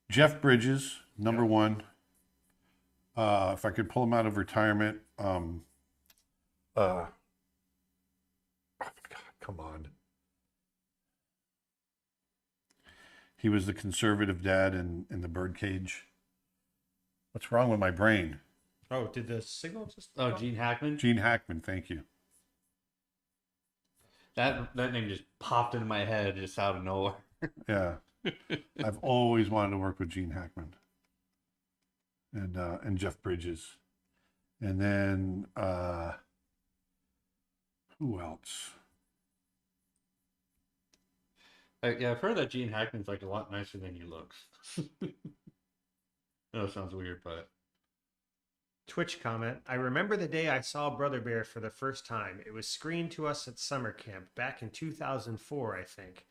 Jeff Bridges, number one. If I could pull him out of retirement, oh God, come on. He was the conservative dad in the Birdcage. What's wrong with my brain? Oh, did the signal just? Oh, Gene Hackman. Gene Hackman, thank you. That name just popped into my head just out of nowhere. Yeah. I've always wanted to work with Gene Hackman and Jeff Bridges. And then who else? Yeah, I've heard that Gene Hackman's like a lot nicer than he looks. No, it sounds weird, but Twitch comment. I remember the day I saw Brother Bear for the first time. It was screened to us at summer camp back in 2004, I think.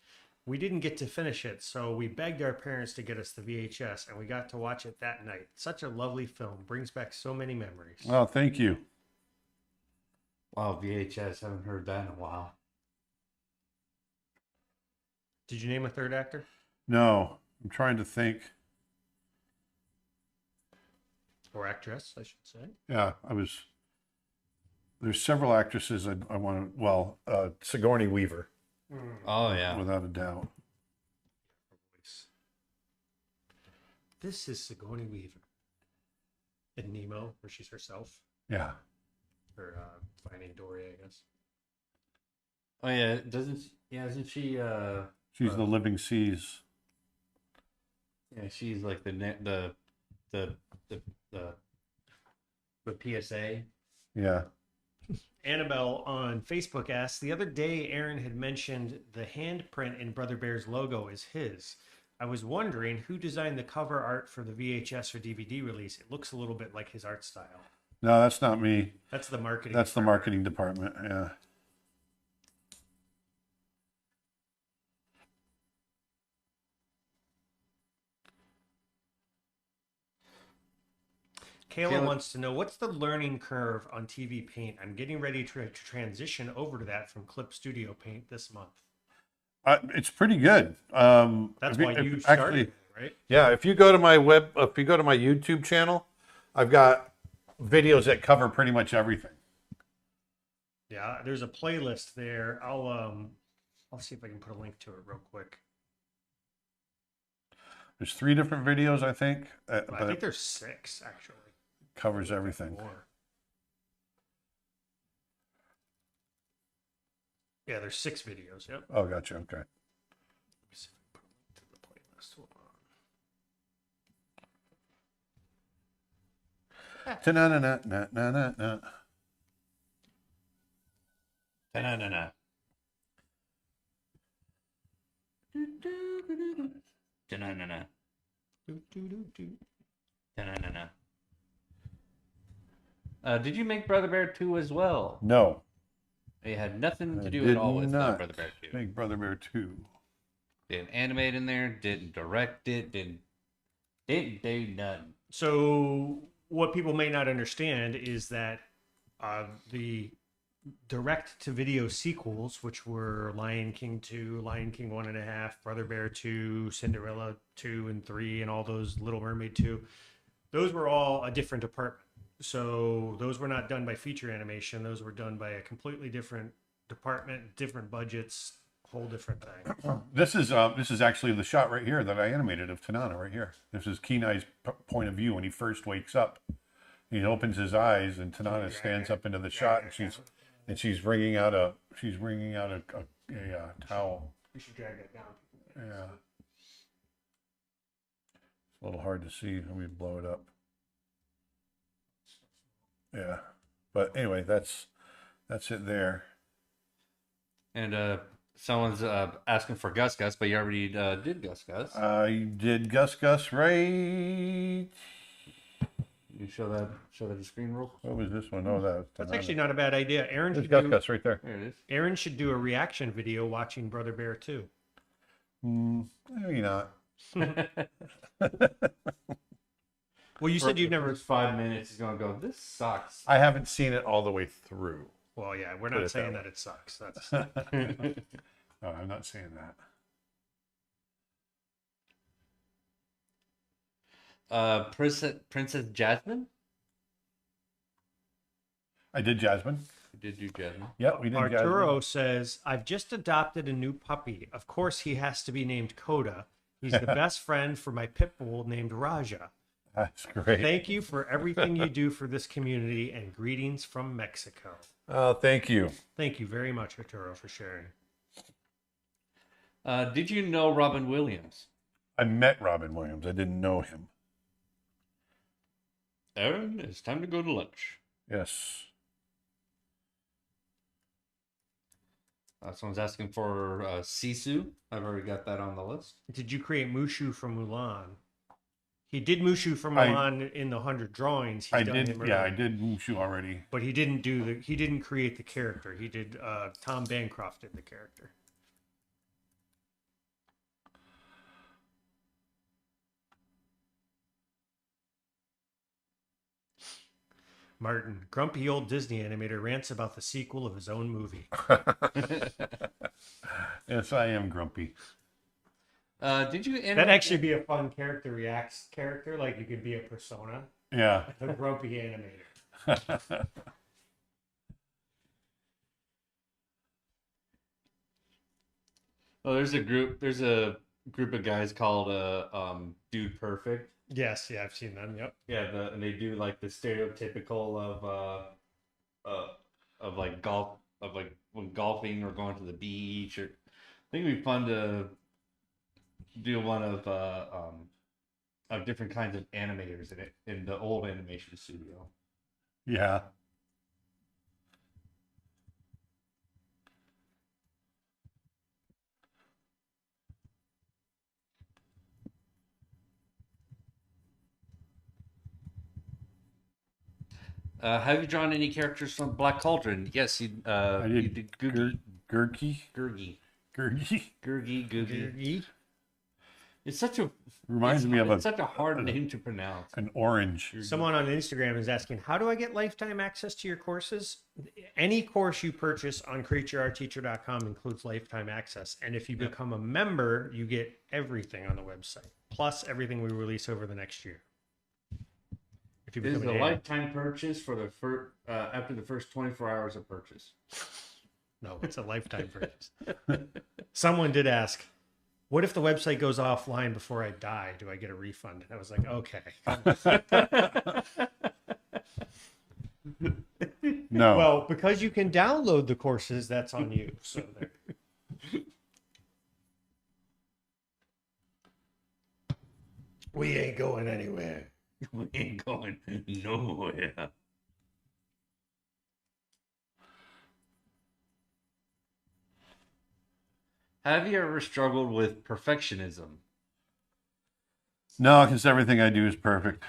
We didn't get to finish it, so we begged our parents to get us the VHS, and we got to watch it that night. Such a lovely film. Brings back so many memories. Oh, thank you. wow, VHS, haven't heard that in a while. Did you name a third actor? No, I'm trying to think. Or actress, I should say. Yeah, there's several actresses I want to, well, Sigourney Weaver, Oh yeah. without a doubt. This is Sigourney Weaver. In Nemo, where she's herself. Yeah. Or Finding Dory, I guess. Oh yeah, isn't she She's the Living Seas. yeah, she's like the PSA. Yeah. Annabelle on Facebook asks, the other day Aaron had mentioned the handprint in Brother Bear's logo is his. I was wondering who designed the cover art for the VHS or DVD release. It looks a little bit like his art style. No, that's not me. That's the marketing. That's the marketing department. Yeah. Kayla wants to know, what's the learning curve on TV Paint? I'm getting ready to transition over to that from Clip Studio Paint this month. It's pretty good. That's why you started, right? Yeah, if you go to my YouTube channel, I've got videos that cover pretty much everything. Yeah, there's a playlist there. I'll see if I can put a link to it real quick. There's 3 different videos, I think. I think there's 6 actually. Covers everything. More. Yeah, there's 6 videos. Yep. Oh, gotcha. Okay. Let me see if I can put a link to the playlist. Hold on. Ta-na-na-na-na-na-na. Ta-na-na-na. Ta-na-na-na. Ta-na-na-na. Did you make Brother Bear 2 as well? No. It had nothing to I do did at all with not Brother Bear 2. make Brother Bear 2. Didn't animate in there, didn't direct it, didn't do nothing. So what people may not understand is that the direct-to-video sequels, which were Lion King 2, Lion King 1.5, Brother Bear 2, Cinderella 2 and 3, and all those Little Mermaid 2, those were all a different department. So those were not done by feature animation. Those were done by a completely different department, different budgets, whole different thing. This is actually the shot right here that I animated of Tanana right here. This is Kenai's point of view when he first wakes up. He opens his eyes and Tanana stands up into the shot and she's wringing out a towel. We should drag that down. Yeah. It's a little hard to see. Let me blow it up. Yeah. But anyway, that's it there. And someone's asking for Gus Gus, but you already did Gus Gus. I did Gus Gus right. You show that the screen roll. What was this one? Oh, That's actually not a bad idea. Aaron There's should Gus do, Gus right there. There it is. Aaron should do a reaction video watching Brother Bear 2. Maybe not. Well, you said you've never. First 5 minutes, he's gonna go. This sucks. I haven't seen it all the way through. Well, yeah, we're Put not it saying that that it sucks. That's No, I'm not saying that. Princess Jasmine. I did Jasmine. We did do Jasmine. Yeah, we did Arturo Jasmine. says, I've just adopted a new puppy. Of course, he has to be named Coda. He's the best friend for my pit bull named Rajah. That's great. Thank you for everything you do for this community, and greetings from Mexico. Oh, thank you. Thank you very much, Arturo, for sharing. Did you know Robin Williams? I met Robin Williams. I didn't know him. Aaron, it's time to go to lunch. Yes. Someone's asking for Sisu. I've already got that on the list. Did you create Mushu from Mulan? He did Mushu from Mulan in the 100 drawings. I did. Yeah, I did Mushu already. But he didn't he didn't create the character. He did Tom Bancroft did the character. Martin, grumpy old Disney animator, rants about the sequel of his own movie. Yes, I am grumpy. Did you? That'd actually be a fun character character. Like you could be a persona, Yeah. a grumpy animator. Oh, there's a group. There's a group of guys called Dude Perfect. Yes, yeah, I've seen them. Yep. Yeah, and they do like the stereotypical of like golf, of like when golfing or going to the beach. Or I think it'd be fun to do one of different kinds of animators in it in the old animation studio. Yeah. Have you drawn any characters from Black Cauldron? Yes, I you did, did Googie. Gurgi. Gurgi. Gurgi. Gurgi, Googie. It's such a Reminds me of it's such a hard name to pronounce. an orange. Someone on Instagram is asking, how do I get lifetime access to your courses? Any course you purchase on creatureartteacher.com includes lifetime access. And if you become a member, you get everything on the website, plus everything we release over the next year. If you This is become a an lifetime purchase for the first after the first 24 hours of purchase. No, it's a lifetime purchase. Someone did ask, what if the website goes offline before I die? Do I get a refund? And I was like, okay. No. Well, because you can download the courses, that's on you. So there. We ain't going anywhere. We ain't going nowhere. Have you ever struggled with perfectionism? No, because everything I do is perfect.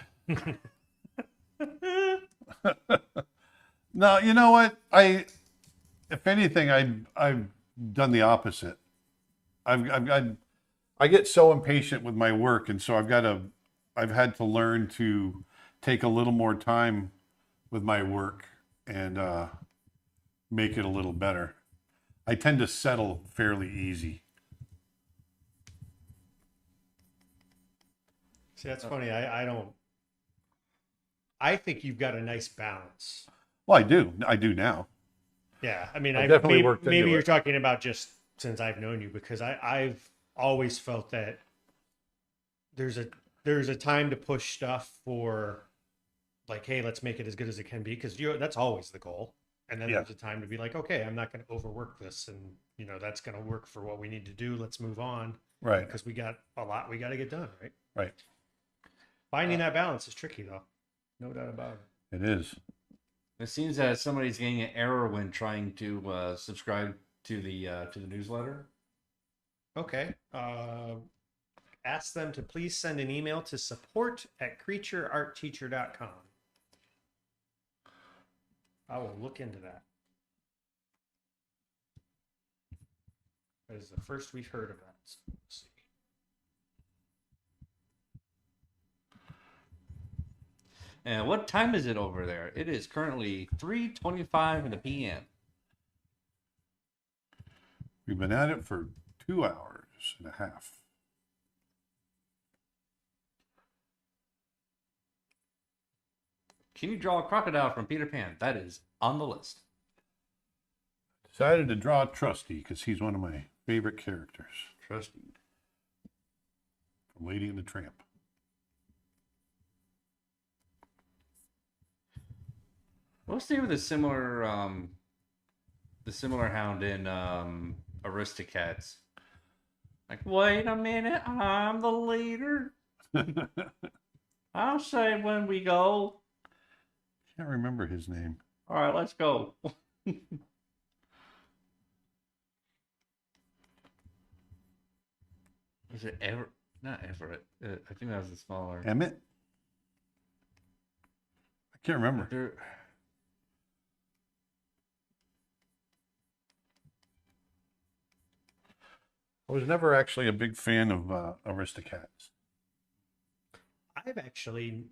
No, you know what? If anything, I've done the opposite. I get so impatient with my work, and so I've had to learn to take a little more time with my work and make it a little better. I tend to settle fairly easy. See, that's funny. I don't. I think you've got a nice balance. Well, I do now. Yeah, I mean, I've definitely worked into maybe you're it. talking about just since I've known you, because I've always felt that there's a time to push stuff for, like, hey, let's make it as good as it can be, because that's always the goal. And then Yeah. there's a time to be like, okay, I'm not going to overwork this, and that's going to work for what we need to do. Let's move on, Right. because we got a lot we got to get done, right? Right. Finding that balance is tricky, though, no doubt about it. It is. It seems that somebody's getting an error when trying to subscribe to the newsletter. Okay. Ask them to please send an email to support@creatureartteacher.com. I will look into that. That is the first we've heard of that. So let's see. And what time is it over there? It is currently 3:25 in the p.m. We've been at it for 2 hours and a half. Can you draw a crocodile from Peter Pan? That is on the list. Decided to draw Trusty because he's one of my favorite characters Trusty. from Lady and the Tramp. What's the name of the similar hound in Aristocats? Like, wait a minute, I'm the leader. I'll say when we go. Can't remember his name. All right, let's go. Was it Ever? Not Everett. I think that was the smaller. Emmett? I can't remember. I was never actually a big fan of Aristocats. I've actually,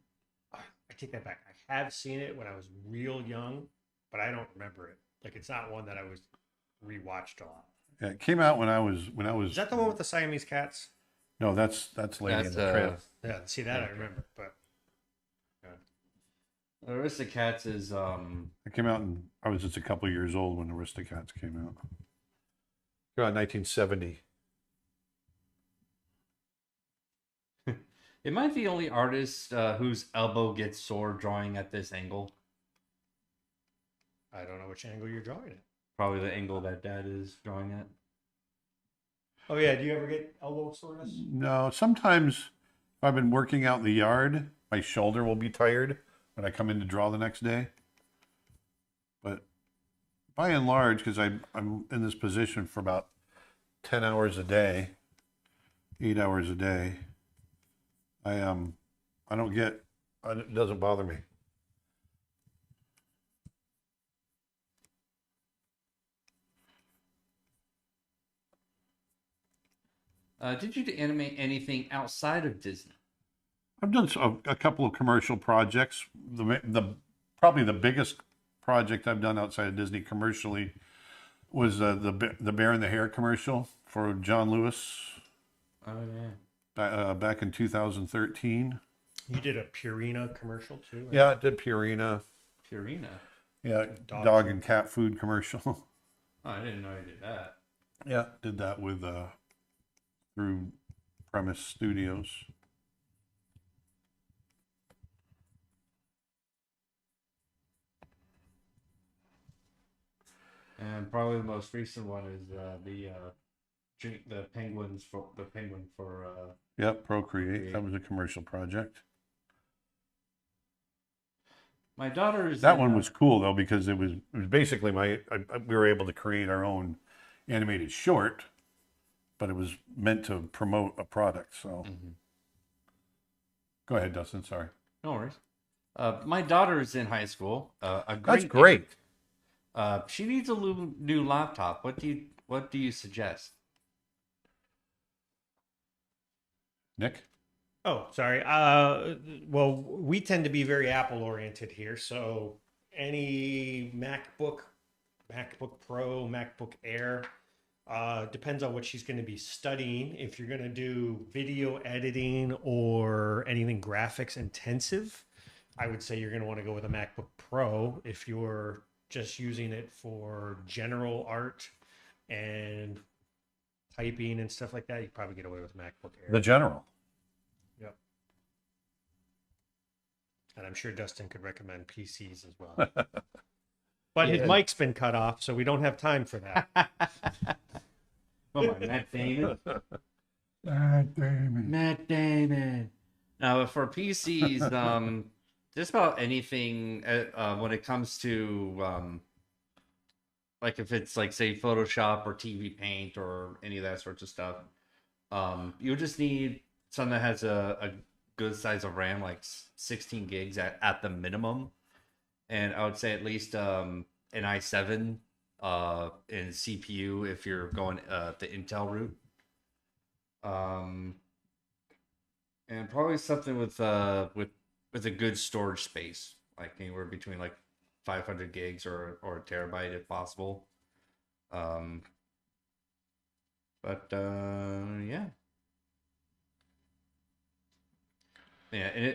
I take that back. I have seen it when I was real young, but I don't remember it. Like, it's not one that I was rewatched a lot. Yeah, it came out when I was. Is that the one with the Siamese cats? No, that's Lady and the Tramp. Yeah, see that I remember, but Aristocats is It came out, and I was just a couple years old when Aristocats came out. Around 1970. Am I the only artist whose elbow gets sore drawing at this angle? I don't know which angle you're drawing at. Probably the angle that Dad is drawing at. Oh yeah, do you ever get elbow soreness? No, sometimes if I've been working out in the yard, my shoulder will be tired when I come in to draw the next day. But by and large, because I'm in this position for about 10 hours a day, 8 hours a day, I don't get, it doesn't bother me. Did you animate anything outside of Disney? I've done a couple of commercial projects. Probably the biggest project I've done outside of Disney commercially was the Bear in the Hair commercial for John Lewis. Oh yeah. Back in 2013. You did a Purina commercial too? Right? Yeah, I did Purina. Purina. Yeah, dog and cat food commercial. Oh, I didn't know you did that. Yeah, did that with through Premise Studios. And probably the most recent one is the penguin for Yep, Procreate. That was a commercial project. My daughter's That one was cool though because it was basically we were able to create our own animated short, but it was meant to promote a product. So Go ahead, Dustin. Sorry. No worries. My daughter is in high school. That's great. She needs a new laptop. What do you suggest? Nick? Oh, sorry. Well, we tend to be very Apple oriented here. So any MacBook Pro, MacBook Air, depends on what she's going to be studying. If you're going to do video editing or anything graphics intensive, I would say you're going to want to go with a MacBook Pro. If you're just using it for general art and typing and stuff like that, you probably get away with MacBook Air. The General. Yep. And I'm sure Dustin could recommend PCs as well. But his mic's been cut off, so we don't have time for that. Come on, Matt Damon. Matt Damon. Matt Damon. Now, for PCs, just about anything when it comes to like if it's like say Photoshop or TV Paint or any of that sorts of stuff, you just need something that has a good size of RAM, like 16 gigs at the minimum, and I would say at least an i7 in CPU if you're going the Intel route, and probably something with a good storage space, like anywhere between like 500 gigs or a terabyte if possible. But yeah. Yeah,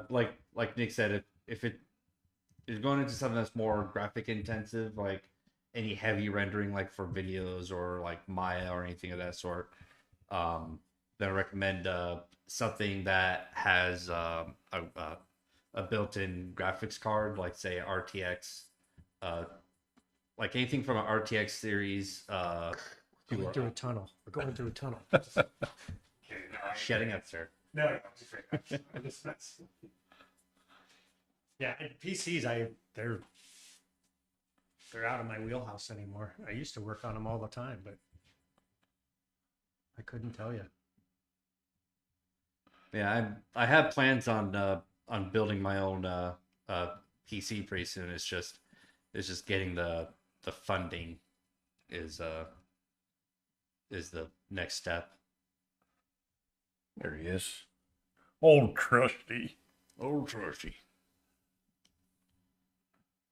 like Nick said, if it is going into something that's more graphic intensive, like any heavy rendering, like for videos or like Maya or anything of that sort, then I recommend something that has a built-in graphics card, like say RTX, uh, like anything from an RTX series. We're going through a tunnel. We're going through a tunnel. Shutting up, sir. No, I'm just yeah, and PCs, they're out of my wheelhouse anymore. I used to work on them all the time, but I couldn't tell you. Yeah, I have plans on building my own PC pretty soon. It's just getting the funding is the next step. There he is. Old trusty. Old trusty.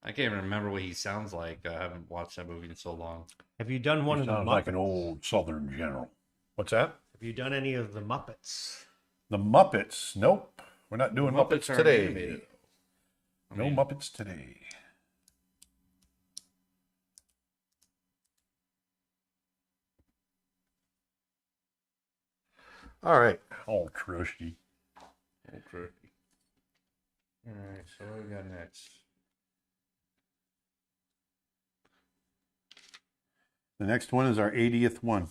I can't even remember what he sounds like. I haven't watched that movie in so long. Have you done one He of the sounds Muppets? like an old Southern general. What's that? Have you done any of the Muppets? The Muppets. Nope. We're not doing Muppets are today. animated. No Muppets today. All right. Old trusty. Old trusty. All right, so what do we got next? The next one is our 80th one.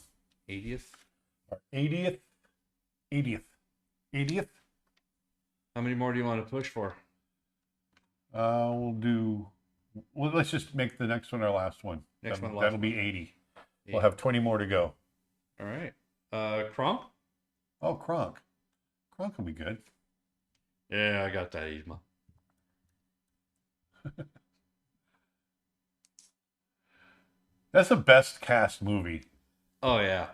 80th? Our 80th. 80th. How many more do you want to push for? Let's just make the next one our last one. That'll be 80. We'll have 20 more to go. All right. Kronk? Oh, Kronk. Kronk will be good. Yeah, I got that, Yzma. That's the best cast movie. Oh, yeah.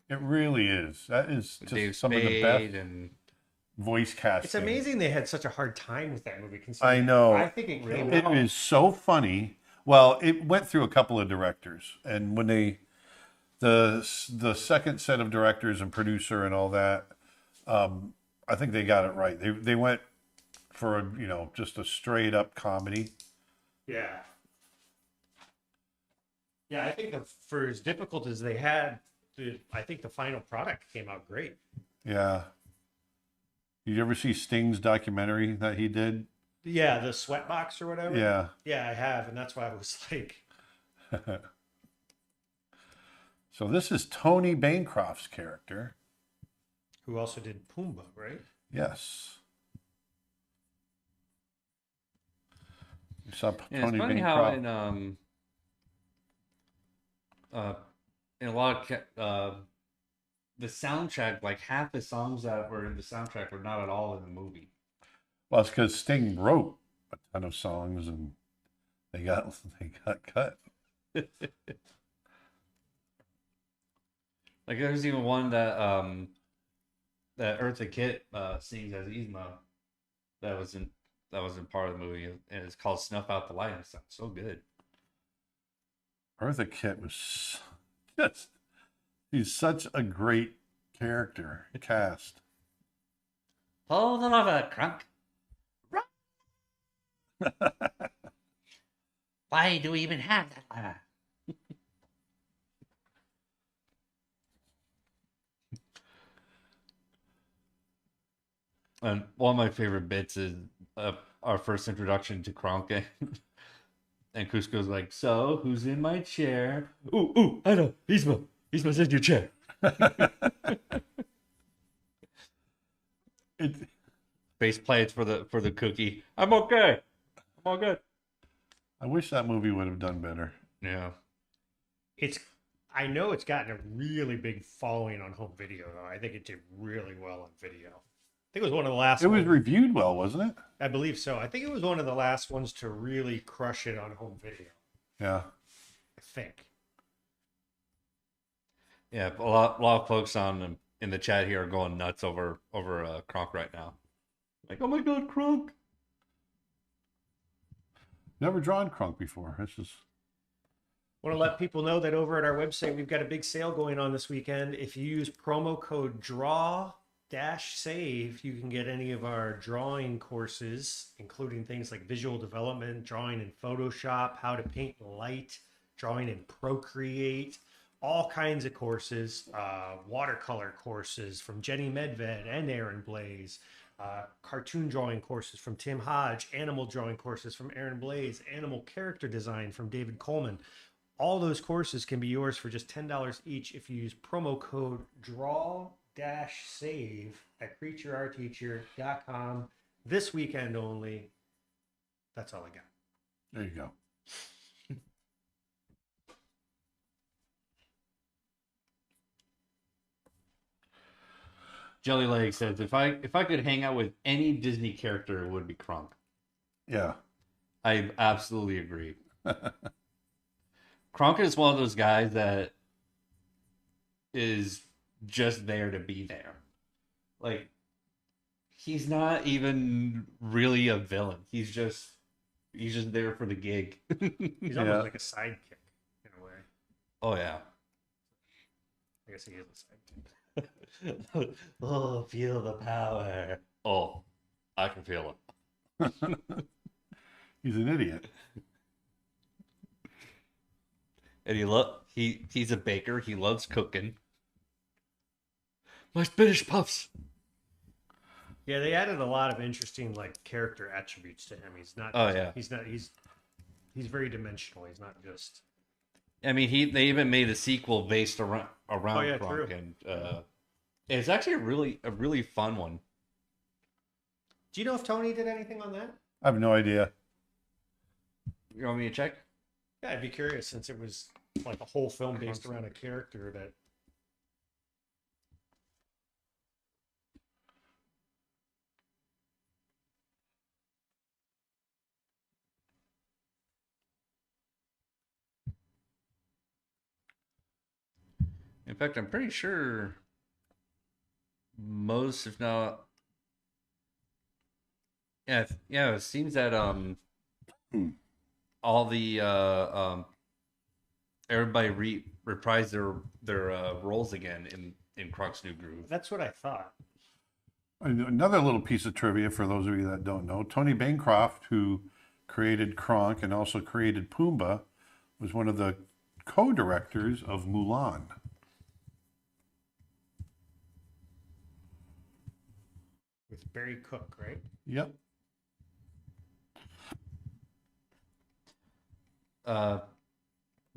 It really is. That is just Dave some of the Spade best and voice casting. It's amazing they had such a hard time with that movie. I know. I think it really It is so funny. Well, it went through a couple of directors, and when the second set of directors and producer and all that, I think they got it right. They went for just a straight up comedy. Yeah. Yeah, I think for as difficult as they had, I think the final product came out great. Yeah. Did you ever see Sting's documentary that he did? Yeah, the Sweatbox or whatever. Yeah. Yeah, I have, and that's why I was like. So this is Tony Bancroft's character. Who also did Pumbaa, right? Yes. You saw yeah, Tony it's funny Bancroft. how in a lot of the soundtrack, like half the songs that were in the soundtrack were not at all in the movie. Well, it's because Sting wrote a ton of songs and they got cut. Like there's even one that Eartha Kitt sings as Yzma that wasn't part of the movie, and it's called "Snuff Out the Light." It sounds so good. Eartha Kitt was he's such a great character cast. Pull the lever, Crunk. Why do we even have that lever? And one of my favorite bits is our first introduction to Kronk, and Cusco's like, "So, who's in my chair?" Ooh, I know, Yzma. Yzma's in your chair. Face plates for the cookie. I'm okay. I'm all good. I wish that movie would have done better. Yeah. I know it's gotten a really big following on home video, though. I think it did really well on video. I think it was one of the last It was ones. reviewed well, wasn't it? I believe so. I think it was one of the last ones to really crush it on home video. Yeah. I think. Yeah, a lot of folks in the chat here are going nuts over Kronk right now. Like, oh my god, Kronk! Never drawn Kronk before. This is Want to let people know that over at our website, we've got a big sale going on this weekend. If you use promo code DRAW-SAVE, you can get any of our drawing courses, including things like visual development, drawing in Photoshop, how to paint light, drawing in Procreate, all kinds of courses, watercolor courses from Jenny Medved and Aaron Blaise, cartoon drawing courses from Tim Hodge, animal drawing courses from Aaron Blaise, animal character design from David Coleman. All those courses can be yours for just $10 each if you use promo code DRAW-SAVE at creatureartteacher.com this weekend only. That's all I got. There you go. Jelly Leg says, if I could hang out with any Disney character, it would be Kronk. Yeah. I absolutely agree. Kronk is one of those guys that is just there to be there. Like, he's not even really a villain. He's just there for the gig. He's almost like a sidekick in a way. Oh yeah. I guess he is a sidekick. Oh, feel the power. Oh, I can feel it. He's an idiot. And he's a baker. He loves cooking. My spinach puffs. Yeah, they added a lot of interesting like character attributes to him. He's not. Oh yeah. He's very dimensional. He's not just. I mean, they even made a sequel based around Oh, yeah, Kronk, true. and it's actually a really fun one. Do you know if Tony did anything on that? I have no idea. You want me to check? Yeah, I'd be curious since it was like a whole film based around a character that. In fact, I'm pretty sure most, if not, yeah, it seems that all the everybody reprised their roles again in Kronk's New Groove. That's what I thought. Another little piece of trivia for those of you that don't know, Tony Bancroft, who created Kronk and also created Pumbaa, was one of the co-directors of Mulan. With Barry Cook, right? Yep.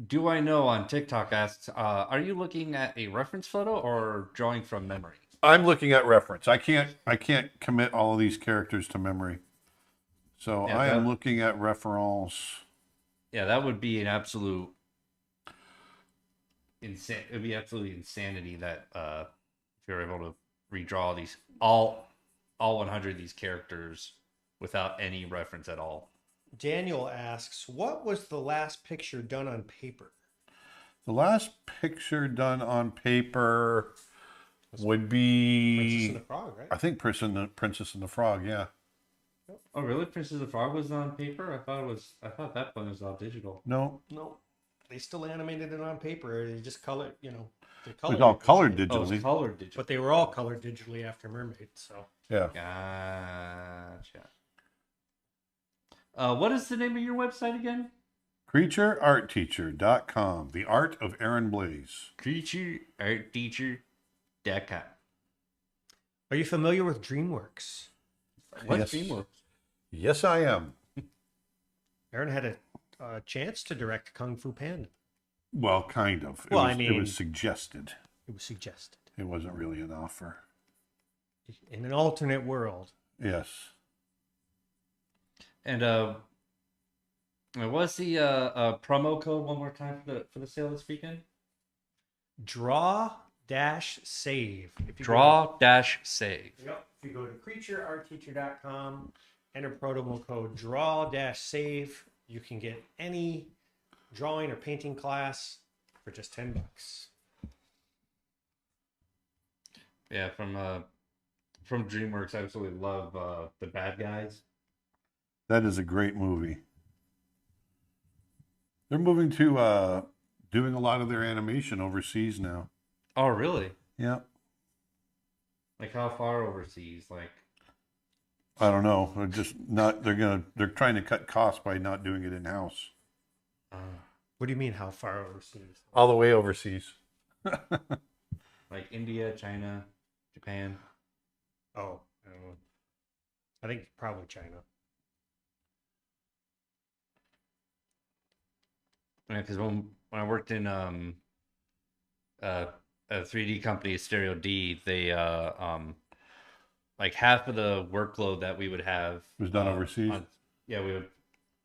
Do I know on TikTok asks, are you looking at a reference photo or drawing from memory? I'm looking at reference. I can't commit all of these characters to memory. So Yeah, I am looking at reference. Yeah, that would be an absolute insane. It would be absolutely insanity that if you're able to redraw these all 100 of these characters without any reference at all. Daniel asks, what was the last picture done on paper? The last picture done on paper would Princess be, and the Frog, right? I think, Princess and the Frog. Yeah. Oh, really? Princess of the Frog was on paper? I thought that one was all digital. No, No, they still animated it on paper. They just colored, they it colored was all it colored digitally. Oh, it digitally. was colored digital. But they were all colored digitally after Mermaid. So Yeah. Gotcha. What is the name of your website again? CreatureArtTeacher.com. The Art of Aaron Blaise. CreatureArtTeacher.com. are you familiar with DreamWorks? What's Yes. DreamWorks? Yes, I am. Aaron had a chance to direct Kung Fu Panda. Well, kind of. Well, it I was suggested. It was suggested. It wasn't really an offer. In an alternate world. Yes. And what's the promo code one more time for the sale this weekend? Draw-save. Draw-save. Yep. If you go to creatureartteacher.com, enter promo code draw-save, you can get any drawing or painting class for just $10. Yeah, from DreamWorks, I absolutely love The Bad Guys. That is a great movie. They're moving to doing a lot of their animation overseas now. Oh, really? Yeah. Like how far overseas? Like, I don't know. They're just not. They're trying to cut costs by not doing it in house. What do you mean? How far overseas? All the way overseas. like India, China, Japan. Oh, I don't know. I think probably China. Yeah, because when I worked in a 3D company, Stereo D, they like half of the workload that we would have Was done overseas? Yeah,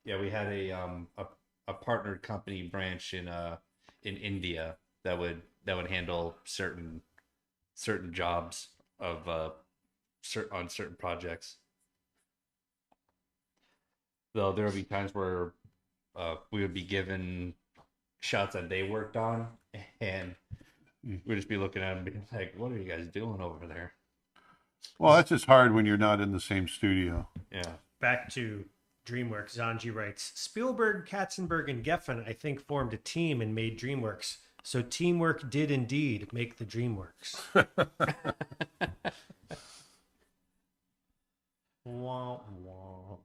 we had a partnered company branch in India that would handle certain jobs of on certain projects. Though there would be times where we would be given shots that they worked on, and we'd just be looking at them being like, what are you guys doing over there? Well, that's just hard when you're not in the same studio. Yeah. Back to DreamWorks. Zanji writes, Spielberg, Katzenberg, and Geffen, I think, formed a team and made DreamWorks. So teamwork did indeed make the DreamWorks. Wah, wah.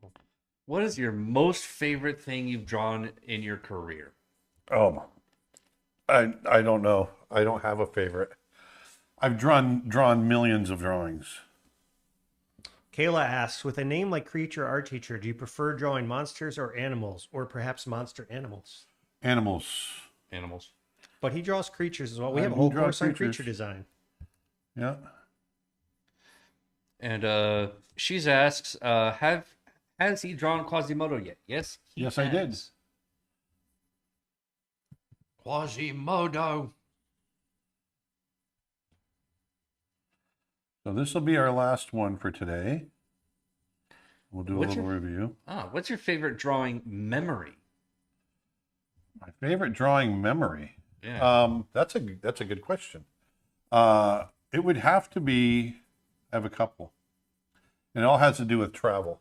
What is your most favorite thing you've drawn in your career? Oh, I don't know. I don't have a favorite. I've drawn millions of drawings. Kayla asks, with a name like Creature Art Teacher, do you prefer drawing monsters or animals, or perhaps monster animals? Animals. But he draws creatures as well. We have a do whole draw course on creatures. creature design. Yeah. And she's asks, has he drawn Quasimodo yet? Yes. Yes, I did. has. Quasimodo. So this will be our last one for today. We'll do a What's little your- review. What's your favorite drawing memory? My favorite drawing memory. Yeah. That's a good question. It would have to be. I have a couple. It all has to do with travel.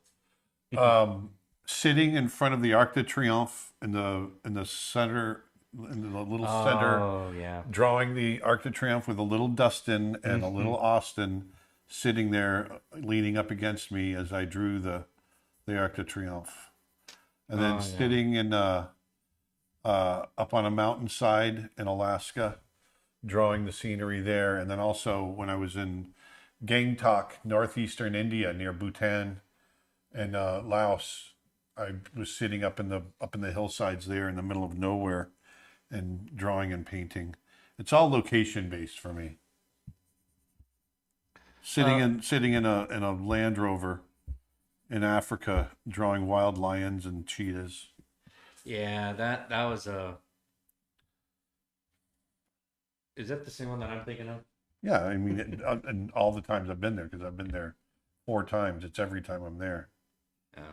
Sitting in front of the Arc de Triomphe in the center, in the little center, Oh, yeah. drawing the Arc de Triomphe with a little Dustin and a little Austin sitting there leaning up against me as I drew the Arc de Triomphe, and then sitting in up on a mountainside in Alaska, drawing the scenery there, and then also when I was in Gangtok, northeastern India, near Bhutan and Laos, I was sitting up in the hillsides there in the middle of nowhere, and drawing and painting. It's all location based for me. Sitting in a Land Rover in Africa, drawing wild lions and cheetahs. Yeah, that was a. Is that the same one that I'm thinking of? Yeah, I mean, and all the times I've been there, because I've been there 4 times. It's every time I'm there. Yeah.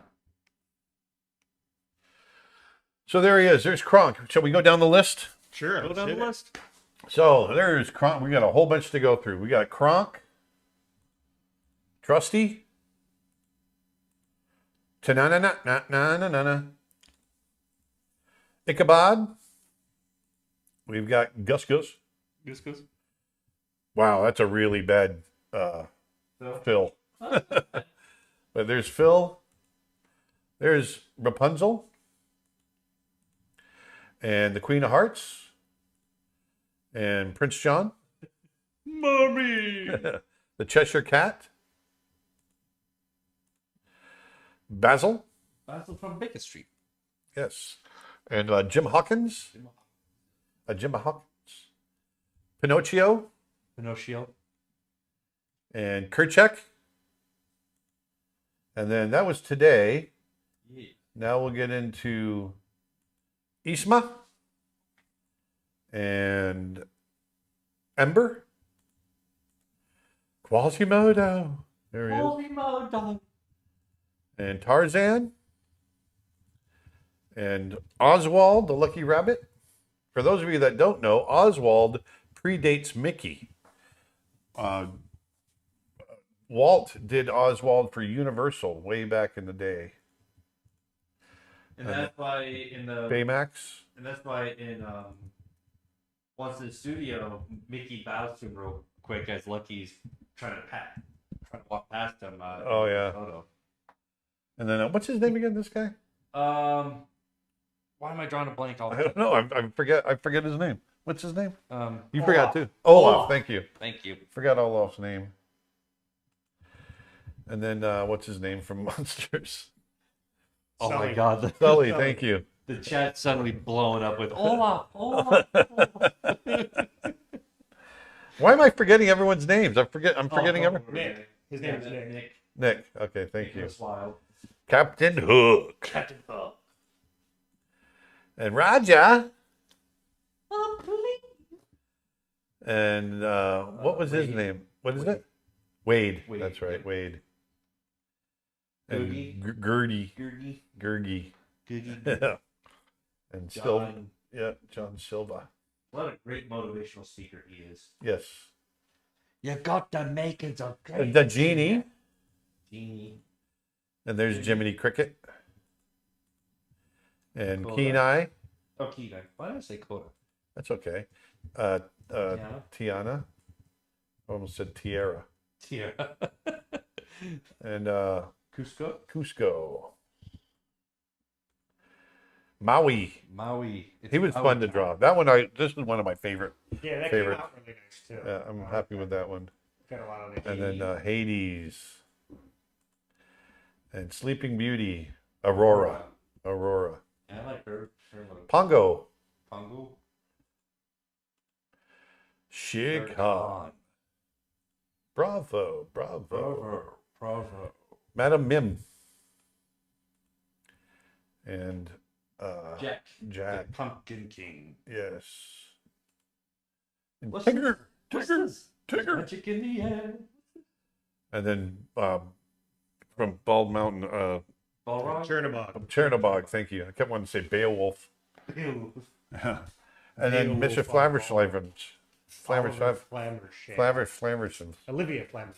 So there he is. There's Kronk. Shall we go down the list? Sure. Go down the list. So there's Kronk. We got a whole bunch to go through. We got Kronk, Trusty, Ta-na-na-na-na-na-na-na, Ichabod. We've got Gus Gus. Goose. Wow, that's a really bad Phil. But there's Phil. There's Rapunzel. And the Queen of Hearts. And Prince John. Mommy. The Cheshire Cat. Basil. Basil from Baker Street. Yes. And Jim Hawkins. Jim Hawkins. Pinocchio. And Kerchak. And then that was today. Yeah. Now we'll get into Isma and Ember. Quasimodo. There he is. Quasimodo. And Tarzan. And Oswald, the Lucky Rabbit. For those of you that don't know, Oswald predates Mickey. Walt did Oswald for Universal way back in the day. And that's why in the Baymax. and that's why in Once in the studio, Mickey bows to him real quick as Lucky's trying to walk past him. Oh, in the yeah. Photo. And then what's his name again? This guy? Why am I drawing a blank all the I don't time? know. I forget his name. What's his name? You Olaf. forgot too. Olaf. Olaf. Thank you. Thank you. Forgot Olaf's name. And then what's his name from Monsters? Oh Sully. my God. Sully. Thank you. The chat suddenly blowing up with Olaf. Why am I forgetting everyone's names? I'm forgetting everyone. Nick. His name is Nick. Nick. Okay, thank you. Wild. Captain Hook. Captain Hook. And Rajah. And what was his name? What is it? Wade. Wade, That's right, yeah. Wade. Googie. And Gertie. Gurgy. Gergie. Googie. And Silva. John. Yeah, John Silva. What a great motivational speaker he is. Yes. You got the makings of great. The Genie. Genie. And there's Jiminy Cricket. And Coda. Kenai. Oh, Kenai. Why did I say Coda? That's okay. Tiana. I almost said Tiara. Tiara. And Cusco. Cusco. Maui. Maui. It's He was Maui fun to time. draw. This is one of my favorite. Yeah, that Favorite. came out really nice too. Yeah, I'm happy with that one. Got a lot of the And then Hades. And Sleeping Beauty. Aurora. Yeah, I like her. Her little Pongo. Pongo. Shere Khan. Bravo. Bravo. Bravo. Madam Mim. And Jack. Jack. The Pumpkin King. Yes. And What's Tigger. What's Tigger. this? Tigger. Magic in the air. And then from Bald Mountain, Balrog. Chernobog. Chernobog, thank you. I kept wanting to say Beowulf. Ew. And then Beowulf Mr. on Flavershlavens. Flavershlavens. Olivia Flammer.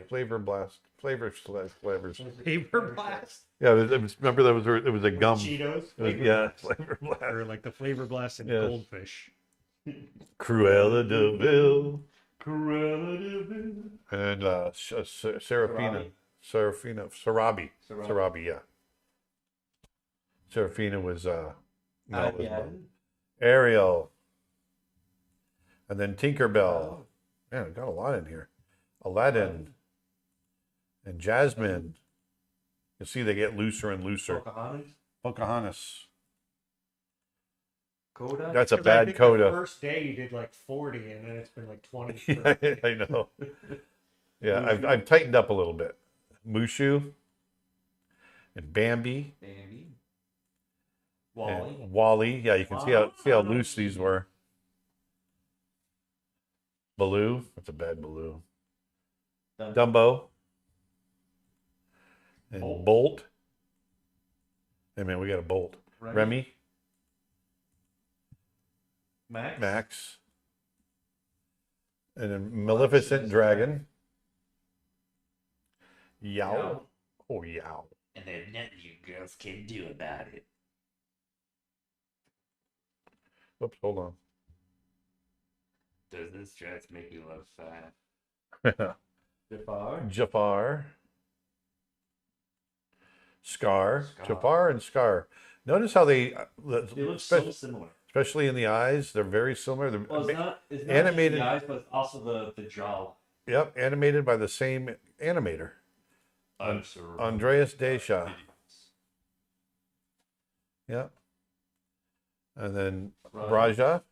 Flavor Blast. Flavors. Paper Blast. Yeah, remember it was a gum. Cheetos. Yeah, Flavor Blast. Or like the Flavor Blast and Yes. Goldfish. Cruella de Vil. Cruella de Vil. And Seraphina. Sarabi. Sarabi, yeah. Seraphina was Aladdin. Ariel. And then Tinkerbell. Man, I got a lot in here. Aladdin. And Jasmine. You see they get looser and looser. Pocahontas. Coda. That's a 'Cause I bad think coda. The first day you did like 40 and then it's been like 20. I know. Yeah, I've tightened up a little bit. Mushu. And Bambi. Bambi. Wally. And Wally. Yeah, you can see how loose these were. Baloo. That's a bad Baloo. Dumbo. And Bolt. Hey man, we got a Bolt. Remy. Max. And then Maleficent Dragon. Yow. Oh, Yow. And there's nothing you girls can do about it. Whoops, hold on. Does this dress make you look fat? Jafar. Scar. Jafar and Scar. Notice how they look so similar. Especially in the eyes, they're very similar. They're Well, it's not animated. just the eyes, but it's also the jaw. Yep, animated by the same animator, Andreas Deschamps. Yep. And then Rajah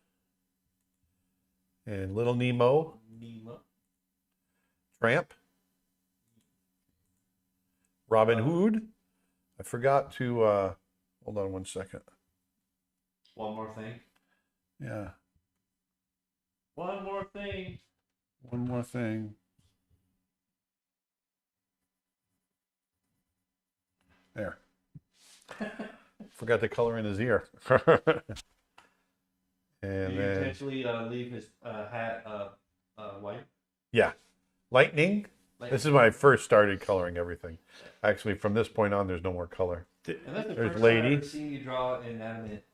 and Little Nemo. Tramp. Robin Hood. I forgot to hold on one second. One more thing. Yeah. One more thing. One more thing. There. Forgot to color in his ear. And Did you then intentionally leave his hat white? yeah, lightning. This is when I first started coloring everything. Actually, from this point on, there's no more color. And that's the There's first Lady. time I've ever seen you draw an animate.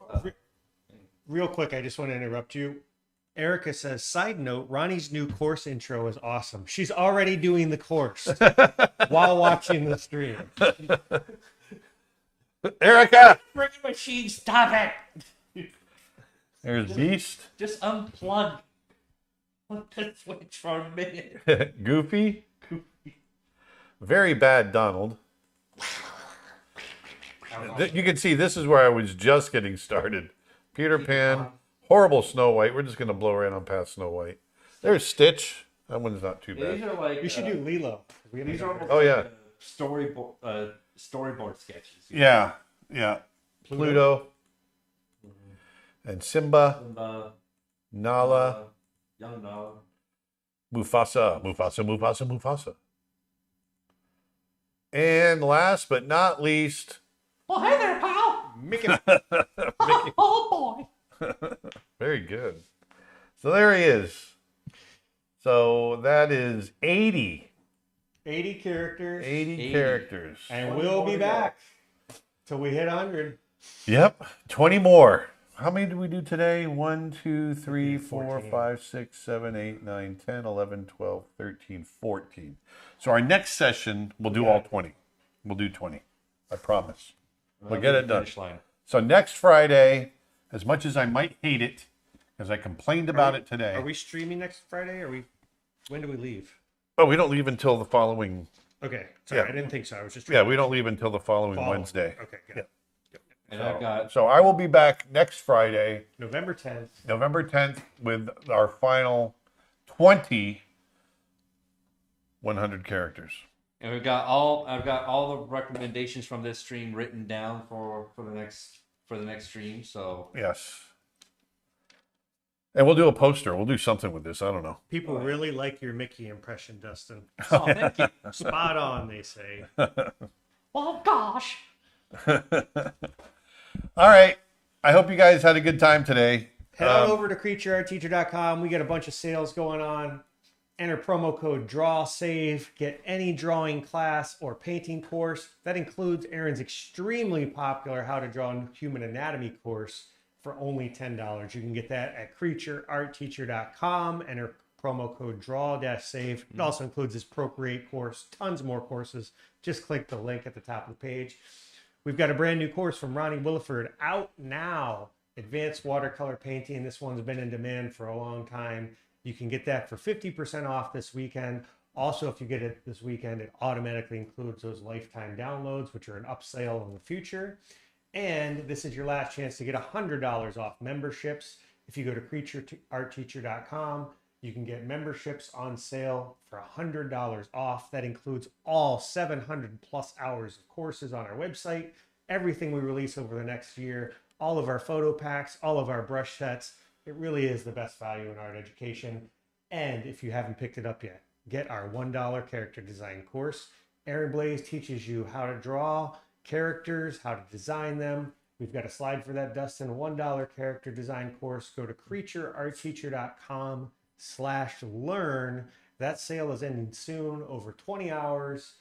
Real quick, I just want to interrupt you. Erica says, side note, Ronnie's new course intro is awesome. She's already doing the course while watching the stream. Erica! Freaking machine, stop it! There's Beast. Just unplug. Put the switch for a minute. Goofy. Very bad Donald. You can see this is where I was just getting started. Peter Pan. Horrible Snow White. We're just going to blow right on past Snow White. There's Stitch. That one's not too These bad. are like You should do Lilo. these are almost Oh, yeah. like, storyboard sketches. Yeah. Yeah. Pluto. And Simba. Simba, Nala. Young Nala. Mufasa. Mufasa. And last but not least, Oh, hey there, pal! Mickey. Oh, boy! very good. So there he is. So that is 80. 80 characters. 80 characters. And we'll be back till we hit 100. Yep. 20 more. How many did we do today? 1, 2, 3, 4, 5, 6, 7, 8, 9, 10, 11, 12, 13, 14. So our next session, we'll do all 20. We'll do 20. I promise. We'll get it done. Finish line. So next Friday, as much as I might hate it, because I complained about it today. Are we streaming next Friday? When do we leave? Oh, we don't leave until the following. Okay. Sorry, Yeah. I didn't think so. I was just Yeah, we don't leave until the following following. Wednesday. Okay, good. Yeah. And I've got So I will be back next Friday, November 10th. November 10th, with our final 20 100 characters. and I've got all the recommendations from this stream written down for the next stream. So Yes. And we'll do a poster. We'll do something with this. I don't know. People really like your Mickey impression, Dustin. oh, thank you. Spot on, they say. Oh, gosh! All right. I hope you guys had a good time today. Head on over to creatureartteacher.com. We got a bunch of sales going on. Enter promo code DrawSave. Get any drawing class or painting course. That includes Aaron's extremely popular How to Draw Human Anatomy course for only $10. You can get that at creatureartteacher.com. Enter promo code DRAW-SAVE. It also includes his Procreate course, tons more courses. Just click the link at the top of the page. We've got a brand new course from Ronnie Williford out now. Advanced watercolor painting. This one's been in demand for a long time. You can get that for 50% off this weekend. Also, if you get it this weekend, it automatically includes those lifetime downloads, which are an upsale in the future. And this is your last chance to get $100 off memberships. If you go to creatureartteacher.com, you can get memberships on sale for $100 off. That includes all 700 plus hours of courses on our website, everything we release over the next year, all of our photo packs, all of our brush sets. It really is the best value in art education. And if you haven't picked it up yet, get our $1 character design course. Aaron Blaise teaches you how to draw characters, how to design them. We've got a slide for that, Dustin. $1 character design course. Go to creatureartteacher.com/learn. That sale is ending soon. Over 20 hours.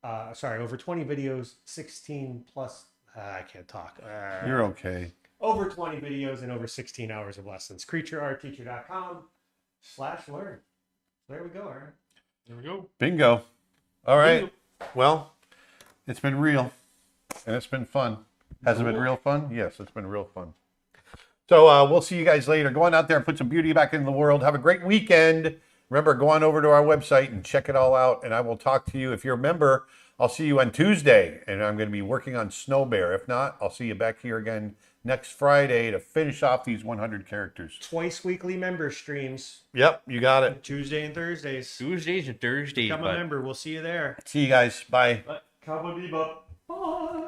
Over 20 videos, 16 plus. I can't talk. You're okay. Over 20 videos and over 16 hours of lessons. creatureartteacher.com/learn. There we go, Aaron. There we go. Bingo. All right. Well, it's been real. And it's been fun. Has it been real fun? Yes, it's been real fun. So we'll see you guys later. Go on out there and put some beauty back into the world. Have a great weekend. Remember, go on over to our website and check it all out. And I will talk to you. If you're a member, I'll see you on Tuesday. And I'm going to be working on Snow Bear. If not, I'll see you back here again next Friday to finish off these 100 characters. Twice weekly member streams. Yep, you got it. Tuesday and Thursdays. Tuesdays and Thursdays. Become a member. We'll see you there. See you guys. Bye. Cowboy Bebop. Bye.